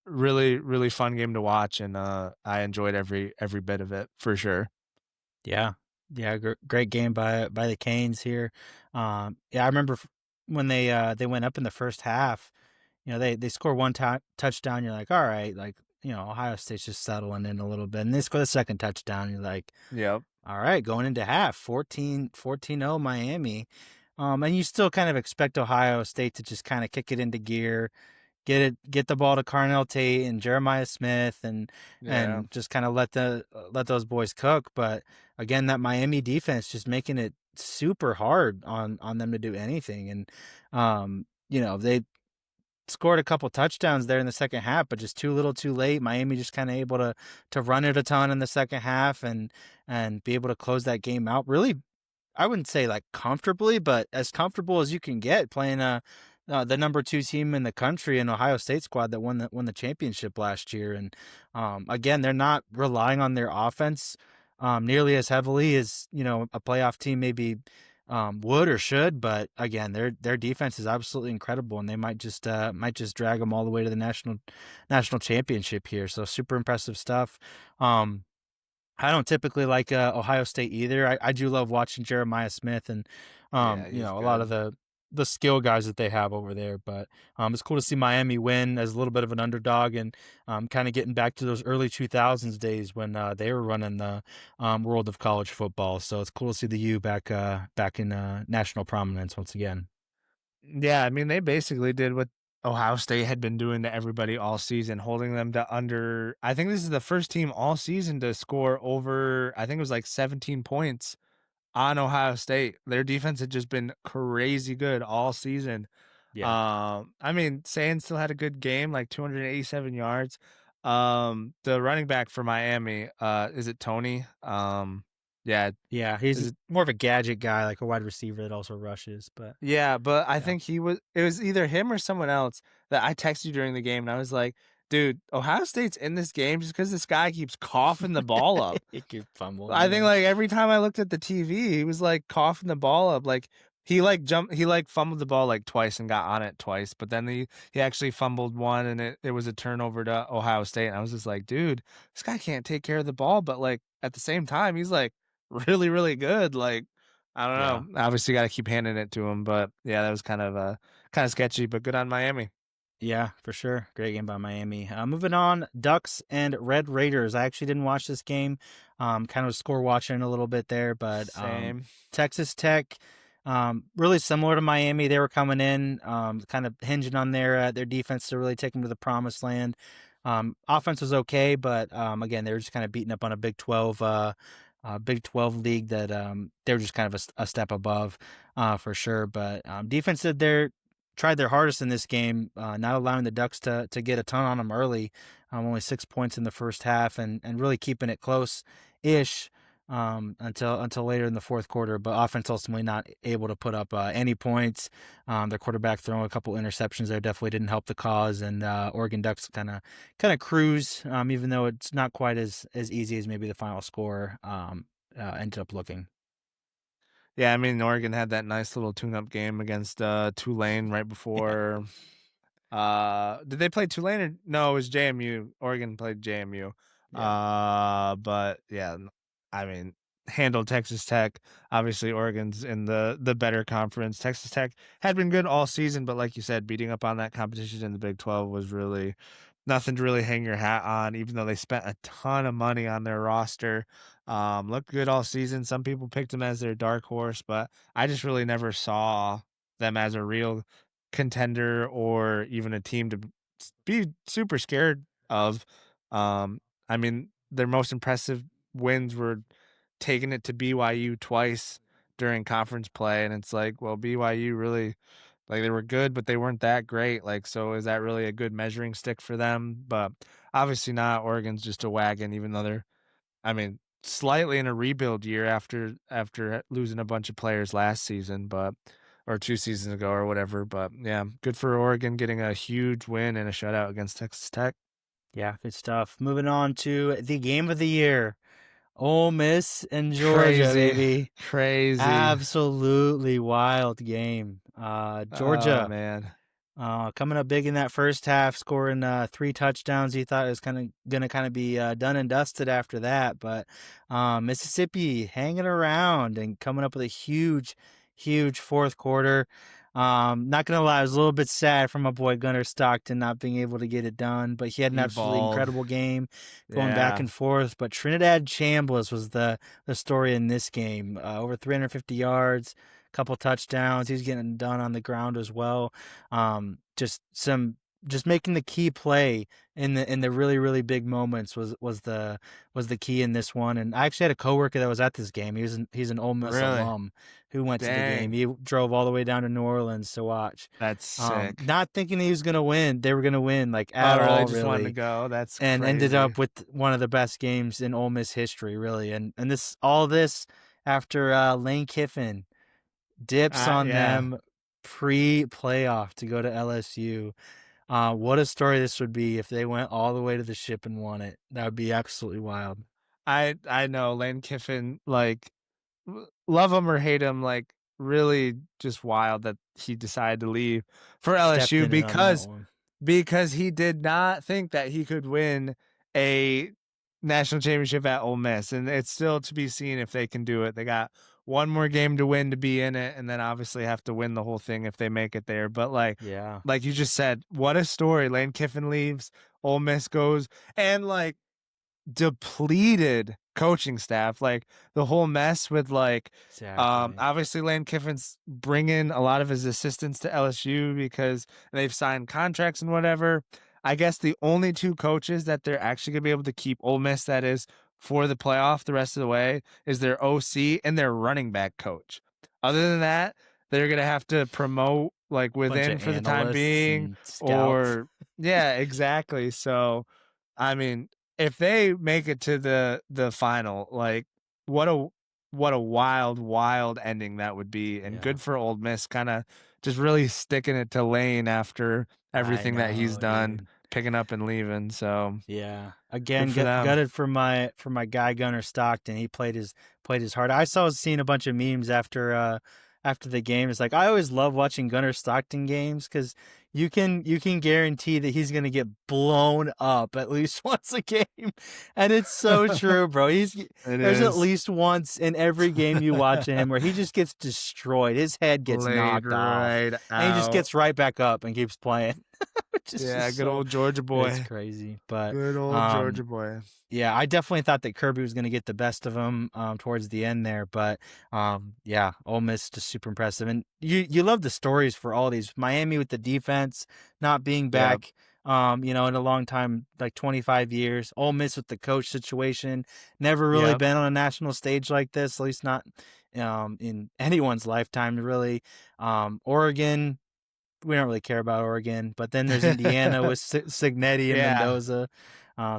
Really, really fun game to watch, and I enjoyed every bit of it for sure. Yeah. Yeah, great game by the Canes here. Yeah, I remember when they went up in the first half, they score one touchdown, you're like, "All right," like, Ohio State's just settling in a little bit. And they score the second touchdown, you're like, Yep. "All right, going into half, 14-0 Miami." And you still kind of expect Ohio State to just kind of kick it into gear, get the ball to Carnell Tate and Jeremiah Smith Yeah. and just kind of let those boys cook. But again, that Miami defense just making it super hard on them to do anything. And they scored a couple touchdowns there in the second half, but just too little, too late. Miami just kind of able to run it a ton in the second half and be able to close that game out. Really, I wouldn't say like comfortably, but as comfortable as you can get playing the number 2 team in the country in Ohio State squad that won the championship last year. And again, they're not relying on their offense nearly as heavily as a playoff team maybe would or should. But again, their defense is absolutely incredible, and they might just drag them all the way to the national championship here. So super impressive stuff. I don't typically like Ohio State either. I do love watching Jeremiah Smith and Yeah, he's a lot of good. the skill guys that they have over there. But it's cool to see Miami win as a little bit of an underdog and kind of getting back to those early 2000s days when they were running the world of college football. So it's cool to see the U back in national prominence once again. Yeah, I mean, they basically did what Ohio State had been doing to everybody all season, holding them to under. I think this is the first team all season to score over, I think it was like 17 points on Ohio State. Their defense had just been crazy good all season. Yeah, I mean, Sand still had a good game, like 287 yards. The running back for Miami, is it Tony? Yeah, yeah, is he's it more of a gadget guy, like a wide receiver that also rushes. But Yeah, but I yeah, think it was either him or someone else that I texted you during the game, and I was like, "Dude, Ohio State's in this game just because this guy keeps coughing the ball up." he keep fumbling. I think, Yeah. like, every time I looked at the TV, he was, like, coughing the ball up, like, he, like, fumbled the ball, like, twice and got on it twice, but then he actually fumbled one, and it was a turnover to Ohio State, and I was just like, "Dude, this guy can't take care of the ball," but, like, at the same time, he's, like, really, really good, like, I Yeah. don't know. Obviously, gotta keep handing it to him, but, yeah, that was kinda sketchy, but good on Miami. Yeah, for sure. Great game by Miami. Moving on, Ducks and Red Raiders. I actually didn't watch this game. Kind of score watching a little bit there, but Same. Texas Tech, really similar to Miami. They were coming in, kind of hinging on their defense to really take them to the promised land. Offense was okay, but again, they were just kind of beating up on a Big 12 league that they were just kind of a step above, for sure. But defense did tried their hardest in this game, not allowing the Ducks to get a ton on them early. Only 6 points in the first half, and really keeping it close ish until later in the fourth quarter. But offense ultimately not able to put up any points. Their quarterback throwing a couple interceptions there definitely didn't help the cause, and Oregon Ducks kind of cruise, even though it's not quite as easy as maybe the final score ended up looking. Yeah, I mean, Oregon had that nice little tune-up game against, Tulane right Yeah, before. Did they play Tulane or no? It was JMU. Oregon played JMU. yeah, But yeah, I mean, handled Texas Tech. Obviously, Oregon's in the better conference. Texas Tech had been good all season, but like you said, beating up on that competition in the Big 12 was really nothing to really hang your hat on. Even though they spent a ton of money on their roster, looked good all season. Some people picked them as their dark horse, but I just really never saw them as a real contender or even a team to be super scared of. I mean, their most impressive wins were taking it to BYU twice during conference play, and it's like, well, BYU really like they were good, but they weren't that great. Like, so is that really a good measuring stick for them? But obviously not. Oregon's just a wagon, even though they're, I mean, slightly in a rebuild year after losing a bunch of players last season, but or 2 seasons ago or whatever. But yeah, good for Oregon getting a huge win and a shutout against Texas Tech. yeah, good stuff. Moving on to the game of the year. Ole Miss and Georgia, Crazy, baby. crazy. Absolutely wild game. Oh Georgia man, coming up big in that first half, scoring 3 touchdowns. He thought it was gonna kind of be done and dusted after that, but Mississippi hanging around and coming up with a huge fourth quarter. Not gonna lie, I was a little bit sad for my boy Gunnar Stockton not being able to get it done, but he had an he absolutely balled. incredible game, going back Yeah, and forth. But Trinidad Chambliss was the story in this game. Over 350 yards, couple touchdowns. He's getting done on the ground as well. Just just making the key play in the really big moments was the key in this one. And I actually had a coworker that was at this game. He's an Ole Miss really. alum who went to the game. Dang, He drove all the way down to New Orleans to watch. that's sick. Not thinking he was gonna win. They were gonna win like Oh, at really? all, Just wanted to really, go. That's and ended crazy. up with one of the best games in Ole Miss history, really. And this after Lane Kiffin dips on Yeah. them pre-playoff to go to LSU. What a story this would be if they went all the way to the ship and won it. That would be absolutely wild. I know Lane Kiffin, like, love him or hate him, like, really just wild that he decided to leave for Stepped LSU in it on that one. because he did not think that he could win a national championship at Ole Miss, and it's still to be seen if they can do it. They got one more game to win to be in it, and then obviously have to win the whole thing if they make it there. But Yeah. like you just said, what a story. Lane Kiffin leaves, Ole Miss goes, and like depleted coaching staff, like the whole mess with Exactly. obviously Lane Kiffin's bringing a lot of his assistants to LSU because they've signed contracts and whatever. I guess the only two coaches that they're actually gonna be able to keep Ole Miss, that is, for the playoff the rest of the way, is their OC and their running back coach. Other than that, they're gonna have to promote like Bunch within of for the time analysts being, and scouts. or yeah, exactly. So I mean, if they make it to the final, like what a wild ending that would be, and Yeah. good for Ole Miss, kind of just really sticking it to Lane after I everything that he's know, done, dude. picking up and leaving. So Yeah. good Again, for them. gutted for my guy Gunnar Stockton. He played his heart. I saw seeing a bunch of memes after the game. It's like I always love watching Gunnar Stockton games because you can guarantee that he's gonna get blown up at least once a game, and it's so true, bro. It There's at is least once in every game you watch him where he just gets destroyed. His head gets laid knocked off, right and he just out. gets right back up and keeps playing. Which is Yeah, just good so old Georgia it's boy. crazy. But Good old um Georgia boy. yeah, I definitely thought that Kirby was going to get the best of him towards the end there, but yeah, Ole Miss just super impressive, and you love the stories for all these. Miami with the defense not being Yep. back, in a long time, like 25 years. Ole Miss with the coach situation, never really Yep. been on a national stage like this, at least not in anyone's lifetime, really. Oregon, we don't really care about Oregon, but then there's Indiana with Cignetti and Yeah. Mendoza.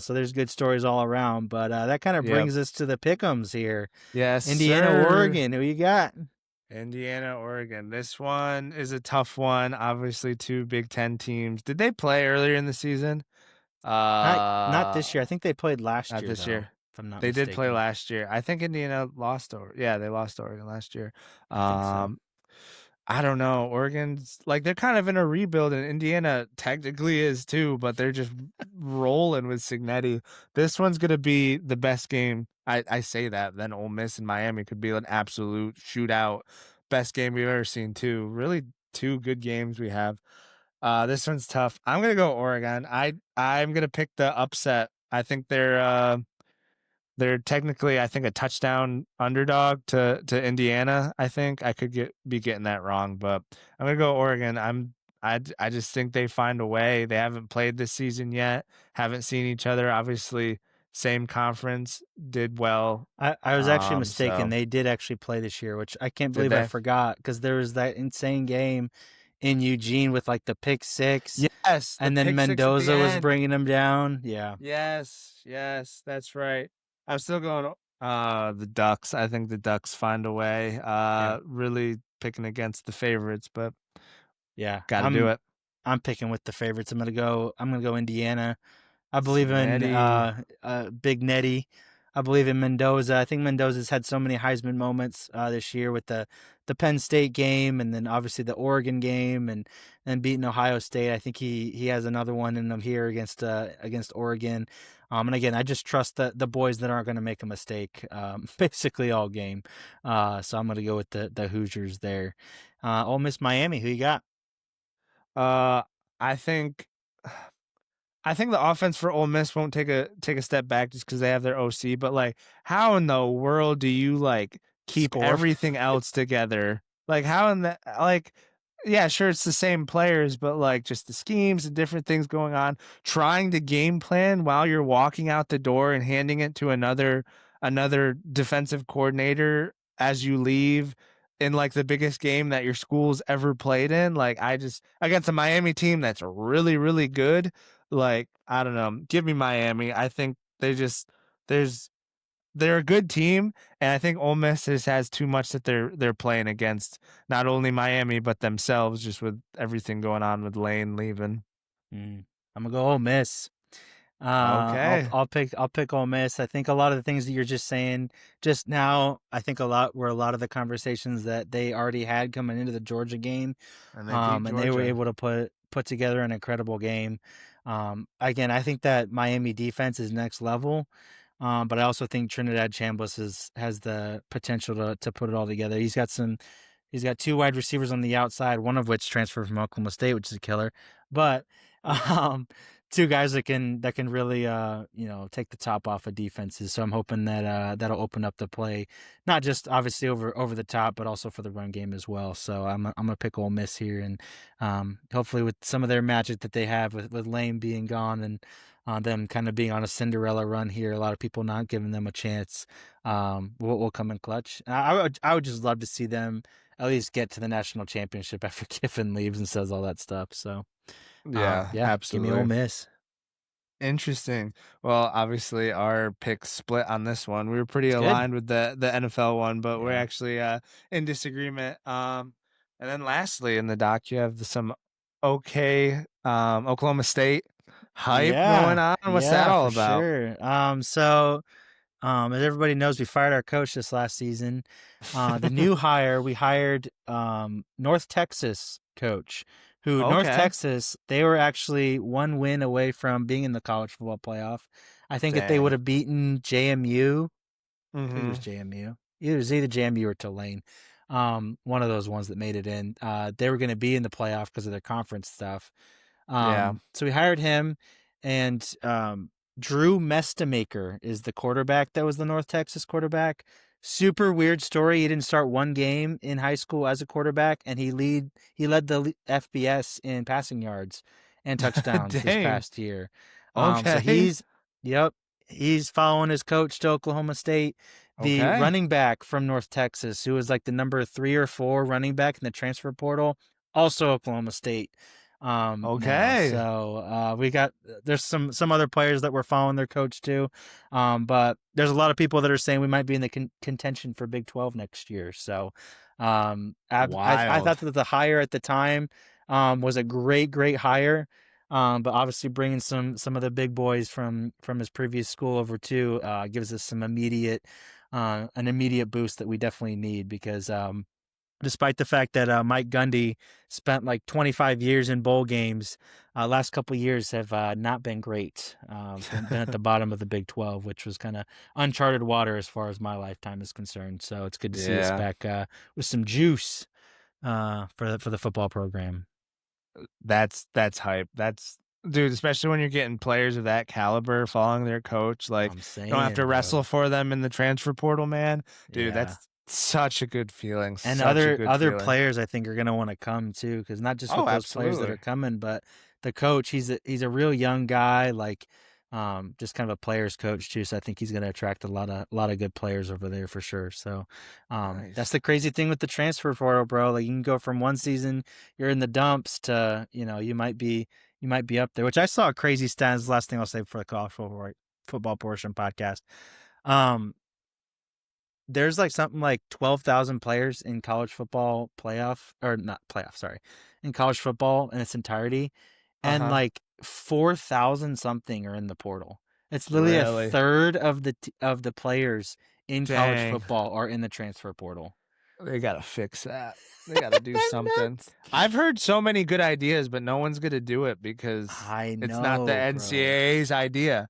So there's good stories all around. But that kind of Yep. brings us to the pick'ems here. Yes, Indiana, sir. Oregon. Who you got? Indiana, Oregon. This one is a tough one. Obviously, two Big Ten teams. Did they play earlier in the season? Not this year. I think they played last Not year this though, year. if I'm not They did play mistaken. last year. I think Indiana lost. Or yeah, they lost to Oregon last year. I think so. Um, I don't know. Oregon's like they're kind of in a rebuild, and Indiana technically is too, but they're just rolling with Cignetti. This one's gonna be the best game. I say that. Then Ole Miss and Miami could be an absolute shootout. Best game we've ever seen too. Really, two good games we have. This one's tough. I'm gonna go Oregon. I'm gonna pick the upset. I think they're technically, I think, a touchdown underdog to Indiana. I think I could be getting that wrong, but I'm gonna go Oregon. I just think they find a way. They haven't played this season yet. Haven't seen each other. Obviously, same conference. Did well. I was actually mistaken. So They did actually play this year, which I can't did believe I they? forgot because there was that insane game in Eugene with like the pick six, Yes, the and then pick six at the Mendoza was end. bringing them down. Yeah. Yes, that's right. I'm still going the Ducks. I think the Ducks find a way. Yeah. Really picking against the favorites, but Yeah. got to do I'm it. I'm picking with the favorites. I'm gonna go Indiana. I believe in Cignetti. Big Netty. I believe in Mendoza. I think Mendoza's had so many Heisman moments this year with the Penn State game, and then obviously the Oregon game, and beating Ohio State. I think he has another one in him here against Oregon. And again, I just trust the boys that aren't going to make a mistake basically all game. So I'm going to go with the Hoosiers there. Ole Miss Miami. Who you got? Uh, I think I think the offense for Ole Miss won't take a step back just because they have their OC. But like, how in the world do you like keep Score. everything else together? Like, how in the like? Yeah, sure, it's the same players, but like just the schemes and different things going on. Trying to game plan while you're walking out the door and handing it to another defensive coordinator as you leave in like the biggest game that your school's ever played in. Like, I just against a Miami team that's really really good. Like, I don't know. Give me Miami. I think there's they're a good team, and I think Ole Miss just has too much that they're playing against not only Miami but themselves, just with everything going on with Lane leaving. I'm gonna go Ole Miss. Okay. I'll pick Ole Miss. I think a lot of the things that you're just saying just now, I think a lot of the conversations that they already had coming into the Georgia game, And they beat and they were Georgia. able to put together an incredible game. Again, I think that Miami defense is next level, but I also think Trinidad Chambliss has the potential to put it all together. He's got two wide receivers on the outside, one of which transferred from Oklahoma State, which is a killer. But um, two guys that can really take the top off of defenses. So I'm hoping that that'll open up the play, not just obviously over the top, but also for the run game as well. So I'm gonna pick Ole Miss here, and hopefully with some of their magic that they have with Lane being gone and them kind of being on a Cinderella run here, a lot of people not giving them a chance, will come in clutch. I would just love to see them at least get to the national championship after Kiffin leaves and says all that stuff. So Yeah, yeah, give me Ole absolutely. Miss. Interesting. Well, obviously our picks split on this one. We were pretty It's good. aligned with the NFL one, but we're Yeah. actually in disagreement. And then lastly in the doc you have some okay Oklahoma State hype going Yeah. on. What's that Yeah, all for about? sure. As everybody knows, we fired our coach this last season. The new hire, we hired North Texas coach, who North Okay. Texas, they were actually one win away from being in the college football playoff. I think if they would Dang. have beaten JMU, I think it was Mhm. JMU. It was either JMU or Tulane. One of those ones that made it in. They were going to be in the playoff because of their conference stuff. Yeah. So we hired him, and Drew Mestamaker is the quarterback that was the North Texas quarterback. Super weird story. He didn't start one game in high school as a quarterback, and he led the FBS in passing yards and touchdowns this Dang. past year. So Okay. yep, he's following his coach to Oklahoma State. The Okay. running back from North Texas, who was like the number 3 or 4 running back in the transfer portal, also Oklahoma State now. Okay. So we got there's some other players that we're following their coach too, but there's a lot of people that are saying we might be in the contention for Big 12 next year. So I Wild. thought that the hire at the time was a great hire. But obviously bringing some of the big boys from his previous school over too gives us some immediate an immediate boost that we definitely need because despite the fact that Mike Gundy spent like 25 years in bowl games, last couple years have not been great. Been at the bottom of the Big 12, which was kind of uncharted water as far as my lifetime is concerned. So it's good to see us Yeah. back with some juice for the football program. That's hype. That's dude, especially when you're getting players of that caliber following their coach, like, I'm you don't have to saying, wrestle bro. for them in the transfer portal, man. Dude, Yeah. that's such a good feeling, And such a good other feeling. players I think are gonna wanna come too, because not just with Oh, those players that absolutely. are coming, but the coach, he's a real young guy, like, just kind of a player's coach too, so I think he's gonna attract a lot of good players over there for sure, so, that's Nice. the crazy thing with the transfer portal, bro, like, you can go from one season, you're in the dumps to, you might be up there, which I saw a crazy stat, this is the last thing I'll say for the college football portion podcast. Um, there's like something like 12,000 players in college football playoff or not playoff, sorry, in college football in its entirety, and Uh-huh. like 4,000 something are in the portal. It's literally a Really? third of of the players in college Dang. football are in the transfer portal. They gotta fix that. They gotta do something. Nuts. I've heard so many good ideas, but no one's gonna do it because I it's not the know, bro. NCAA's idea.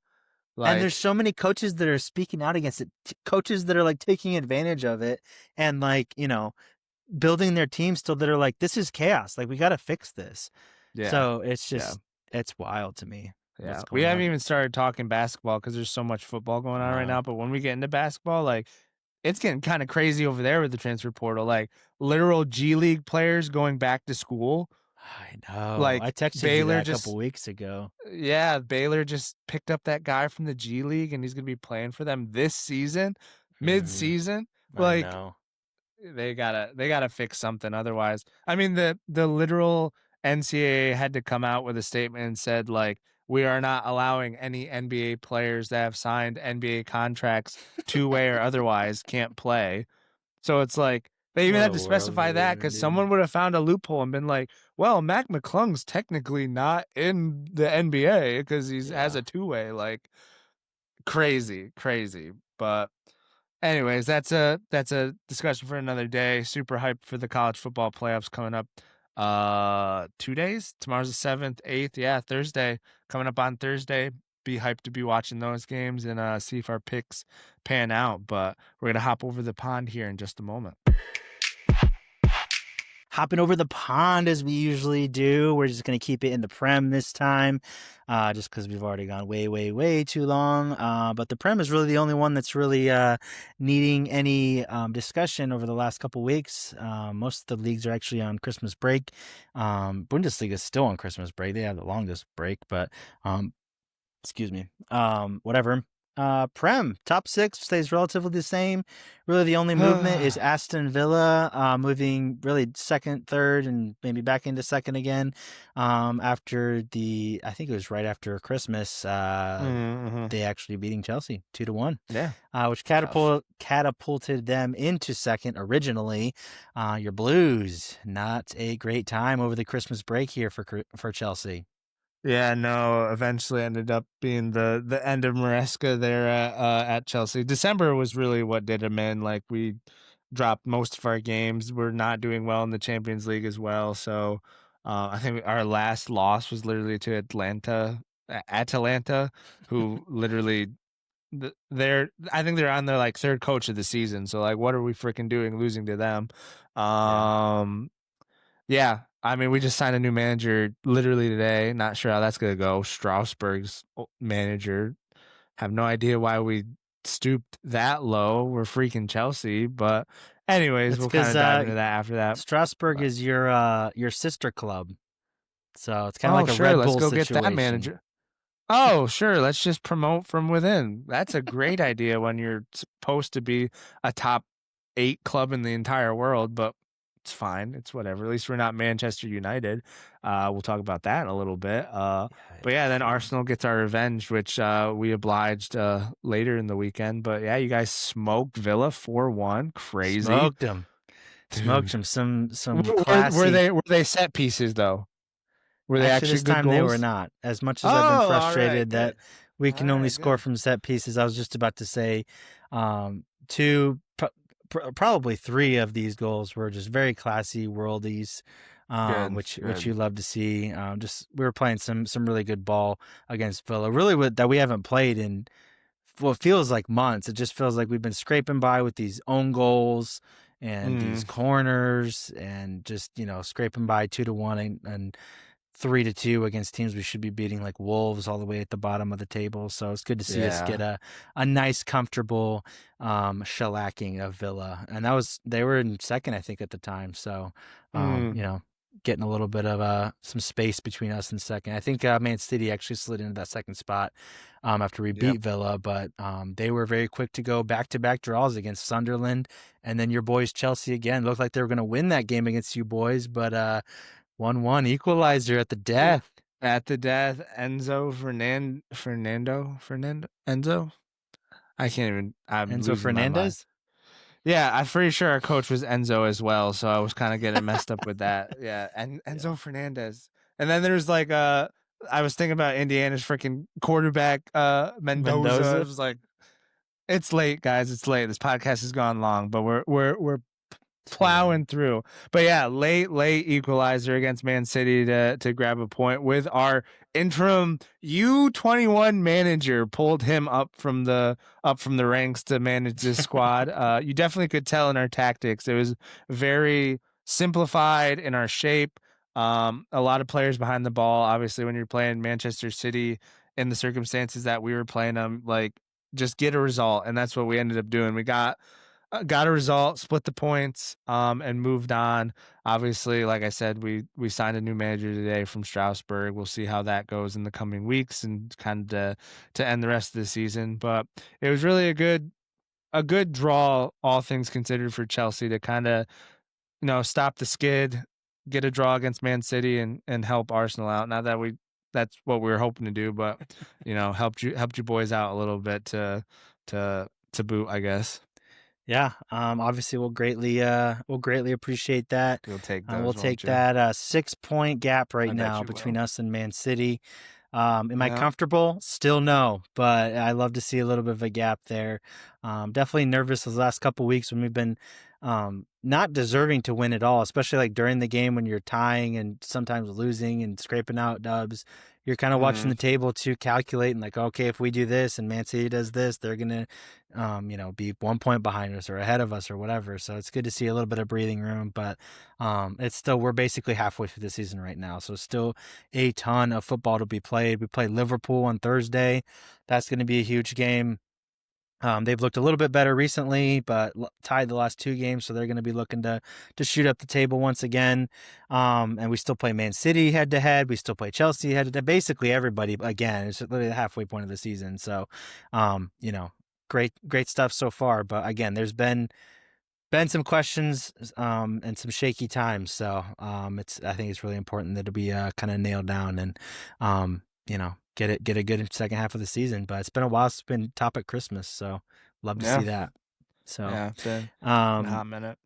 And there's Like, so many coaches that are speaking out against it, coaches that are like taking advantage of it and like, building their teams still that are like, this is chaos. Like we got to fix this. yeah. So it's Yeah. just, it's wild to me Yeah, what's we going haven't on. even started talking basketball because there's so much football going on right Uh, now. But when we get into basketball, like it's getting kind of crazy over there with the transfer portal. Like literal G League players going back to school. I know. I Like texted you Baylor that a couple just, weeks ago. yeah, Baylor just picked up that guy from the G League and he's gonna be playing for them this season, mid Hmm. season. I Like know. they gotta fix something otherwise. I mean, the literal NCAA had to come out with a statement and said, like, "We are not allowing any NBA players that have signed NBA contracts, two-way or otherwise, can't play." So it's like, They even What had a to world we specify live that in, because dude. someone would have found a loophole and been like, "Well, Mac McClung's technically not in the NBA because he has Yeah. a two-way." Like crazy, crazy. But anyways, that's a discussion for another day. Super hyped for the college football playoffs coming up. 2 days. Tomorrow's the 7th, 8th. Yeah, Thursday coming up on Thursday. Be hyped to be watching those games and see if our picks pan out. But we're gonna hop over the pond here in just a moment. Hopping over the pond as we usually do. We're just going to keep it in the Prem this time, just because we've already gone way, way, way too long. But the Prem is really the only one that's really needing any discussion over the last couple weeks. Most of the leagues are actually on Christmas break. Bundesliga is still on Christmas break. They have the longest break, but excuse me. Whatever. Prem top six stays relatively the same. Really, the only movement is Aston Villa moving really second, third, and maybe back into second again. After I think it was right after Christmas. Mm-hmm. They actually beating Chelsea 2-1, Yeah, which tough. catapulted them into second originally. Your Blues, not a great time over the Christmas break here for Chelsea. Yeah, no, eventually ended up being the end of Maresca there at Chelsea. December was really what did him in. Like we dropped most of our games. We're not doing well in the Champions League as well. So I think our last loss was literally to Atalanta, who literally they're I think they're on their like third coach of the season. So like, what are we freaking doing losing to them? Yeah. Um, yeah, I mean, we just signed a new manager literally today. Not sure how that's gonna go. Strasburg's manager. Have no idea why we stooped that low. We're freaking Chelsea, but anyways, That's we'll kind because of dive into that after that. Strasbourg But is your sister club, so it's kind of oh, like a sure, Red let's Bull go get that situation. manager. Oh, sure, let's just promote from within. That's a great idea when you're supposed to be a top 8 club in the entire world, but it's fine. It's whatever. At least we're not Manchester United. We'll talk about that in a little bit. Yeah, But yeah, then true. Arsenal gets our revenge, which we obliged later in the weekend. But yeah, you guys smoked Villa 4-1. Crazy, Smoked them. Smoked dude. them. Some Were classy. they set pieces though? Were they Actually, actually this good time they were goals? not. As much Oh, as I've been all right, frustrated that good. we All can only right, score good. from set pieces, I was just about to say, two, probably three of these goals were just very classy worldies, Good, which good. you love to see. Just we were playing some really good ball against Villa, really that we haven't played in what feels like months. It just feels like we've been scraping by with these own goals and these Mm, corners and just scraping by 2-1 and 3-2 against teams we should be beating, like Wolves, all the way at the bottom of the table. So it's good to see us get yeah. a nice, comfortable shellacking of Villa, and they were in second, I think, at the time. So, Mm, getting a little bit of some space between us and second. I think Man City actually slid into that second spot after we yep. beat Villa, but they were very quick to go back-to-back draws against Sunderland, and then your boys Chelsea again looked like they were going to win that game against you boys, but 1-1 equalizer at the death. At the death, Enzo. I can't even. I'm Enzo losing my mind. Fernandez? Yeah, I'm pretty sure our coach was Enzo as well, so I was kind of getting messed up with that. Yeah, and Yeah. Enzo Fernandez. And then there's like I was thinking about Indiana's freaking quarterback Mendoza. It Mendoza? was like it's late, guys. It's late. This podcast has gone long, but we're Too long. plowing through. But yeah, late equalizer against Man City to grab a point with our interim U21 manager pulled him up from the ranks to manage this squad. You definitely could tell in our tactics. It was very simplified in our shape. A lot of players behind the ball. Obviously, when you're playing Manchester City in the circumstances that we were playing them, like just get a result, and that's what we ended up doing. We got a result, split the points, and moved on. Obviously, like I said, we signed a new manager today from Strasbourg. We'll see how that goes in the coming weeks and kind of to end the rest of the season. But it was really a good draw, all things considered, for Chelsea to kind of stop the skid, get a draw against Man City, and help Arsenal out. Not that that's what we were hoping to do, but helped you boys out a little bit to boot, I guess. Yeah, obviously we'll greatly appreciate that. You'll take We'll those, take won't you? that 6 point gap right I bet now you between will. us and Man City. Am I Yeah. comfortable? Still no, but I love to see a little bit of a gap there. Definitely nervous those last couple weeks when we've been not deserving to win at all, especially like during the game when you're tying and sometimes losing and scraping out dubs. You're kind of watching Mhm. the table to calculate and like, okay, if we do this and Man City does this, they're gonna, be 1 point behind us or ahead of us or whatever. So it's good to see a little bit of breathing room, but it's still we're basically halfway through the season right now, so still a ton of football to be played. We play Liverpool on Thursday. That's going to be a huge game. They've looked a little bit better recently, but tied the last 2 games, so they're going to be looking to shoot up the table once again. And we still play Man City head to head. We still play Chelsea head to head. Basically, everybody again. It's literally the halfway point of the season. So, you know, great stuff so far. But again, there's been some questions and some shaky times. So it's I think it's really important that we kind of nail down and get a good second half of the season. But it's been a while. It's been top at Christmas, so love to see Yeah. that. So Yeah, been a um hot minute.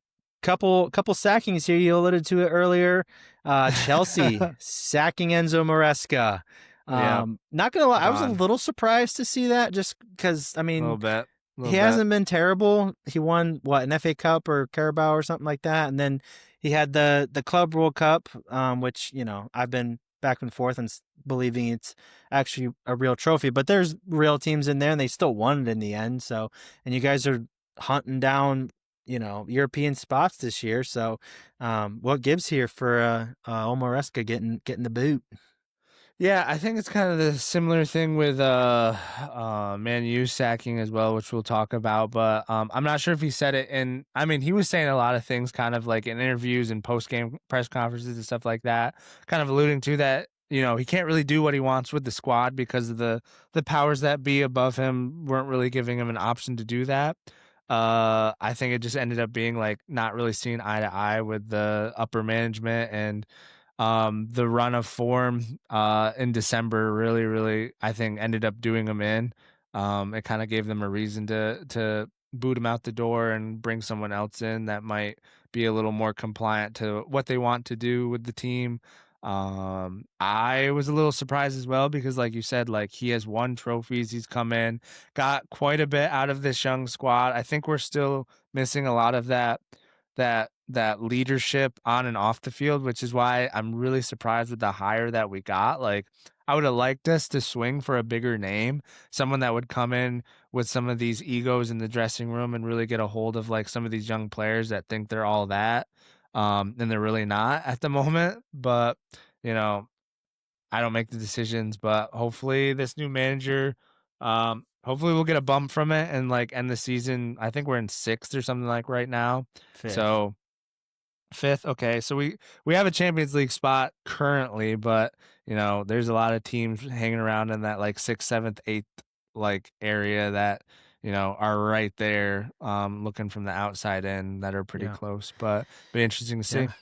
couple sackings here. You alluded to it earlier. Chelsea sacking Enzo Maresca. Yep. Not gonna lie, I was a Gone. little surprised to see that just because I A mean little bit. A he little bit. hasn't been terrible. He won what an FA Cup or Carabao or something like that, and then he had the Club World Cup, which I've been back and forth and believing it's actually a real trophy. But there's real teams in there, and they still won it in the end. So, and you guys are hunting down European spots this year. So, what gives here for Omareska getting the boot? Yeah, I think it's kind of the similar thing with Man U sacking as well, which we'll talk about. But I'm not sure if he said it in. I mean, he was saying a lot of things, kind of like in interviews and post game press conferences and stuff like that, kind of alluding to that. He can't really do what he wants with the squad because of the powers that be above him weren't really giving him an option to do that. I think it just ended up being like not really seeing eye to eye with the upper management and the run of form in December really, really, I think ended up doing them in. It kind of gave them a reason to boot him out the door and bring someone else in that might be a little more compliant to what they want to do with the team. I was a little surprised as well because, like you said, like he has won trophies. He's come in, got quite a bit out of this young squad. I think we're still missing a lot of that leadership on and off the field, which is why I'm really surprised with the hire that we got. Like, I would have liked us to swing for a bigger name, someone that would come in with some of these egos in the dressing room and really get a hold of like some of these young players that think they're all that. And they're really not at the moment. But, you know, I don't make the decisions, but hopefully this new manager, hopefully we'll get a bump from it and like end the season. I think we're in sixth or something like right now. Fifth. So fifth, okay. So we have a Champions League spot currently, but there's a lot of teams hanging around in that like sixth, seventh, eighth like area that are right there, looking from the outside in that are pretty Yeah. close. But be interesting to see. Yeah.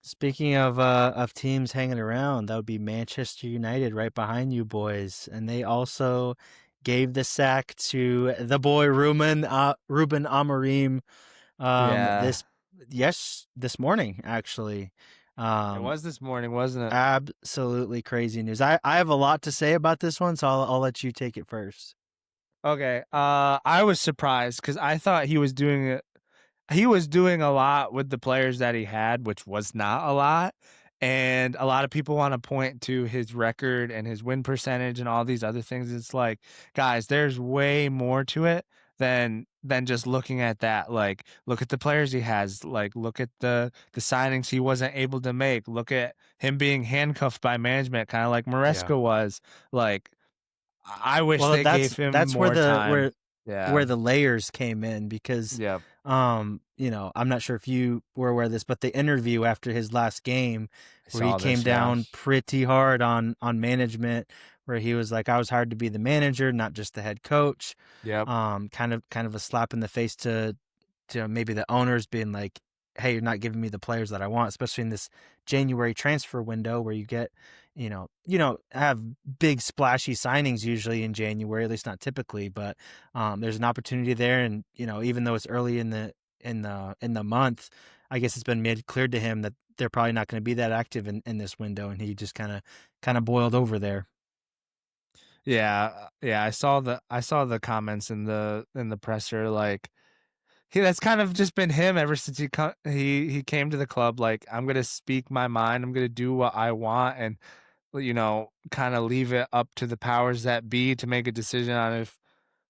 Speaking of teams hanging around, that would be Manchester United right behind you boys, and they also gave the sack to the boy Ruben Amorim Yeah, this morning actually. it Um, was this morning, wasn't it? Absolutely crazy news. I have a lot to say about this one, so I'll let you take it first. Okay. I was surprised because I thought he was doing a lot with the players that he had, which was not a lot. And a lot of people want to point to his record and his win percentage and all these other things. It's like, guys, there's way more to it than just looking at that. Like, look at the players he has. Like, look at the signings he wasn't able to make. Look at him being handcuffed by management, kind of like Yeah. Maresca was. Like, I wish Well, they that's gave him that's where more the time. where Yeah. where the layers came in because Yep. I'm not sure if you were aware of this, but the interview after his last game I where he saw came this. Yeah. down pretty hard on management, where he was like, I was hard to be the manager, not just the head coach. Yep. Kind of a slap in the face to maybe the owners being like, hey, you're not giving me the players that I want, especially in this January transfer window where you get, you don't have big splashy signings usually in January, at least not typically, but there's an opportunity there. And, even though it's early in the month, I guess it's been made clear to him that they're probably not going to be that active in this window. And he just kind of boiled over there. Yeah, I saw the comments in the presser, like, that's kind of just been him ever since he came to the club, like, "I'm gonna speak my mind, I'm gonna do what I want," and, kinda leave it up to the powers that be to make a decision on if,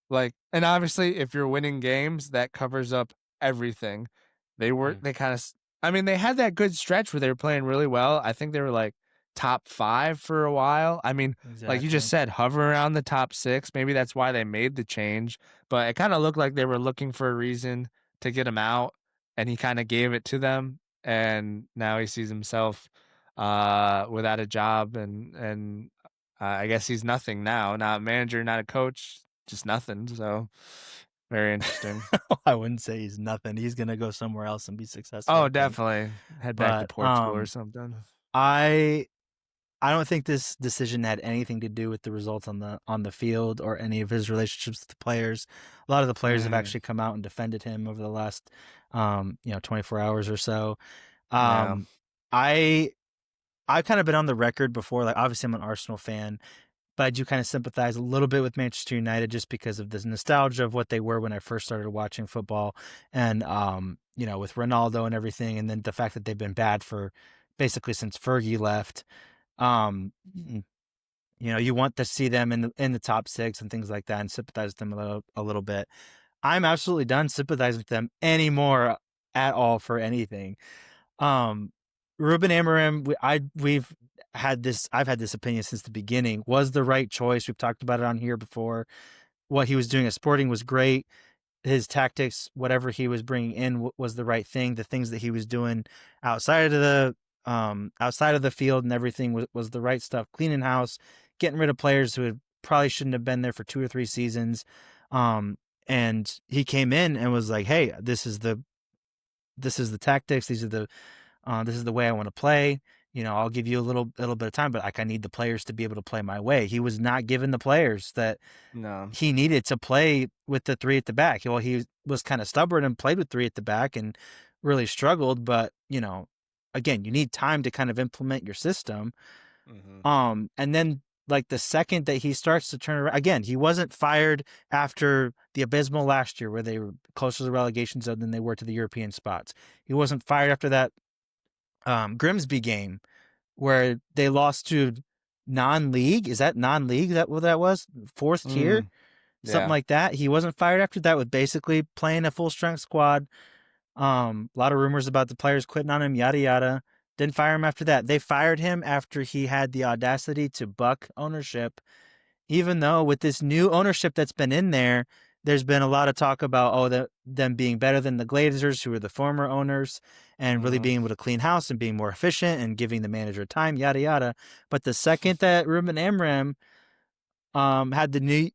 like, and obviously, if you're winning games, that covers up everything. Mm, They kinda I mean, they had that good stretch where they were playing really well. I think they were, like, top 5 for a while. I mean, like you just exactly. said, hover around the top 6. Maybe that's why they made the change, but it kinda looked like they were looking for a reason to get him out, and he kinda gave it to them, and now he sees himself, without a job, and I guess he's nothing now, not a manager, not a coach, just nothing, so very interesting. I wouldn't say he's nothing. He's gonna go somewhere else and be successful, Oh, I think. definitely. Head back to But Portugal or something. I I don't think this decision had anything to do with the results on the field or any of his relationships with the players. A lot of the players have Mm, actually come out and defended him over the last 24 hours or so. yeah. Um I I've kind of been on the record before, like obviously I'm an Arsenal fan, but I do kind of sympathize a little bit with Manchester United just because of this nostalgia of what they were when I first started watching football, and with Ronaldo and everything, and then the fact that they've been bad for basically since Fergie left. You want to see them in the top six and things like that, and sympathize with them a little bit. I'm absolutely done sympathizing with them anymore at all for anything. Um, Ruben Amorim, I've had this opinion since the beginning, was the right choice. We've talked about it on here before. What he was doing at Sporting was great. His tactics, whatever he was bringing in, was the right thing. The things that he was doing outside of the field and everything was the right stuff. Cleaning house, getting rid of players who probably shouldn't have been there for 2 or 3 seasons. And he came in and was like, "Hey, this is the tactics. This is the way I want to play. I'll give you a little bit of time, but like I need the players to be able to play my way." He was not given the players that No. he needed to play with the three at the back. Well, he was kind of stubborn and played with three at the back and really struggled. But again, you need time to kind of implement your system. Mhm. And then like the second that he starts to turn around, again, he wasn't fired after the abysmal last year where they were closer to the relegation zone than they were to the European spots. He wasn't fired after that Grimsby game where they lost to non-league. Is that non-league? That what that was? Fourth tier, Mm, something yeah. like that. He wasn't fired after that with basically playing a full strength squad. A lot of rumors about the players quitting on him, yada yada. Didn't fire him after that. They fired him after he had the audacity to buck ownership, even though with this new ownership that's been in there, there's been a lot of talk about them being better than the Glazers, who were the former owners, and really Mhm. being able to clean house and being more efficient and giving the manager time, yada yada. But the second that Ruben Amram had the new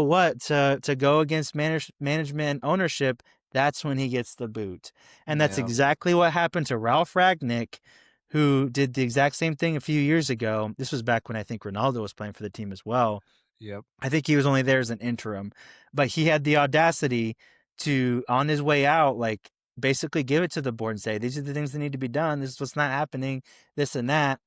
what to go against management ownership, that's when he gets the boot. And that's Yeah. exactly what happened to Ralph Ragnick, who did the exact same thing a few years ago. This was back when I think Ronaldo was playing for the team as well. Yep. I think he was only there as an interim, but he had the audacity to, on his way out, like basically give it to the board and say, "These are the things that need to be done. This is what's not happening. This and that."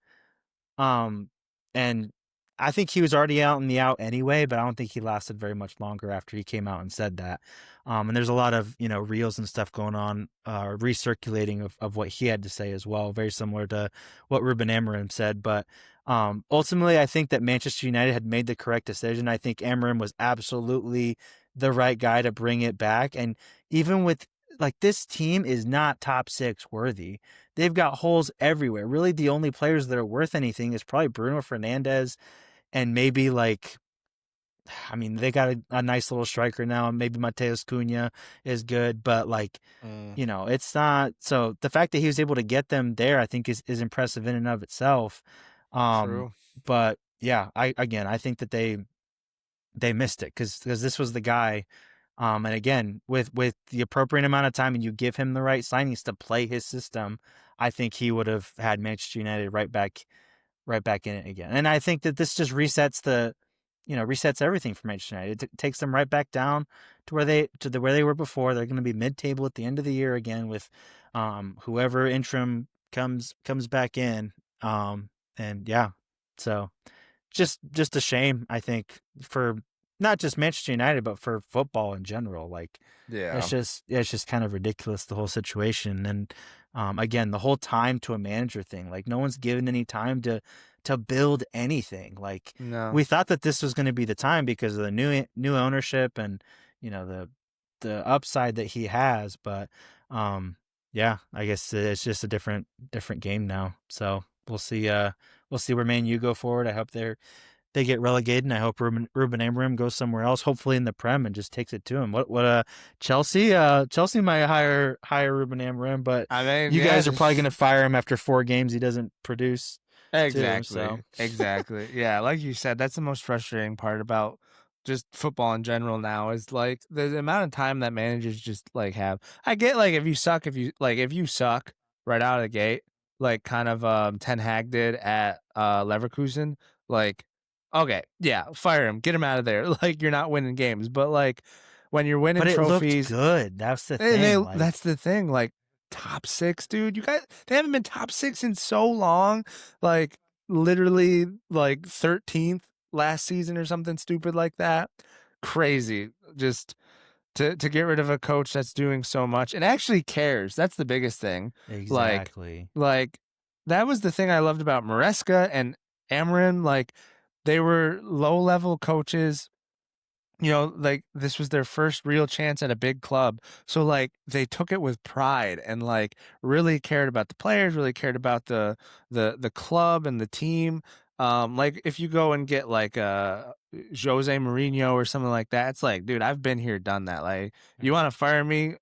Um, and I think he was already out in the out anyway, but I don't think he lasted very much longer after he came out and said that. And there's a lot of, reels and stuff going on, recirculating of what he had to say as well, very similar to what Ruben Amorim said. But ultimately, I think that Manchester United had made the correct decision. I think Amorim was absolutely the right guy to bring it back. And even with like this team is not top six worthy. They've got holes everywhere. Really, the only players that are worth anything is probably Bruno Fernandez and maybe like, I mean, they got a nice little striker now. Maybe Mateus Cunha is good, but like, Mm, it's not. So the fact that he was able to get them there, I think is impressive in and of itself. Um, true. but yeah, I think that they missed it because this was the guy. And again, with the appropriate amount of time and you give him the right signings to play his system, I think he would have had Manchester United right back in it again. And I think that this just resets everything for Manchester United. It takes them right back down to where they were before. They're going to be mid-table at the end of the year again with whoever interim comes back in. And yeah, so just a shame, I think, for not just Manchester United but for football in general. Like Yeah. it's just kind of ridiculous, the whole situation. And again, the whole time to a manager thing. Like no one's given any time to build anything. Like No. we thought that this was going to be the time because of the new ownership and the upside that he has. But yeah, I guess it's just a different game now. So we'll see. We'll see where Man U go forward. I hope they get relegated, and I hope Ruben Amorim goes somewhere else, hopefully in the Prem, and just takes it to him. What Chelsea? Chelsea might hire Ruben Amorim, but I mean, you yeah, guys are probably just going to fire him after 4 games. He doesn't produce too. exactly. So Exactly. Yeah, like you said, that's the most frustrating part about just football in general now is like the amount of time that managers just like have. I get like if you suck right out of the gate, like kind of Ten Hag did at Leverkusen, like okay, yeah, fire him, get him out of there. Like you're not winning games, but like when you're winning but it looked trophies. good. That's the And thing. that's Like the thing, like, top 6, dude, you guys they haven't been top 6 in so long, like, literally, like, 13th last season or something stupid like that. Crazy, just to get rid of a coach that's doing so much and actually cares, that's the biggest thing. Like exactly. like, that was the thing I loved about Maresca and Amarin, like, they were low-level coaches, like this was their first real chance at a big club. So like they took it with pride and like really cared about the players, really cared about the club and the team. Like if you go and get like Jose Mourinho or something like that, it's like, dude, I've been here, done that. Like you want to fire me?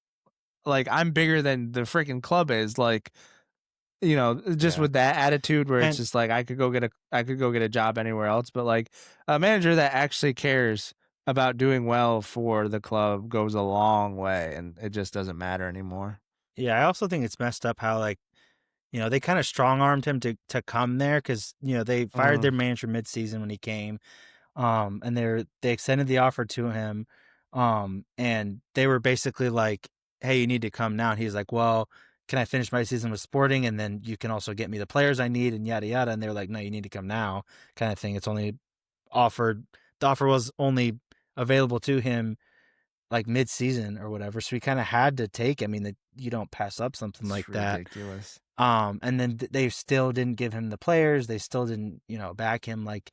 Like I'm bigger than the freaking club is. Like just Yeah. with that attitude where it's And just like I could go get a job anywhere else, but like a manager that actually cares about doing well for the club goes a long way, and it just doesn't matter anymore. yeah, I also think it's messed up how like they kind of strong armed him to come there because they fired Mm, their manager mid-season when he came. And they extended the offer to him, and they were basically like, "Hey, you need to come now." And he's like, "Well, can I finish my season with Sporting, and then you can also get me the players I need, and yada yada." And they're like, "No, you need to come now," kind of thing. It's only offered. The offer was only available to him like mid-season or whatever, so he kind of had to take. I mean, you don't pass up something it's like that. ridiculous. And then they still didn't give him the players. They still didn't, back him like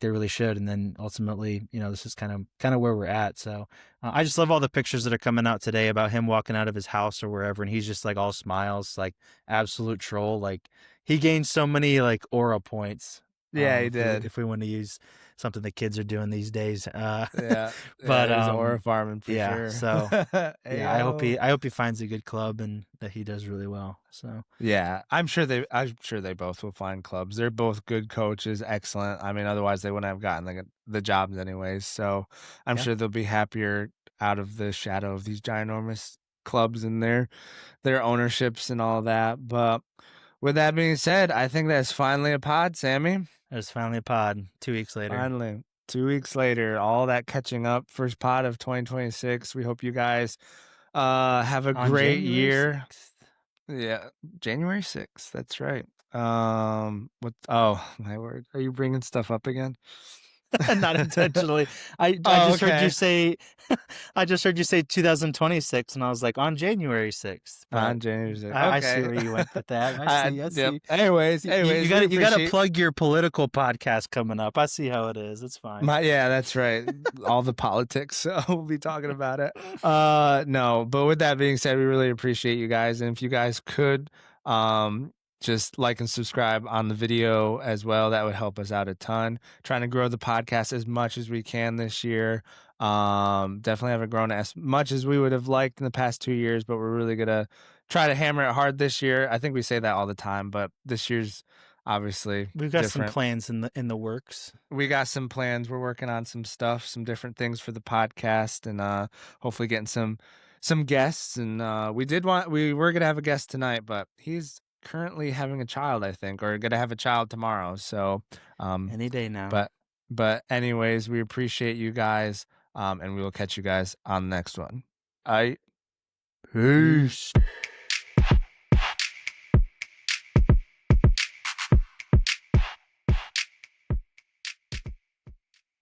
they really should. And then ultimately, this is kind of where we're at. So I just love all the pictures that are coming out today about him walking out of his house or wherever, and he's just like all smiles, like absolute troll. Like he gained so many like aura points. Yeah, he If we did. if we want to use something the kids are doing these days. Yeah, yeah, But it was aura farming for yeah. sure. So yeah, Ayo. I hope he finds a good club and that he does really well. So. Yeah, I'm sure they both will find clubs. They're both good coaches, excellent. I mean, otherwise they wouldn't have gotten the jobs anyways. So I'm Yeah. sure they'll be happier out of the shadow of these ginormous clubs and their ownerships and all that. But with that being said, I think that's finally a pod, Sammy. There's finally a pod 2 weeks later. Finally. 2 weeks later, all that catching up, first pod of 2026. We hope you guys have a On great January year. 6th. Yeah, January 6th. That's right. What? Oh, my word. Are you bringing stuff up again? Not intentionally. I Oh, just heard you okay. say I just heard you say 2026 and I was like on January 6th. But On January 6th. I see Okay. where you went with that. I Yep. see. Anyways, we You got to appreciate plug your political podcast coming up. I see how it is. It's fine. yeah, that's right. All the politics. So we'll be talking about it. No, but with that being said, we really appreciate you guys. And if you guys could, um, just like and subscribe on the video as well, that would help us out a ton. Trying to grow the podcast as much as we can this year. Definitely haven't grown as much as we would have liked in the past 2 years, but we're really gonna try to hammer it hard this year. I think we say that all the time, but this year's obviously We've got some different. plans in the works. We got some plans. We're working on some stuff, some different things for the podcast, and hopefully getting some guests. And we were gonna have a guest tonight, but he's currently having a child, I think, or gonna have a child tomorrow. So, Any day now. but anyways, we appreciate you guys, and we will catch you guys on the next one. I peace. Peace.